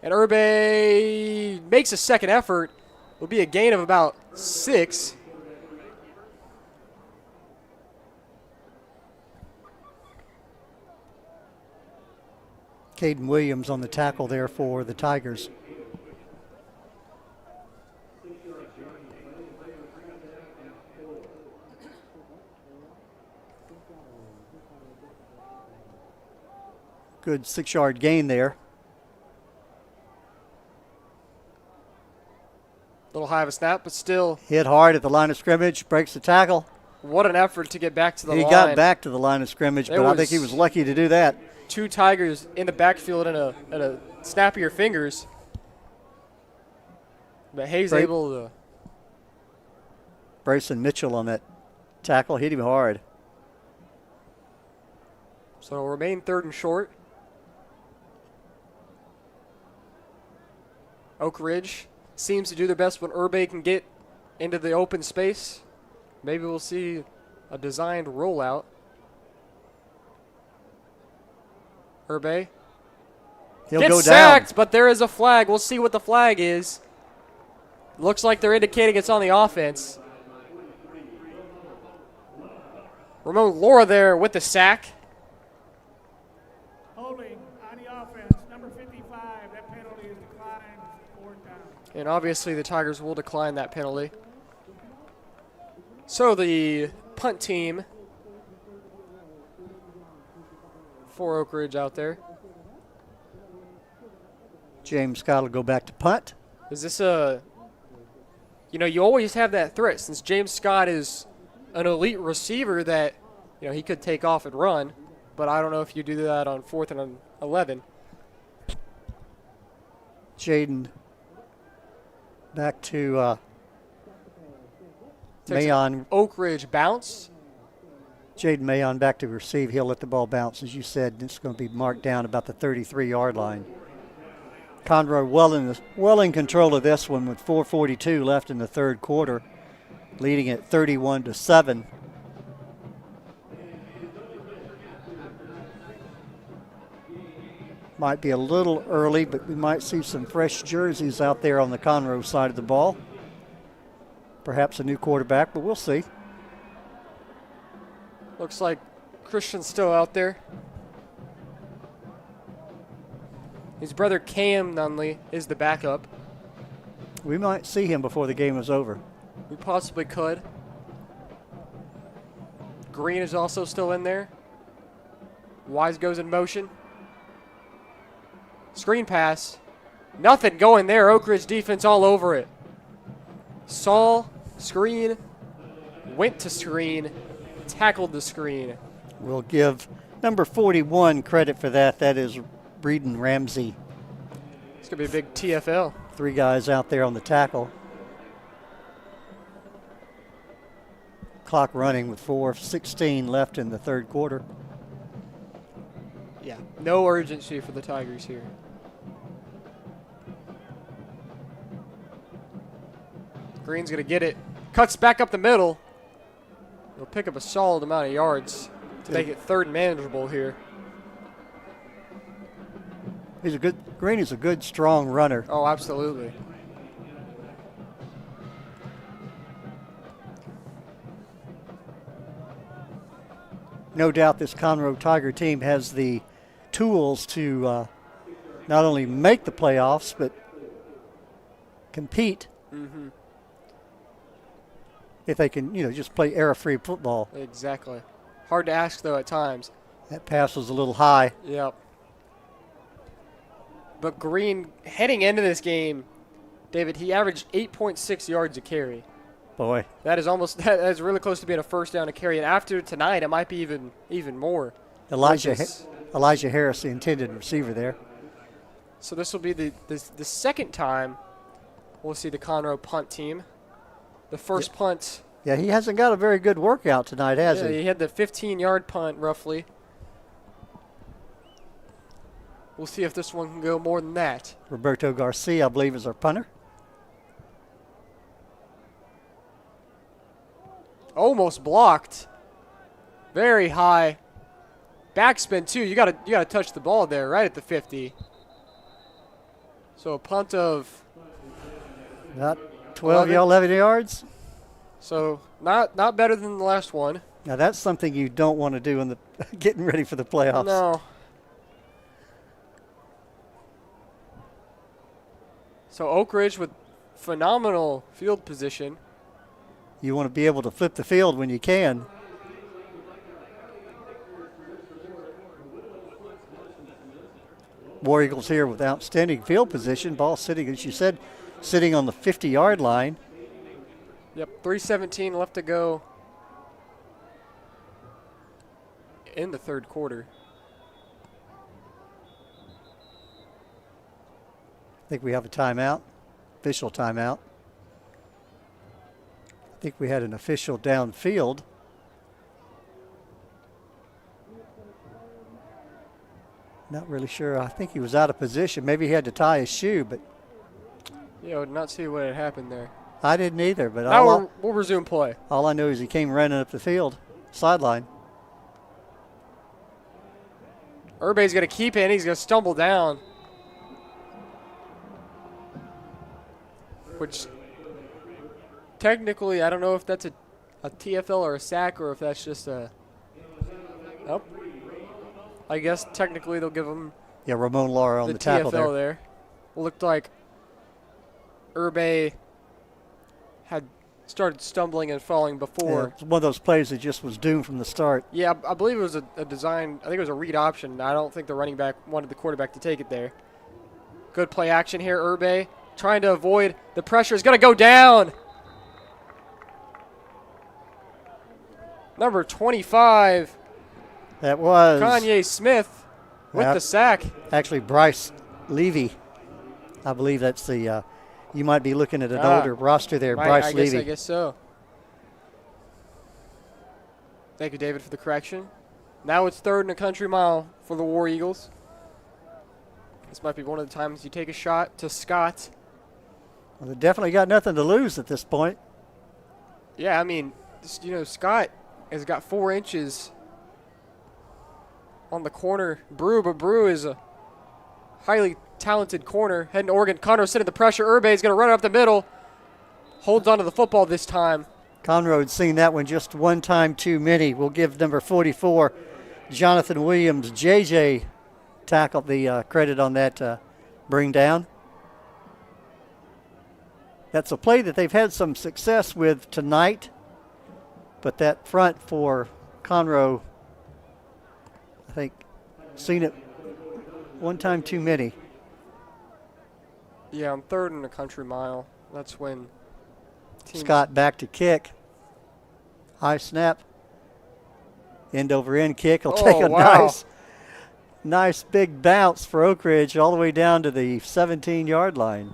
And Urbe makes a second effort. Will be a gain of about 6. Caden Williams on the tackle there for the Tigers. Good 6-yard gain there. Little high of a snap, but still. Hit hard at the line of scrimmage, breaks the tackle. What an effort to get back to the line. He got back to the line of scrimmage, but I think he was lucky to do that. 2 Tigers in the backfield and a snap of your fingers. But Hayes able to. Bryson Mitchell on that tackle, hit him hard. So it'll remain 3rd and short. Oak Ridge seems to do their best when Urbe can get into the open space. Maybe we'll see a designed rollout. Urbe He'll gets go sacked, down. but there is a flag. We'll see what the flag is. Looks like they're indicating it's on the offense. Ramon Laura there with the sack. Holding on the offense, number 55. That penalty is declined, 4th down. And obviously the Tigers will decline that penalty. So the punt team for Oak Ridge out there. James Scott will go back to punt. Is this a, you always have that threat since James Scott is an elite receiver that, he could take off and run, but I don't know if you do that on 4th and 11. Jaden back to Mayon. Oak Ridge bounce. Jaden Mayon back to receive. He'll let the ball bounce. As you said, it's going to be marked down about the 33-yard line. Conroe well in control of this one with 4:42 left in the 3rd quarter, leading at 31-7. Might be a little early, but we might see some fresh jerseys out there on the Conroe side of the ball. Perhaps a new quarterback, but we'll see. Looks like Christian's still out there. His brother Cam Nunley is the backup. We might see him before the game is over. We possibly could. Green is also still in there. Wise goes in motion. Screen pass. Nothing going there. Oak Ridge defense all over it. Saw, screen, went to screen, tackled the screen. We'll give number 41 credit for that. That is Breeden Ramsey. It's going to be a big TFL. 3 guys out there on the tackle. Clock running with 4:16 left in the third quarter. Yeah, no urgency for the Tigers here. Green's going to get it. Cuts back up the middle. He'll pick up a solid amount of yards to make it third and manageable here. Green is a good, strong runner. Oh, absolutely. No doubt this Conroe Tiger team has the tools to not only make the playoffs, but compete. Mm-hmm. If they can, just play error-free football. Exactly. Hard to ask, though, at times. That pass was a little high. Yep. But Green, heading into this game, David, he averaged 8.6 yards a carry. Boy. That is really close to being a first down a carry. And after tonight, it might be even more. Elijah Harris, the intended receiver there. So this will be the second time we'll see the Conroe punt team. The first punt. Yeah, he hasn't got a very good workout tonight, has he? He had the 15-yard punt, roughly. We'll see if this one can go more than that. Roberto Garcia, I believe, is our punter. Almost blocked. Very high. Backspin, too. You gotta touch the ball there, right at the 50. So a punt of... Not 12, 11 yards. So not better than the last one. Now that's something you don't want to do in the getting ready for the playoffs. No. So Oak Ridge with phenomenal field position. You want to be able to flip the field when you can. War Eagles here with outstanding field position. Ball sitting, as you said, sitting on the 50-yard line. Yep, 3:17 left to go in the third quarter. I think we have a timeout, official timeout. I think we had an official downfield. Not really sure. I think he was out of position. Maybe he had to tie his shoe, but Yeah, I did not see what had happened there. I didn't either. But now we'll resume play. All I know is he came running up the field, sideline. Urbe's going to keep it, and he's going to stumble down. Which, technically, I don't know if that's a TFL or a sack or if that's just a... Oh. I guess technically they'll give him... Yeah, Ramon Lara on the tackle TFL there. Looked like Urbe had started stumbling and falling before. Yeah, it's one of those plays that just was doomed from the start. Yeah, I believe it was a design. I think it was a read option. I don't think the running back wanted the quarterback to take it there. Good play action here, Urbe. Trying to avoid the pressure. Is going to go down. Number 25. That was Kanye Smith with the sack. Actually, Bryce Levy. I believe that's the, you might be looking at an older roster there, Bryce Levy. I guess so. Thank you, David, for the correction. Now it's third and a country mile for the War Eagles. This might be one of the times you take a shot to Scott. Well, they definitely got nothing to lose at this point. Yeah, I mean, Scott has got 4 inches on the corner. But Brew is a highly talented corner. Heading to Oregon. Conroe sitting the pressure. Urbe is going to run it up the middle. Holds onto the football this time. Conroe's seen that one just one time too many. We'll give number 44, Jonathan Williams, JJ, tackle the credit on that bring down. That's a play that they've had some success with tonight, but that front for Conroe, I think, seen it one time too many. Yeah, I'm third in a country mile. That's when Scott back to kick. High snap. End over end kick. He'll take a nice big bounce for Oak Ridge all the way down to the 17-yard line.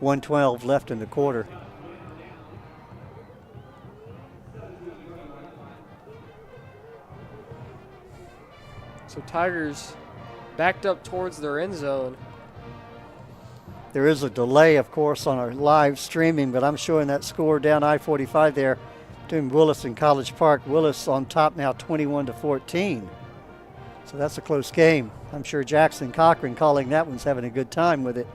1:12 left in the quarter. So Tigers backed up towards their end zone. There is a delay, of course, on our live streaming, but I'm showing that score down I-45 there between Willis and College Park. Willis on top now 21-14. So that's a close game. I'm sure Jackson Cochran calling that one's having a good time with it.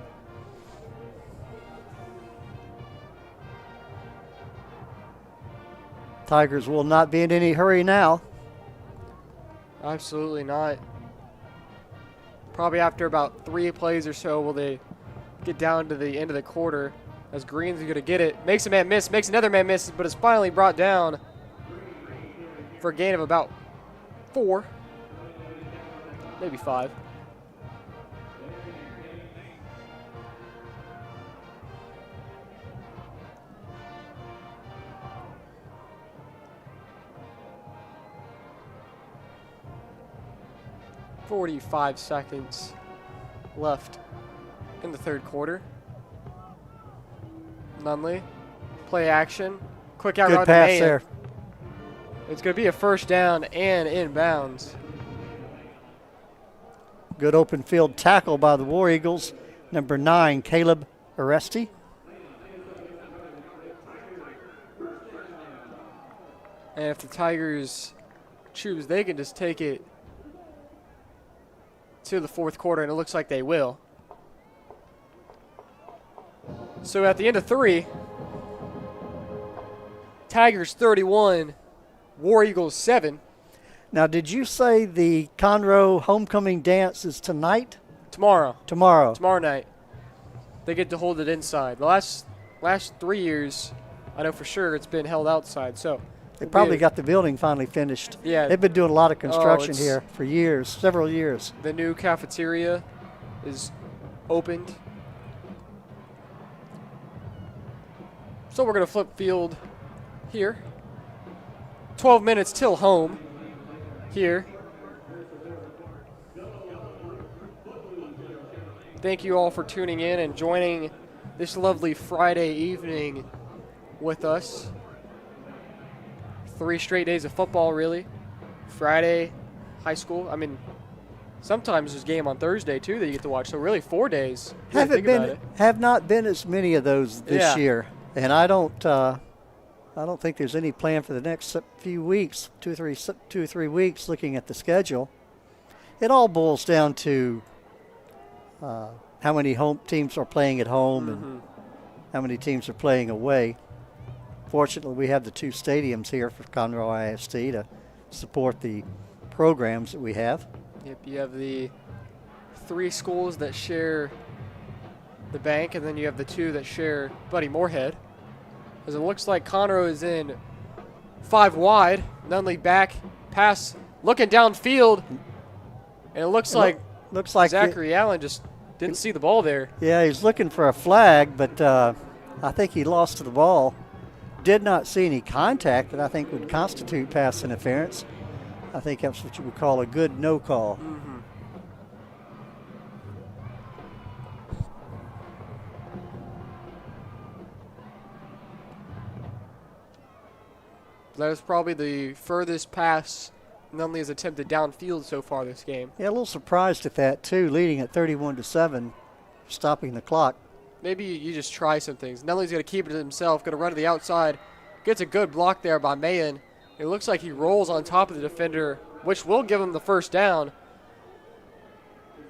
Tigers will not be in any hurry now. Absolutely not. Probably after about 3 plays or so will they get down to the end of the quarter as Green's going to get it. Makes a man miss, makes another man miss, but it's finally brought down for a gain of about 4, maybe 5. .45 seconds left in the third quarter. Nunley, play action, quick out route Good pass to Mayan. there. It's going to be a first down and inbounds. Good open field tackle by the War Eagles. Number 9, Caleb Aresti. And if the Tigers choose, they can just take it to the fourth quarter, and it looks like they will. So at the end of 3, Tigers 31, War Eagles 7. Now, did you say the Conroe homecoming dance is tonight? Tomorrow. Tomorrow. Tomorrow night. They get to hold it inside. The last 3 years, I know for sure it's been held outside. So they probably got the building finally finished. Yeah. They've been doing a lot of construction it's here for years, several years. The new cafeteria is opened. So we're going to flip field here. 12 minutes till home here. Thank you all for tuning in and joining this lovely Friday evening with us. 3 straight days of football, really. Friday, high school. I mean, sometimes there's a game on Thursday, too, that you get to watch. So really 4 days. Have not been as many of those this year. And I don't think there's any plan for the next few weeks, 2 or 3 weeks, looking at the schedule. It all boils down to how many home teams are playing at home and how many teams are playing away. Fortunately, we have the 2 stadiums here for Conroe IST to support the programs that we have. Yep, you have the 3 schools that share the bank, and then you have the 2 that share Buddy Moorhead. As it looks like Conroe is in 5 wide. Nunley back, pass, looking downfield, and it looks like Zachary Allen just didn't see the ball there. Yeah, he's looking for a flag, but I think he lost to the ball. Did not see any contact that I think would constitute pass interference. I think that's what you would call a good no call. That is probably the furthest pass Nunley has attempted downfield so far this game. Yeah, a little surprised at that too, leading at 31-7, stopping the clock. Maybe you just try some things. Nunley's going to keep it to himself, going to run to the outside. Gets a good block there by Mayan. It looks like he rolls on top of the defender, which will give him the first down.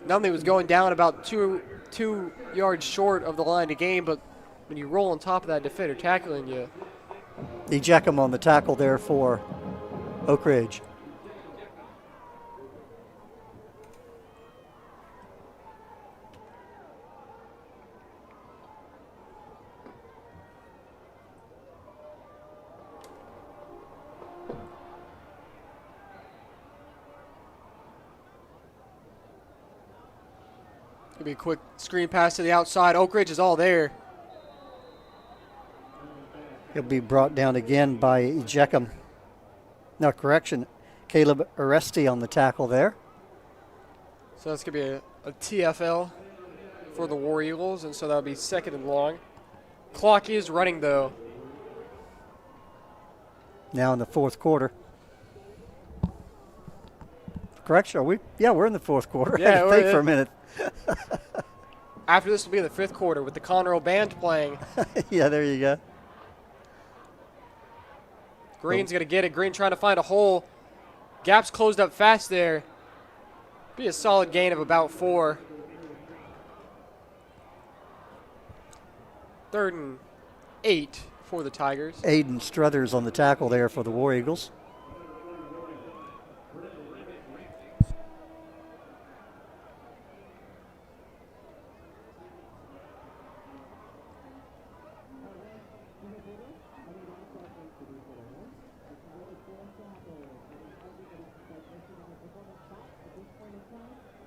Nunley was going down about two yards short of the line of game, but when you roll on top of that defender tackling you. Ejeckham on the tackle there for Oak Ridge. Gonna be a quick screen pass to the outside. Oak Ridge is all there. He'll be brought down again by Ejeckham. No, correction. Caleb Aresti on the tackle there. So that's going to be a TFL for the War Eagles, and so that'll be 2nd and long. Clock is running, though. Now in the 4th quarter. Correction, are we? Yeah, we're in the 4th quarter. Yeah, I had to think for a minute. After this will be in the 5th quarter with the Conroe band playing. Yeah, there you go. Green's going to get it. Green trying to find a hole. Gap's closed up fast there. Be a solid gain of about 4. 3rd and 8 for the Tigers. Aiden Struthers on the tackle there for the War Eagles.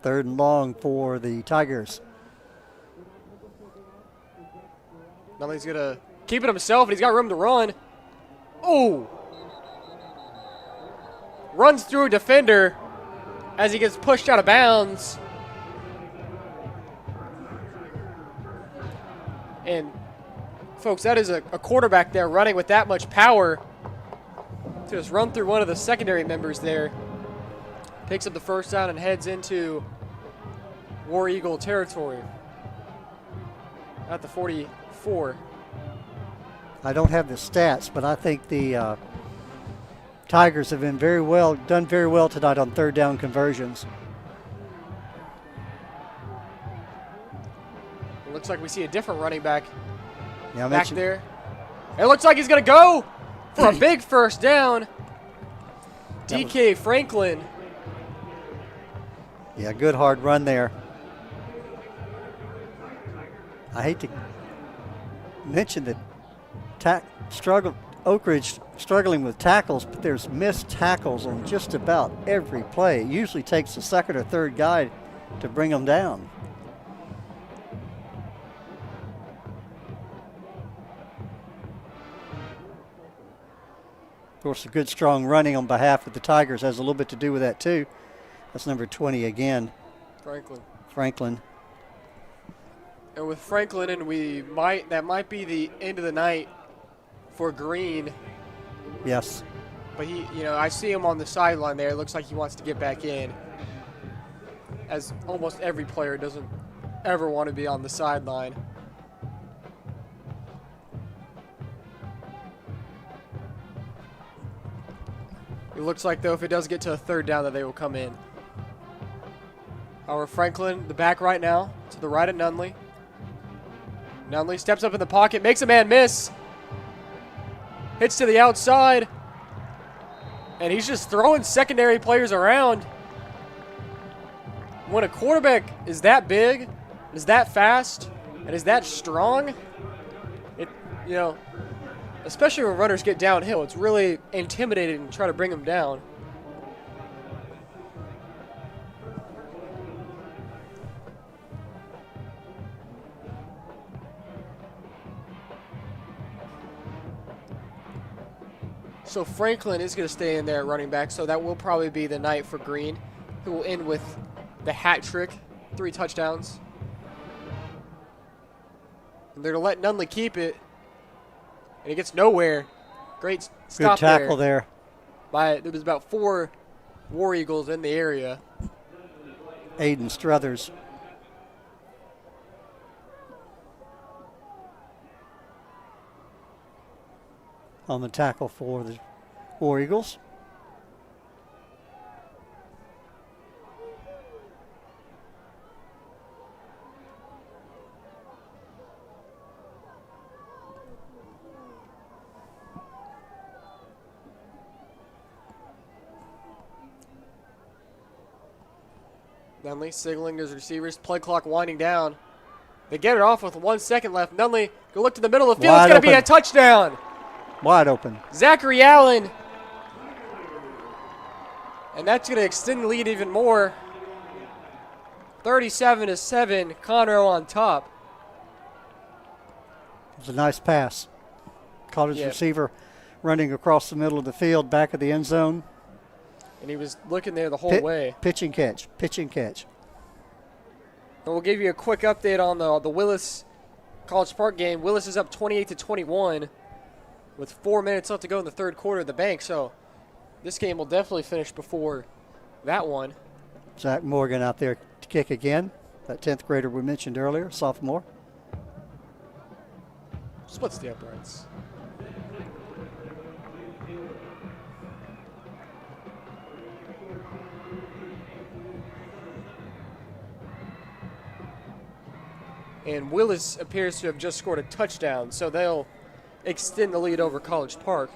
Third and long for the Tigers. Nunley's going to keep it himself, and he's got room to run. Oh! Runs through a defender as he gets pushed out of bounds. And, folks, that is a quarterback there running with that much power to just run through one of the secondary members there. Picks up the first down and heads into War Eagle territory at the 44. I don't have the stats, but I think the Tigers have been done very well tonight on 3rd down conversions. It looks like we see a different running back Yeah, back there. It looks like he's going to go for a big first down. DK Franklin. Yeah, good hard run there. I hate to mention that Oak Ridge struggling with tackles, but there's missed tackles on just about every play. It usually takes the 2nd or 3rd guy to bring them down. Of course, a good strong running on behalf of the Tigers has a little bit to do with that too. That's number 20 again. Franklin. And with Franklin, and that might be the end of the night for Green. Yes. But I see him on the sideline there. It looks like he wants to get back in. As almost every player doesn't ever want to be on the sideline. It looks like, though, if it does get to a 3rd down, that they will come in. Our Franklin, the back right now, to the right of Nunley. Nunley steps up in the pocket, makes a man miss. Hits to the outside. And he's just throwing secondary players around. When a quarterback is that big, is that fast, and is that strong, especially when runners get downhill, it's really intimidating to try to bring them down. So Franklin is going to stay in there at running back, so that will probably be the night for Green, who will end with the hat trick, 3 touchdowns. And they're going to let Nunley keep it, and he gets nowhere. Great stop Good tackle there. There was about 4 War Eagles in the area. Aiden Struthers. On the tackle for the War Eagles. Nunley signaling to his receivers, play clock winding down. They get it off with 1 second left. Nunley, go look to the middle of the field. It's going to be a touchdown. Wide open. Zachary Allen. And that's going to extend the lead even more. 37-7, Conroe on top. It was a nice pass. Caught his receiver running across the middle of the field, back of the end zone. And he was looking there the whole way. Pitch and catch. Pitch and catch. And we'll give you a quick update on the Willis College Park game. Willis is up 28-21 with 4 minutes left to go in the third quarter of the bank. So this game will definitely finish before that one. Zach Morgan out there to kick again. That 10th grader we mentioned earlier, sophomore. Splits the uprights. And Willis appears to have just scored a touchdown, so they'll extend the lead over College Park.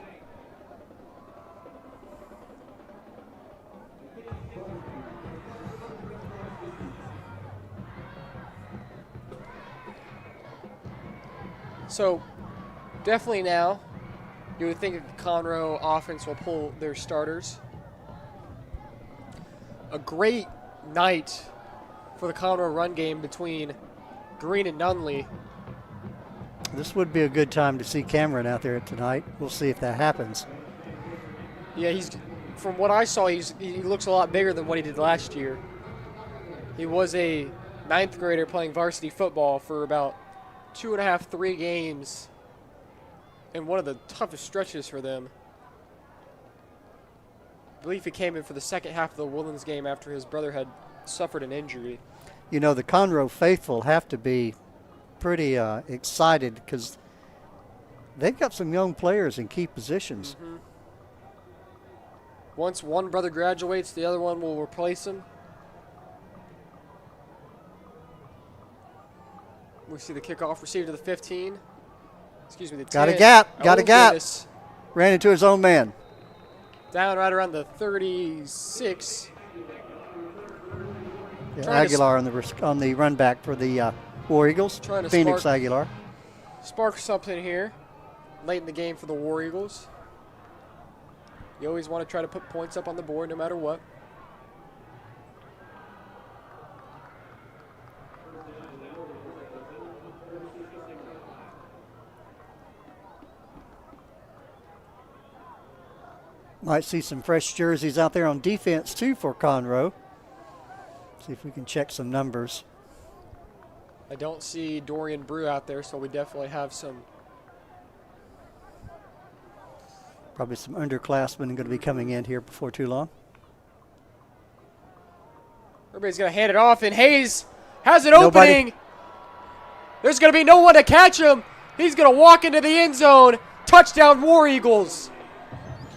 So definitely now you would think the Conroe offense will pull their starters. A great night for the Conroe run game between Green and Nunley. This would be a good time to see Cameron out there tonight. We'll see if that happens. Yeah, from what I saw, he looks a lot bigger than what he did last year. He was a 9th grader playing varsity football for about 2.5, 3 games in one of the toughest stretches for them. I believe he came in for the second half of the Woodlands game after his brother had suffered an injury. You know, the Conroe faithful have to be pretty excited because they've got some young players in key positions. Mm-hmm. Once one brother graduates, the other one will replace him. We see the kickoff received to the 15. Excuse me, the 10. Got a gap. Got a gap. Goodness. Ran into his own man. Down right around the 36. Yeah, Aguilar on the run back for the War Eagles. Phoenix Aguilar. Spark something here late in the game for the War Eagles. You always want to try to put points up on the board no matter what. Might see some fresh jerseys out there on defense too for Conroe. See if we can check some numbers. I don't see Dorian Brew out there, so we definitely have some. Probably some underclassmen going to be coming in here before too long. Everybody's going to hand it off, and Hayes has an opening. There's going to be no one to catch him. He's going to walk into the end zone. Touchdown, War Eagles.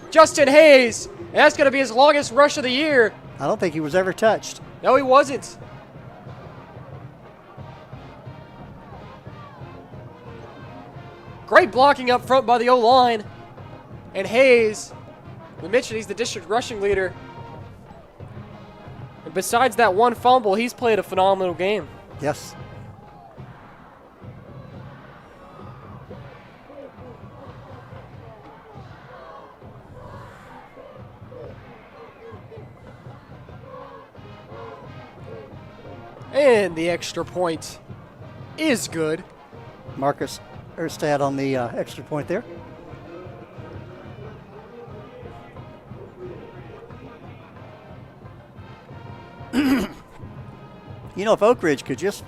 Justin Hayes, and that's going to be his longest rush of the year. I don't think he was ever touched. No, he wasn't. Great blocking up front by the O-line. And Hayes, we mentioned he's the district rushing leader. And besides that one fumble, he's played a phenomenal game. Yes. And the extra point is good. Marcus Erstad on the extra point there. You know, if Oak Ridge could just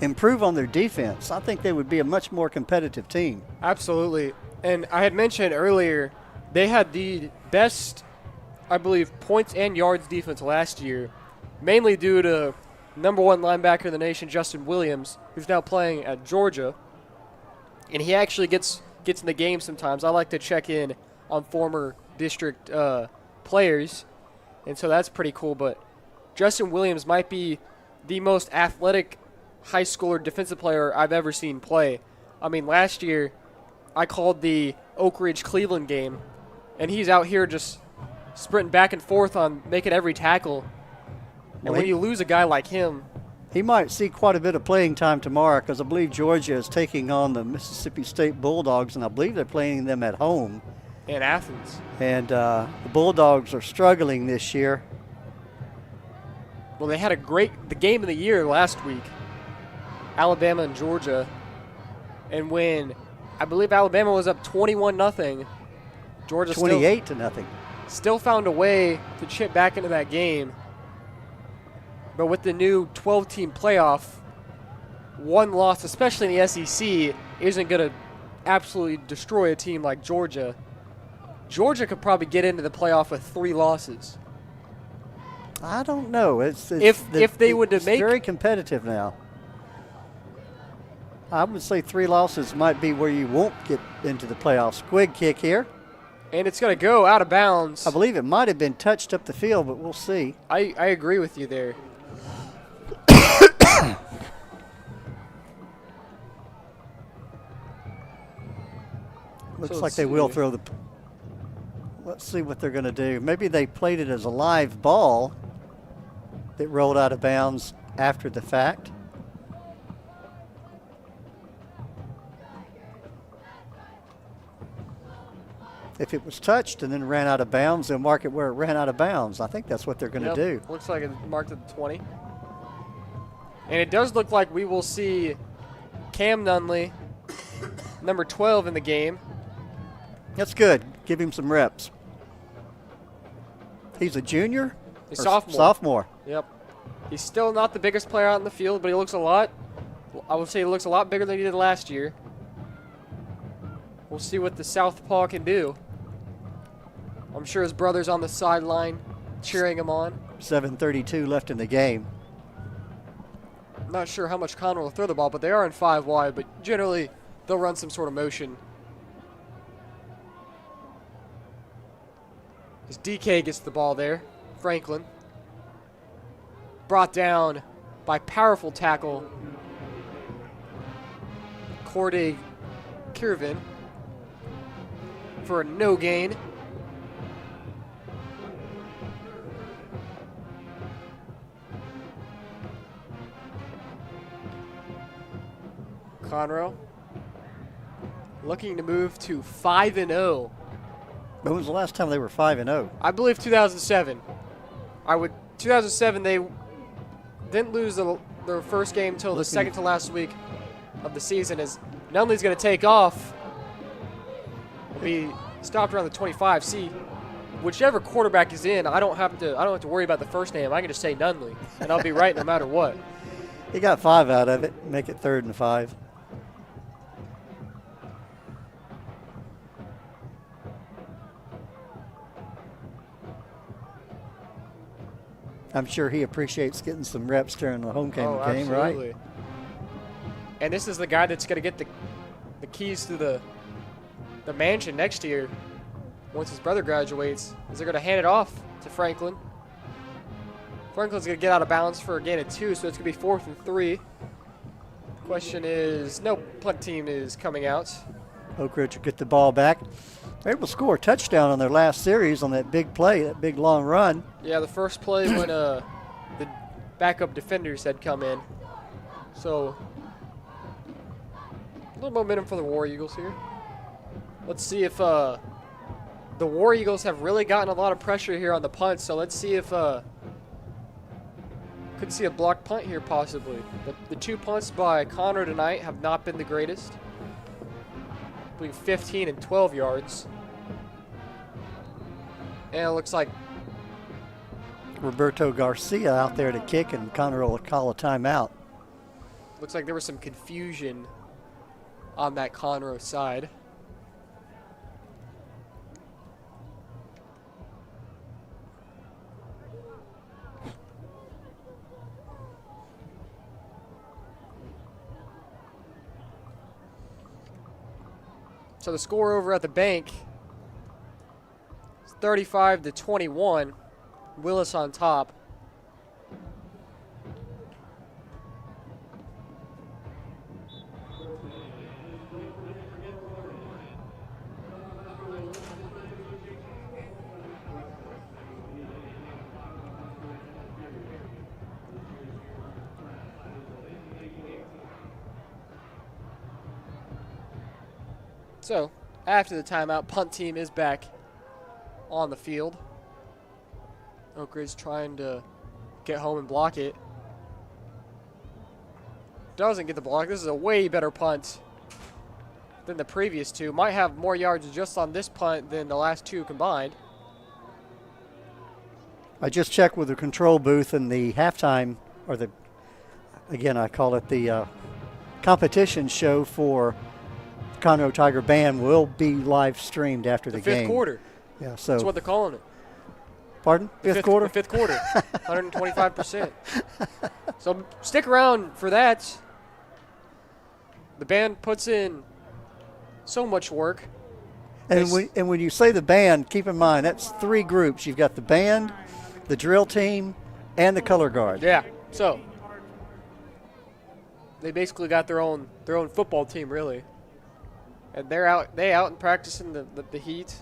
improve on their defense, I think they would be a much more competitive team. Absolutely. And I had mentioned earlier, they had the best, I believe, points and yards defense last year, mainly due to number 1 linebacker in the nation, Justin Williams, who's now playing at Georgia. And he actually gets in the game sometimes. I like to check in on former district players, and so that's pretty cool. But Justin Williams might be the most athletic high schooler defensive player I've ever seen play. I mean, last year I called the Oak Ridge Cleveland game, and he's out here just sprinting back and forth on making every tackle. And when you lose a guy like him, he might see quite a bit of playing time tomorrow because I believe Georgia is taking on the Mississippi State Bulldogs, and I believe they're playing them at home. In Athens. And the Bulldogs are struggling this year. Well, they had the game of the year last week, Alabama and Georgia. And when I believe Alabama was up 21-0, Georgia 28-0. Still found a way to chip back into that game. But with the new 12-team playoff, one loss, especially in the SEC, isn't going to absolutely destroy a team like Georgia. Georgia could probably get into the playoff with 3 losses. I don't know. It's if they would it's make very competitive now. I would say 3 losses might be where you won't get into the playoffs. Squig kick here. And it's going to go out of bounds. I believe it might have been touched up the field, but we'll see. I agree with you there. Looks like they will throw the. Let's see what they're going to do. Maybe they played it as a live ball that rolled out of bounds after the fact. If it was touched and then ran out of bounds, they'll mark it where it ran out of bounds. I think that's what they're going to do. Looks like it marked at the 20. And it does look like we will see Cam Nunley, number 12 in the game. That's good. Give him some reps. He's a junior? He's sophomore. Sophomore. Yep. He's still not the biggest player out in the field, but he looks a lot, I would say he looks a lot bigger than he did last year. We'll see what the Southpaw can do. I'm sure his brother's on the sideline cheering him on. 7:32 left in the game. I'm not sure how much Conroe will throw the ball, but they are in 5 wide, but generally they'll run some sort of motion. As DK gets the ball there, Franklin. Brought down by powerful tackle, Corday Kirvin, for a no gain. Conroe looking to move to 5-0. When was the last time they were 5-0? I believe 2007. 2007 they didn't lose their first game until the second to last week of the season. As Nunley's going to take off, will be stopped around the 25. See, whichever quarterback is in, I don't have to worry about the first name. I can just say Nunley, and I'll be right no matter what. He got 5 out of it. Make it 3rd and 5. I'm sure he appreciates getting some reps during the home game, absolutely. Right? And this is the guy that's going to get the keys to the mansion next year once his brother graduates. Is they're going to hand it off to Franklin. Franklin's going to get out of bounds for a gain of 2, so it's going to be 4th and 3. Question is, no punt team is coming out. Oak Ridge will get the ball back. They were able to score a touchdown on their last series on that big play, that big long run. Yeah, the first play when the backup defenders had come in. So, a little momentum for the War Eagles here. Let's see if the War Eagles have really gotten a lot of pressure here on the punt. So let's see if could see a blocked punt here possibly. The 2 punts by Conroe tonight have not been the greatest. I believe 15 and 12 yards. And it looks like Roberto Garcia out there to kick, and Conroe will call a timeout. Looks like there was some confusion on that Conroe side. So the score over at the bank is 35-21. Willis on top. So, after the timeout, punt team is back on the field. Oak Ridge trying to get home and block it. Doesn't get the block. This is a way better punt than the previous 2. Might have more yards just on this punt than the last 2 combined. I just checked with the control booth, and the halftime again, I call it the competition show for Conroe Tiger Band will be live streamed after the game. Fifth quarter. Yeah, so That's what they're calling it. pardon? Fifth quarter? The fifth quarter. 125%. So stick around for that. The band puts in so much work. And when you say the band, keep in mind that's 3 groups. You've got the band, the drill team, and the color guard. Yeah. So they basically got their own football team, really. And they're out and practicing the heat.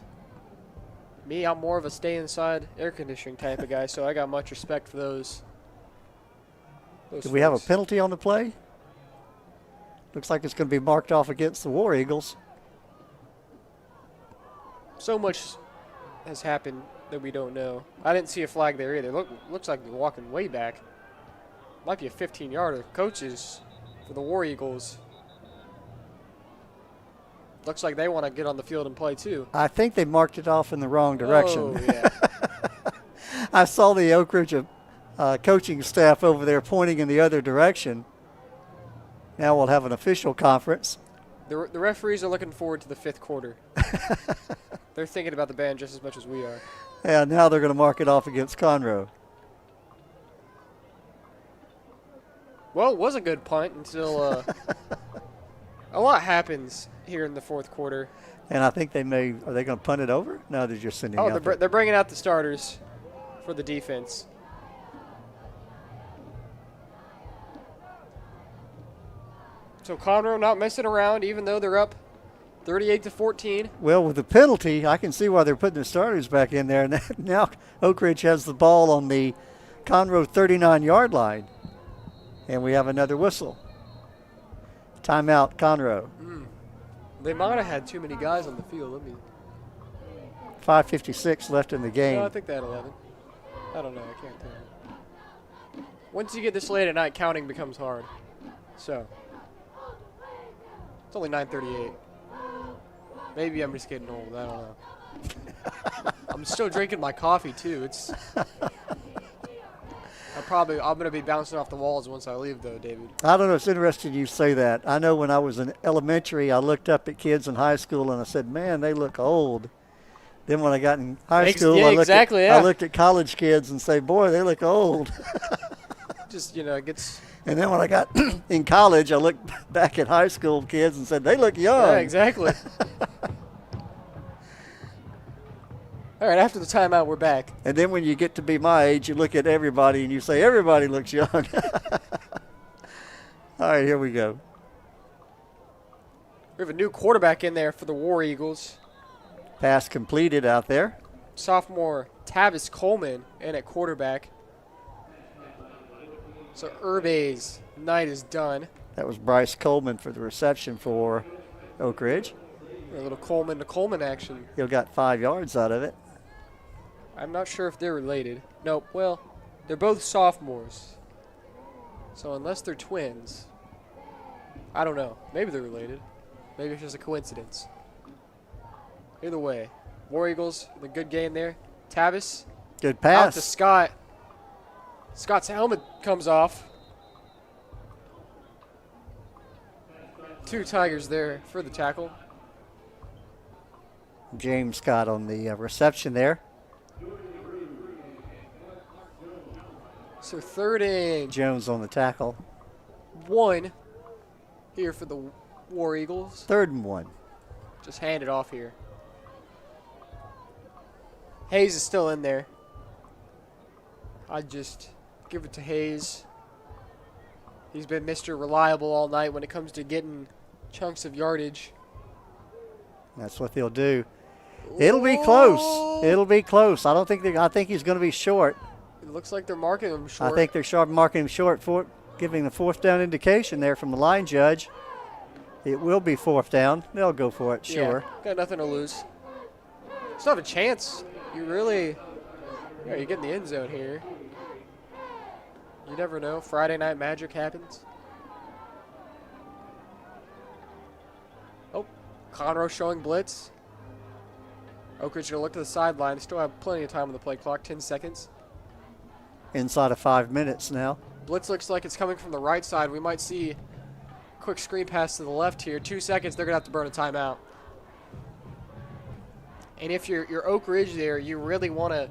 Me, I'm more of a stay inside air conditioning type of guy, so I got much respect for those. Do we have a penalty on the play? Looks like it's going to be marked off against the War Eagles. So much has happened that we don't know. I didn't see a flag there either. Looks like they're walking way back. Might be a 15-yarder. Coaches for the War Eagles. Looks like they want to get on the field and play too. I think they marked it off in the wrong direction. Oh, yeah. I saw the Oak Ridge coaching staff over there pointing in the other direction. Now we'll have an official conference. The referees are looking forward to the fifth quarter. They're thinking about the band just as much as we are. And now they're going to mark it off against Conroe. Well, it was a good punt until a lot happens here in the fourth quarter. And I think are they going to punt it over? No, they're just sending out. They're bringing out the starters for the defense. So Conroe not messing around, even though they're up 38-14. Well, with the penalty, I can see why they're putting the starters back in there. And now Oak Ridge has the ball on the Conroe 39-yard line. And we have another whistle. Timeout, Conroe. They might have had too many guys on the field. 5:56 left in the game. No, I think they had 11. I don't know. I can't tell. Once you get this late at night, counting becomes hard. So it's only 9:38. Maybe I'm just getting old. I don't know. I'm still drinking my coffee too. I'm going to be bouncing off the walls once I leave, though, David. I don't know. It's interesting you say that. I know when I was in elementary, I looked up at kids in high school and I said, man, they look old. Then when I got in high school, I looked at college kids and say, boy, they look old. Just, it gets. And then when I got in college, I looked back at high school kids and said, they look young. Yeah, exactly. All right, after the timeout, we're back. And then when you get to be my age, you look at everybody and you say, everybody looks young. All right, here we go. We have a new quarterback in there for the War Eagles. Pass completed out there. Sophomore Tavis Coleman in at quarterback. So Urbe's night is done. That was Bryce Coleman for the reception for Oak Ridge. A little Coleman to Coleman action. He got 5 yards out of it. I'm not sure if they're related. Nope. Well, they're both sophomores. So unless they're twins, I don't know. Maybe they're related. Maybe it's just a coincidence. Either way, War Eagles, the good game there. Tavis. Good pass. Out to Scott. Scott's helmet comes off. 2 Tigers there for the tackle. James Scott on the reception there. So 3rd and Jones on the tackle. 1 here for the War Eagles. 3rd and 1. Just hand it off here. Hayes is still in there. I'd just give it to Hayes. He's been Mr. Reliable all night when it comes to getting chunks of yardage. That's what they'll do. It'll be close. It'll be close. I think he's going to be short. It looks like they're marking him short. I think they're marking him short for giving the 4th down indication there from the line judge. It will be 4th down. They'll go for it, sure. Yeah, got nothing to lose. Still have a chance. You get in the end zone here. You never know. Friday night magic happens. Oh, Conroe showing blitz. Oak Ridge going to look to the sideline. They still have plenty of time on the play clock, 10 seconds. Inside of 5 minutes now. Blitz looks like it's coming from the right side. We might see a quick screen pass to the left here. 2 seconds, they're going to have to burn a timeout. And if you're Oak Ridge there, you really want to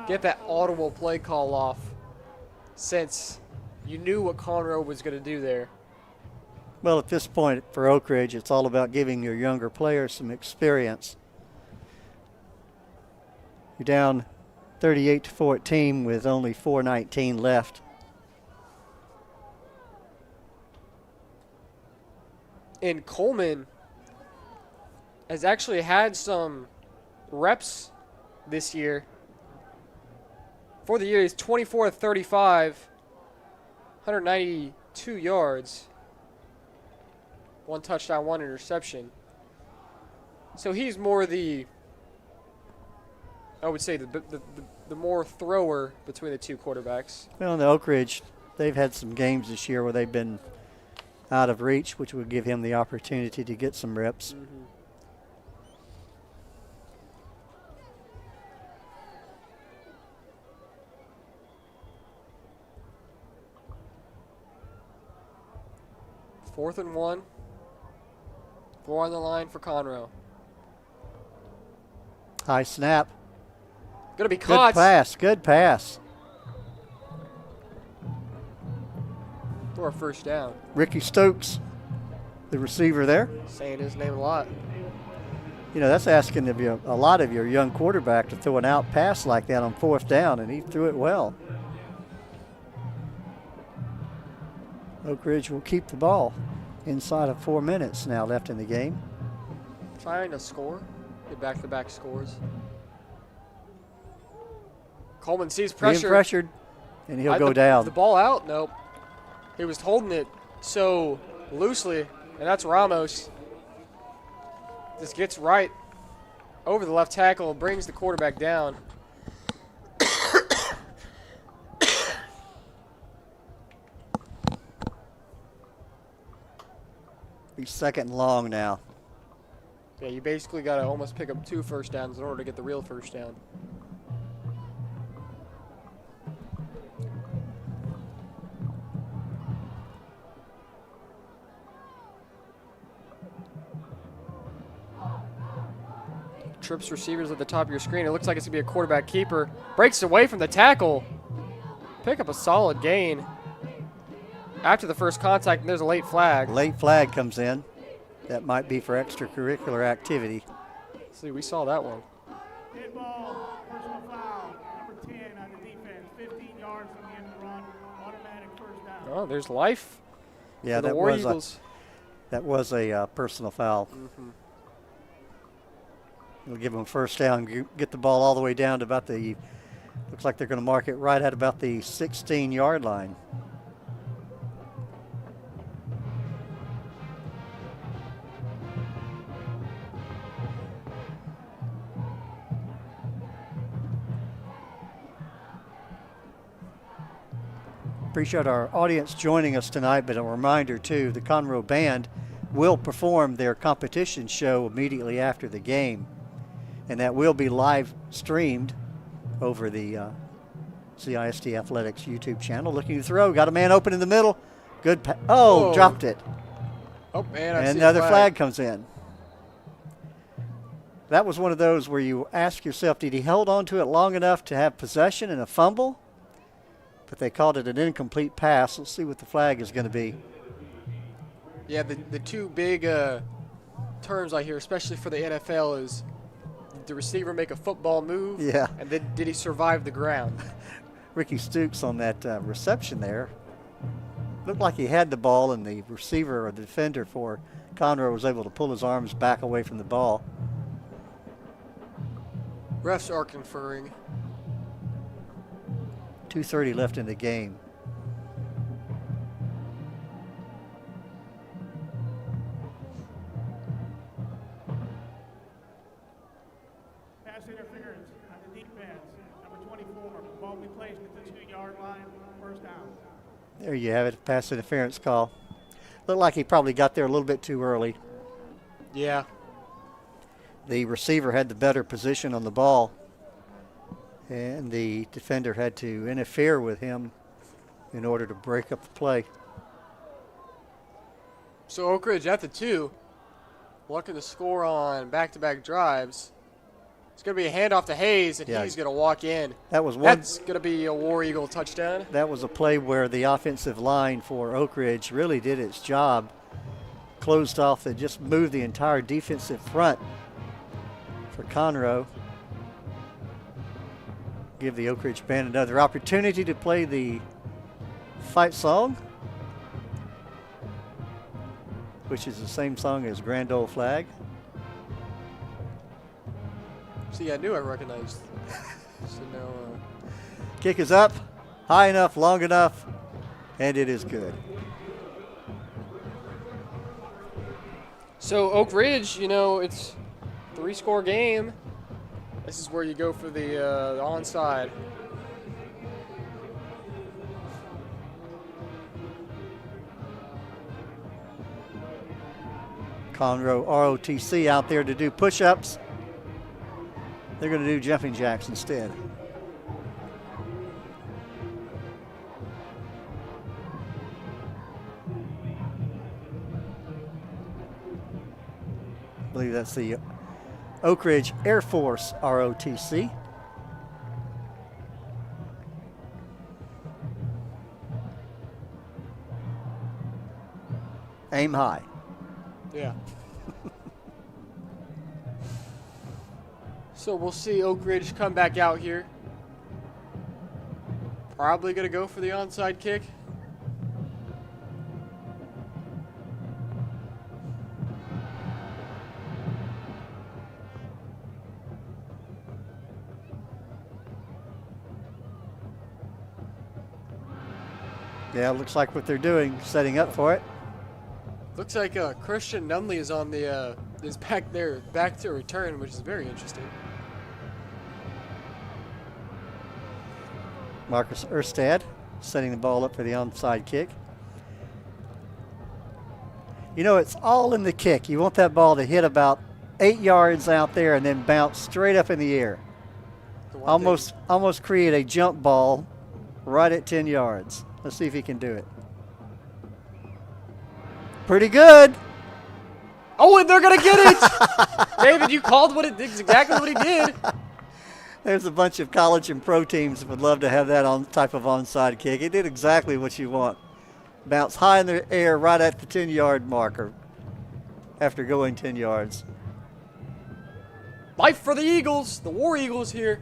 get that audible play call off since you knew what Conroe was going to do there. Well, at this point for Oak Ridge, it's all about giving your younger players some experience. You're down 38-14 with only 4:19 left. And Coleman has actually had some reps this year. For the year, he's 24-35, 192 yards, 1 touchdown, 1 interception. So he's more I would say the more thrower between the 2 quarterbacks. Well, in the Oak Ridge, they've had some games this year where they've been out of reach, which would give him the opportunity to get some reps. Mm-hmm. Fourth and 1. 4 on the line for Conroe. High snap. Gonna be caught. Good pass. For a first down. Ricky Stokes, the receiver there. Saying his name a lot. You know, that's asking of you a lot of your young quarterback to throw an out pass like that on 4th down, and he threw it well. Oak Ridge will keep the ball inside of 4 minutes now left in the game. Trying to score. Get back-to-back scores. Coleman sees pressure. Being pressured, and he'll go down. The ball out? Nope. He was holding it so loosely, and that's Ramos. Just gets right over the left tackle, brings the quarterback down. Be 2nd and long now. Yeah, you basically got to almost pick up 2 first downs in order to get the real first down. Trips receivers at the top of your screen. It looks like it's going to be a quarterback keeper. Breaks away from the tackle. Pick up a solid gain. After the first contact, and there's a late flag. Late flag comes in. That might be for extracurricular activity. See, we saw that one. Dead ball, personal foul, number 10 on the defense, 15 yards from the end of the run, automatic first down. Oh, there's life. Yeah, for the War Eagles. That was a personal foul. Mm-hmm. We'll give them first down, get the ball all the way down to about looks like they're going to mark it right at about the 16-yard line. Appreciate our audience joining us tonight, but a reminder too, the Conroe Band will perform their competition show immediately after the game, and that will be live streamed over the CISD Athletics YouTube channel. Looking to throw, got a man open in the middle. Good, Whoa. Dropped it. Oh, man, I and see another a flag comes in. That was one of those where you ask yourself, did he hold on to it long enough to have possession and a fumble? But they called it an incomplete pass. Let's see what the flag is going to be. Yeah, the 2 big terms I hear, especially for the NFL, is did the receiver make a football move? Yeah. And then did he survive the ground? Ricky Stooks on that reception there. Looked like he had the ball, and the receiver or the defender for Conroe was able to pull his arms back away from the ball. Refs are conferring. 2:30 left in the game. Pass interference on the defense, number 24. Ball be placed at the 2-yard line, first down. There you have it, pass interference call. Looked like he probably got there a little bit too early. Yeah. The receiver had the better position on the ball, and the defender had to interfere with him in order to break up the play. So Oak Ridge at the 2, looking to score on back-to-back drives. It's going to be a handoff to Hayes, and he's going to walk in. That's going to be a War Eagle touchdown. That was a play where the offensive line for Oak Ridge really did its job. Closed off and just moved the entire defensive front for Conroe. Give the Oak Ridge Band another opportunity to play the fight song, which is the same song as Grand Ole Flag. See, I knew I recognized. So now, kick is up, high enough, long enough, and it is good. So Oak Ridge, you know, it's a 3-score game. This is where you go for the onside. Conroe ROTC out there to do push-ups. They're going to do jumping jacks instead. I believe that's the Oak Ridge Air Force ROTC. Aim high. Yeah. So we'll see Oak Ridge come back out here. Probably going to go for the onside kick. Yeah, looks like what they're doing, setting up for it. Looks like Christian Nunley is on the is back there, back to return, which is very interesting. Marcus Erstad setting the ball up for the onside kick. You know, it's all in the kick. You want that ball to hit about 8 yards out there and then bounce straight up in the air. Almost create a jump ball right at 10 yards. Let's see if he can do it. Pretty good. Oh, and they're going to get it. David, you called exactly what he did. There's a bunch of college and pro teams that would love to have that type of onside kick. It did exactly what you want. Bounce high in the air right at the 10-yard marker after going 10 yards. Life for the Eagles. The War Eagles here.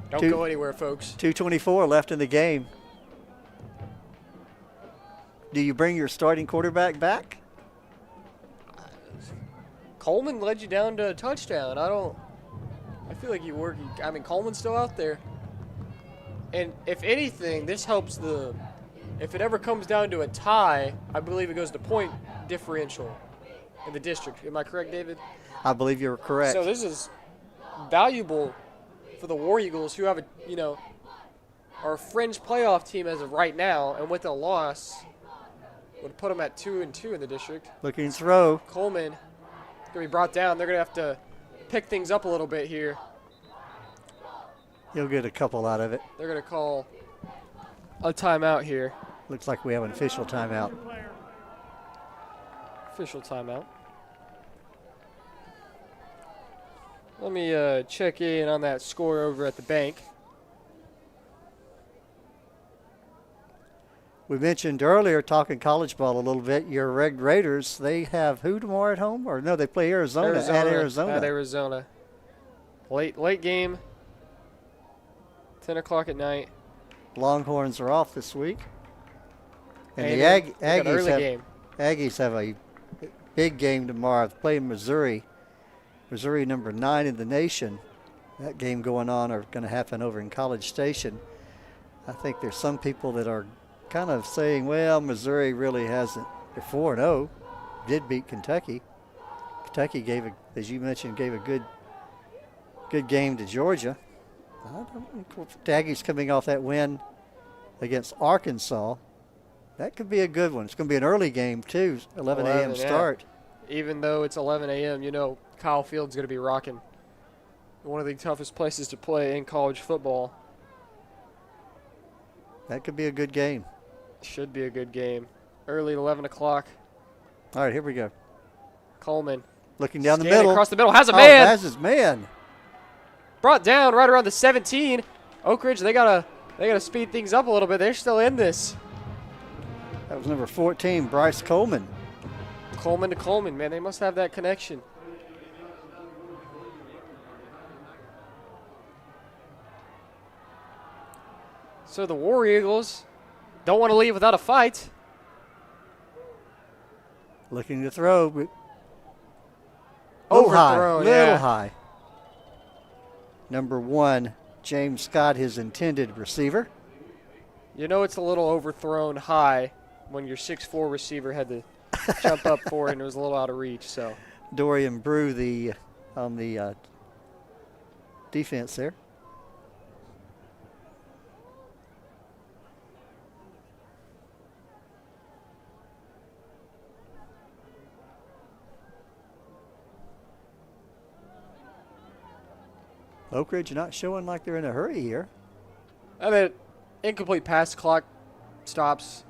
Don't go anywhere, folks. 2:24 left in the game. Do you bring your starting quarterback back? Coleman led you down to a touchdown. I feel like Coleman's still out there. And if anything, this helps if it ever comes down to a tie, I believe it goes to point differential in the district. Am I correct, David? I believe you're correct. So this is valuable for the War Eagles, who have are a fringe playoff team as of right now, and with a loss would put them at 2-2 in the district. Looking to throw. Coleman going to be brought down. They're going to have to pick things up a little bit here. You'll get a couple out of it. They're going to call a timeout here. Looks like we have an official timeout. Official timeout. Let me check in on that score over at the bank. We mentioned earlier, talking college ball a little bit, your Red Raiders, they have who tomorrow at home? Or no, they play Arizona at Arizona. At Arizona. Late game. 10 o'clock at night. Longhorns are off this week. And the Aggies have a big game tomorrow. They play Missouri. Missouri number 9 in the nation. That game going on are going to happen over in College Station. I think there's some people that are kind of saying, well, Missouri really hasn't. They're 4-0. Did beat Kentucky. Kentucky as you mentioned, gave a good game to Georgia. I don't think the Aggies coming off that win against Arkansas. That could be a good one. It's going to be an early game, too, 11 a.m. start. Even though it's 11 a.m., Kyle Field's going to be rocking. One of the toughest places to play in college football. That could be a good game. Should be a good game. Early at 11 o'clock. All right, here we go. Coleman. Looking down the Scanning middle. across the middle. Has a man. Has his man. Brought down right around the 17. Oak Ridge, they gotta speed things up a little bit. They're still in this. That was number 14, Bryce Coleman. Coleman to Coleman, man. They must have that connection. So the War Eagles don't want to leave without a fight. Looking to throw. But Overthrown, little high. Number 1, James Scott, his intended receiver. You know it's a little overthrown high when your 6'4" receiver had to jump up for it and it was a little out of reach. So Dorian Brew on the defense there. Oak Ridge not showing like they're in a hurry here. And then incomplete pass, clock stops.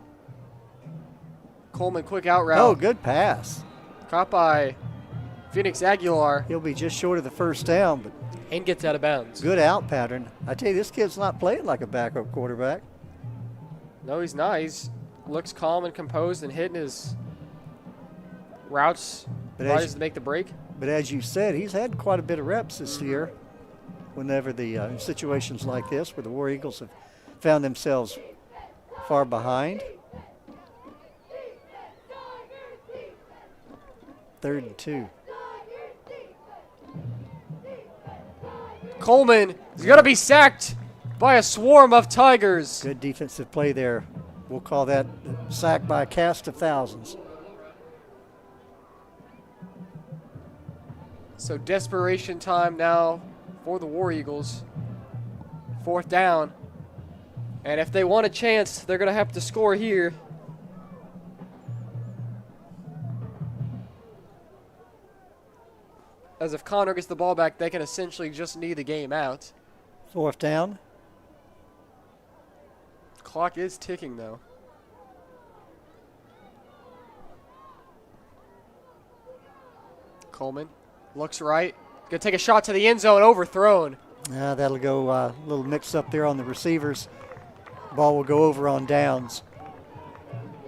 Coleman quick out route. Oh, good pass. Caught by Phoenix Aguilar. He'll be just short of the first down, but And gets out of bounds. good out pattern. I tell you, this kid's not playing like a backup quarterback. No, he's not. He's looks calm and composed and hitting his routes. But Tries to make the break. But as you said, he's had quite a bit of reps this year. Whenever the situations like this where the War Eagles have found themselves far behind. 3rd and 2. Coleman is going to be sacked by a swarm of Tigers. Good defensive play there. We'll call that sack by a cast of thousands. So desperation time now for the War Eagles. 4th down. And if they want a chance, they're going to have to score here. As if Conroe gets the ball back, they can essentially just need the game out. 4th down. Clock is ticking, though. Coleman looks right. Going to take a shot to the end zone, overthrown. That'll go a little mix up there on the receivers. Ball will go over on downs.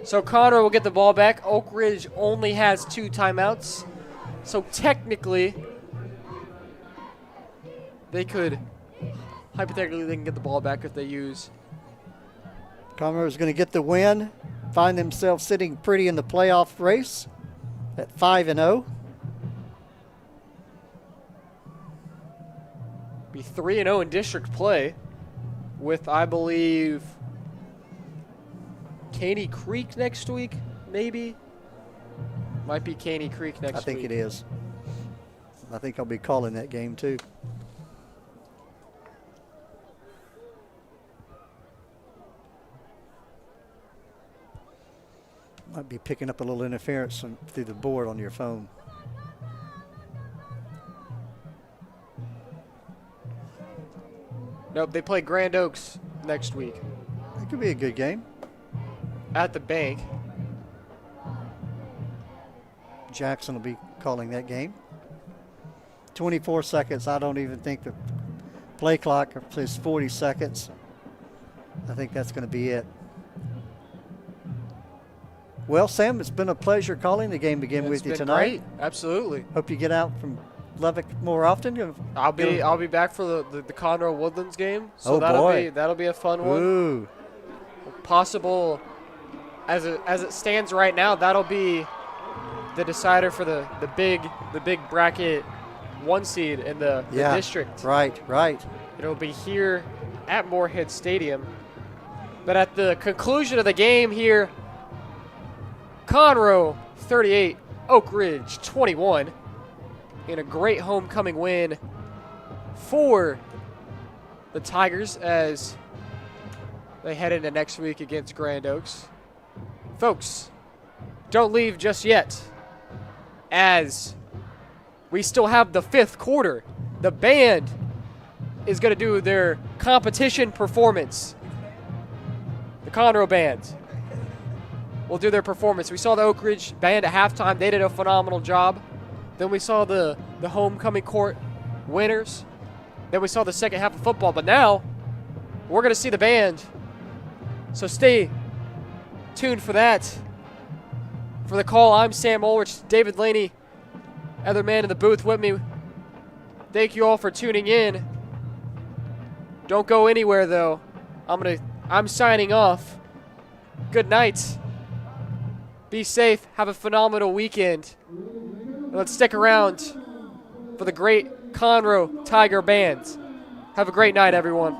So Conroe will get the ball back. Oak Ridge only has 2 timeouts. So technically, hypothetically, they can get the ball back if they use. Conroe is going to get the win, find themselves sitting pretty in the playoff race at 5-0. Be 3-0 in district play with, I believe, Caney Creek next week, maybe? Might be Caney Creek next week. I think it is. I think I'll be calling that game too. Might be picking up a little interference through the board on your phone. Nope, they play Grand Oaks next week It could be a good game. at the bank. Jackson will be calling that game. 24 seconds. I don't even think the play clock says 40 seconds. I think that's going to be it. Well, Sam, it's been a pleasure calling the game again with you tonight. Great. Absolutely. Hope you get out from Lubbock more often. I'll be back for the Conroe Woodlands game. So boy. that'll be a fun one. Ooh. Possible as it stands right now, that'll be the decider for the big bracket 1 seed in the district. Right. It'll be here at Moorhead Stadium. But at the conclusion of the game here, Conroe 38, Oak Ridge 21, in a great homecoming win for the Tigers as they head into next week against Grand Oaks. Folks, don't leave just yet, as we still have the 5th quarter. The band is going to do their competition performance. the Conroe band will do their performance. We saw the Oak Ridge band at halftime. They did a phenomenal job. Then we saw the homecoming court winners. Then we saw the second half of football. But now we're going to see the band. So stay tuned for that. For the call, I'm Sam Ulrich, David Laney, other man in the booth with me. Thank you all for tuning in. Don't go anywhere though. I'm signing off. Good night. Be safe. Have a phenomenal weekend. And let's stick around for the great Conroe Tiger Band. Have a great night, everyone.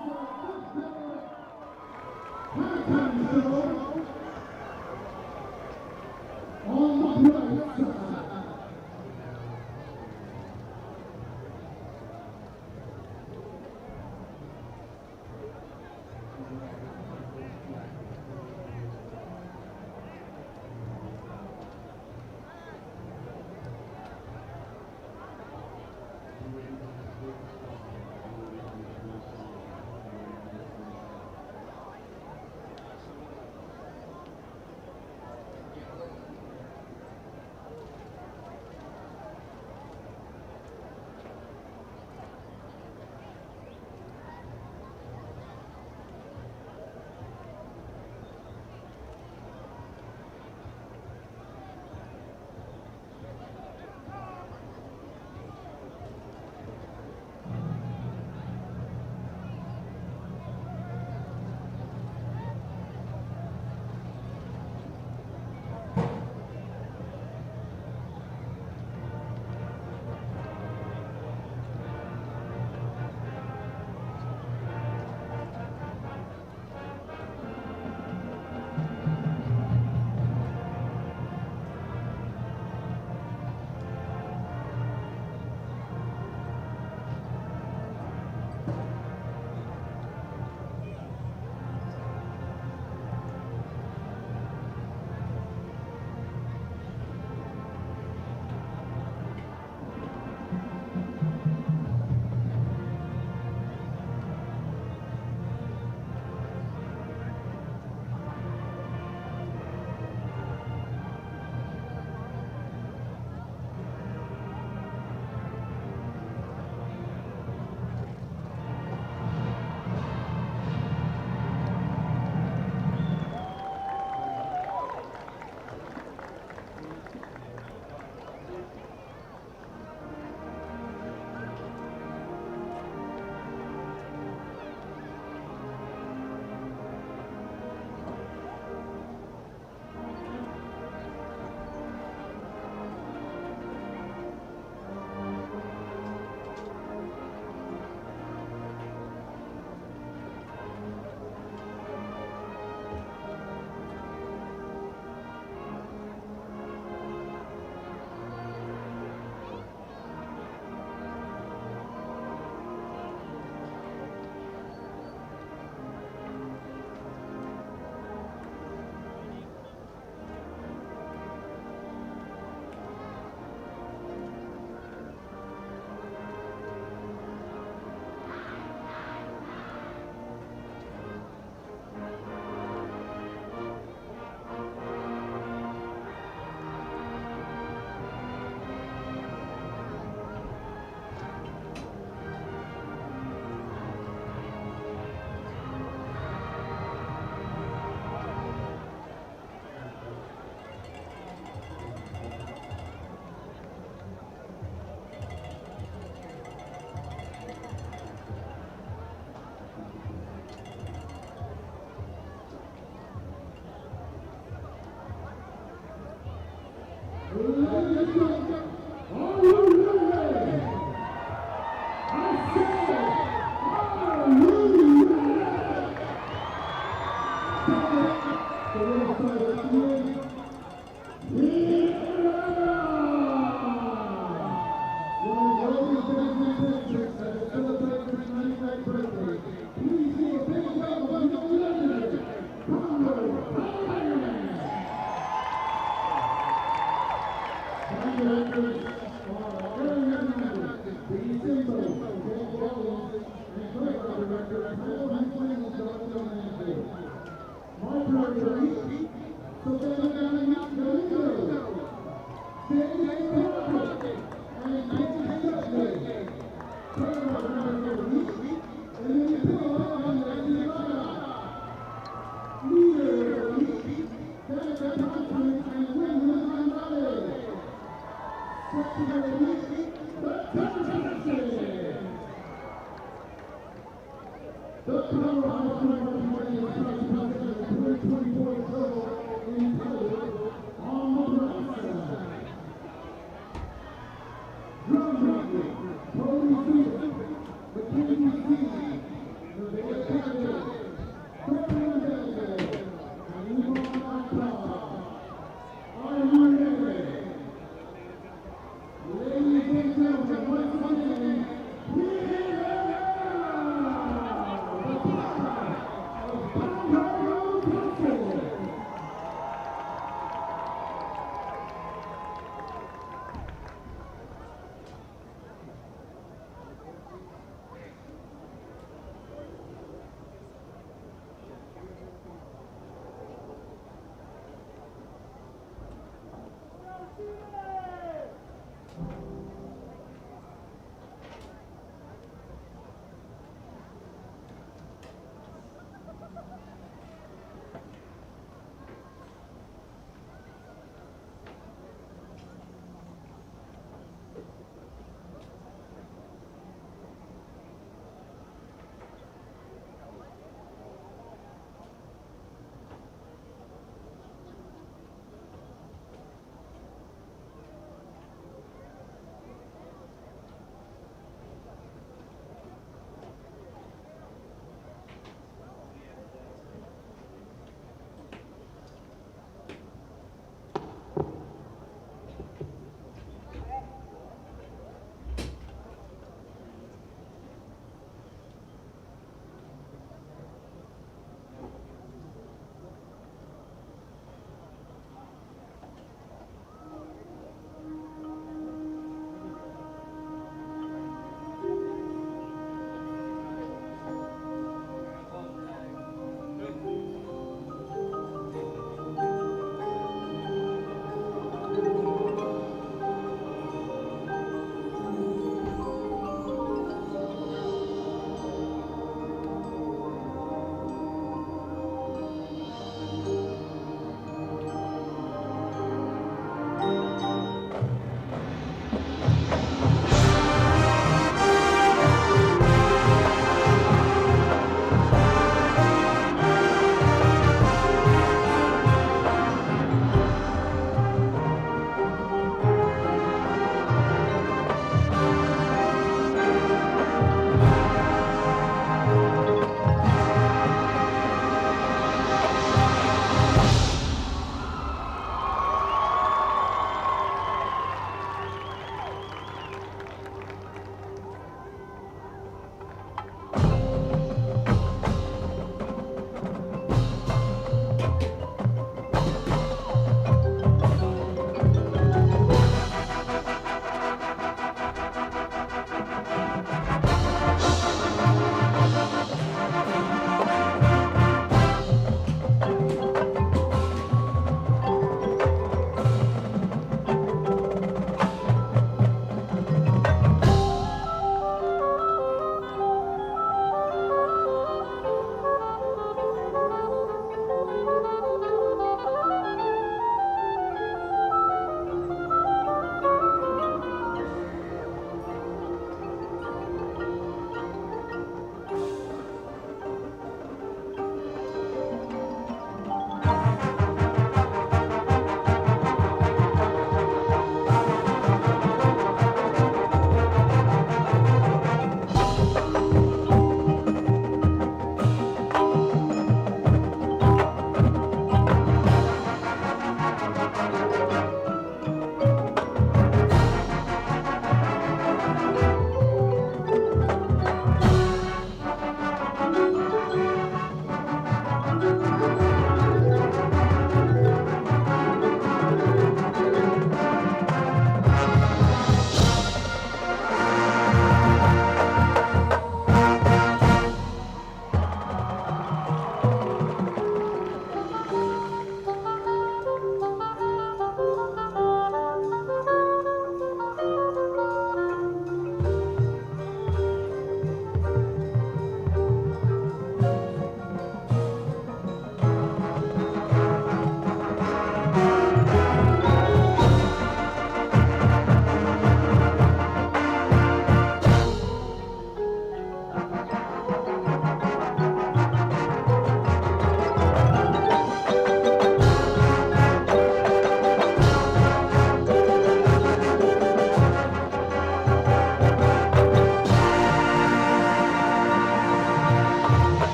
Mark The